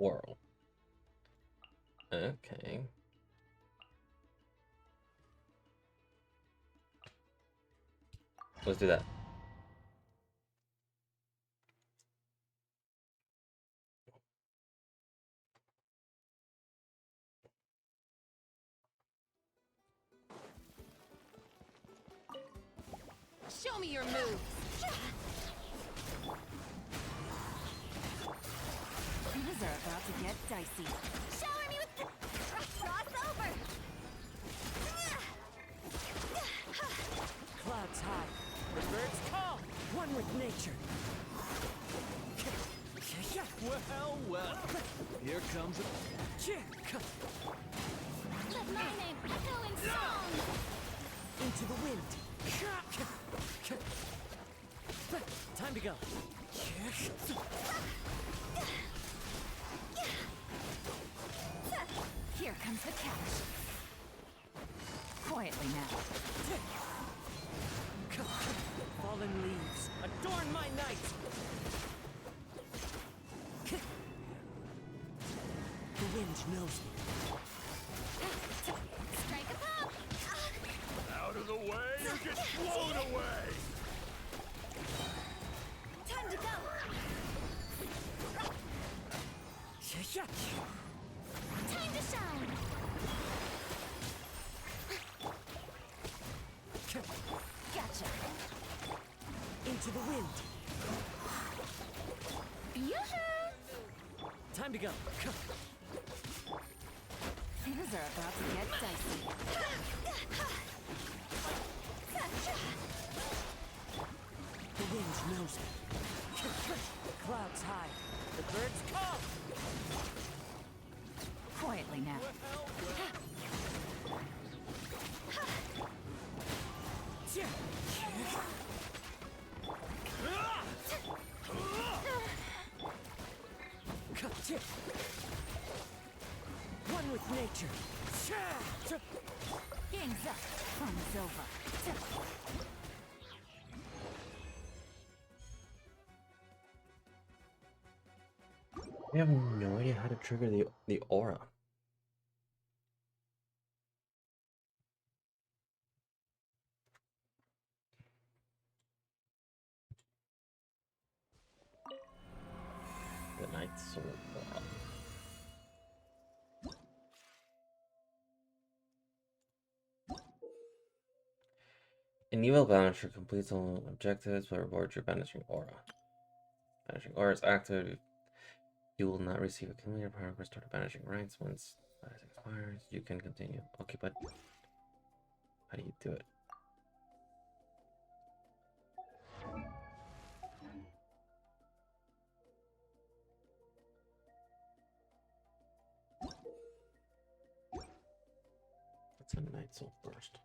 World. Okay. Let's do that. Show me your moves. Things are about to get dicey. Shower me with cross over. Clouds high, the birds call, one with nature. Well, here comes a... Let my name echo in song. Into the wind. Time to go. Here comes the catch. Quietly now. Fallen leaves, adorn my night. The wind knows me. Strike a pop. Out of the way or get blown away! Time to go. Time to shine. Gotcha. Into the wind. Yoo-hoo! Time to go. Things are about to get dicey. The wind knows me. Clouds high, the birds call. Quietly now. One with nature. Game's up. Fun is over. I have no idea how to trigger the aura. The Night Sword aura. An evil banisher completes all objectives but rewards your banishing aura. Banishing aura is active. You will not receive a kilometer power restore to banishing rights once banishing expires. You can continue. Okay, but how do you do it? Light Soul Burst.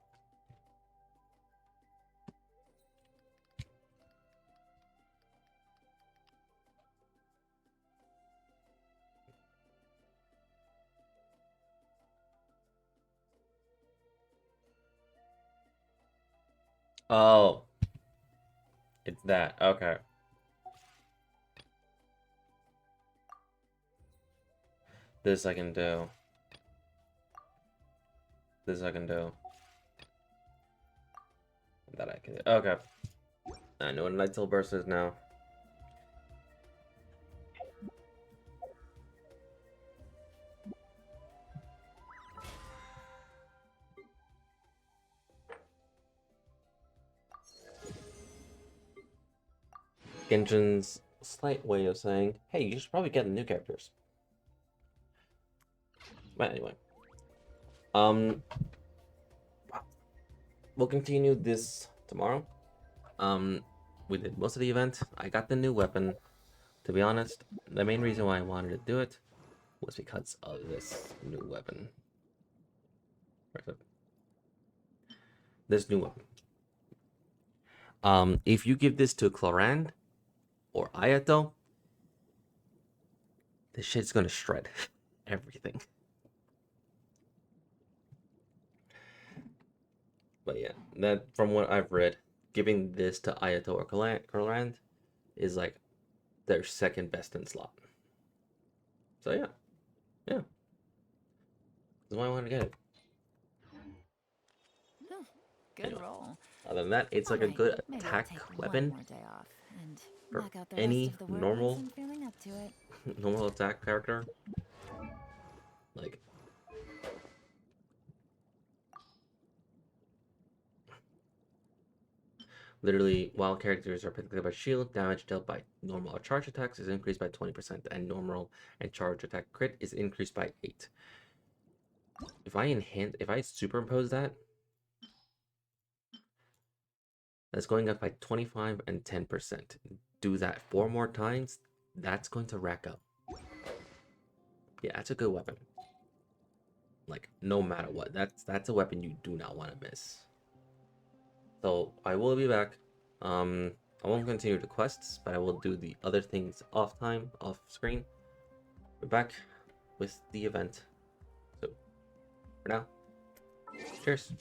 Oh, it's that. Okay. This I can do. This I can do. That I can do. Okay. I know what Light Soul Burst is now. Genshin's slight way of saying, hey, you should probably get the new characters. But anyway. We'll continue this tomorrow. We did most of the event. I got the new weapon. To be honest, the main reason why I wanted to do it was because of this new weapon. Where's it? This new weapon. If you give this to Clorand or Ayato, this shit's gonna shred everything. But yeah, that from what I've read, giving this to Ayato or Clorand is like their second best in slot. So yeah. That's why I wanted to get it. Good Anyway, roll. other than that, it's like a Alright, good maybe I'll attack take weapon one more day off and for knock out the any rest of the work normal once I'm feeling up to it. normal attack character. Like, literally, while characters are protected by shield, damage dealt by normal or charge attacks is increased by 20%, and normal and charge attack crit is increased by 8. If I superimpose that, that's going up by 25 and 10%. Do that 4 more times, that's going to rack up. Yeah, that's a good weapon. Like, no matter what, that's a weapon you do not want to miss. So I will be back. I won't continue the quests, but I will do the other things off screen. We're back with the event. So for now, cheers.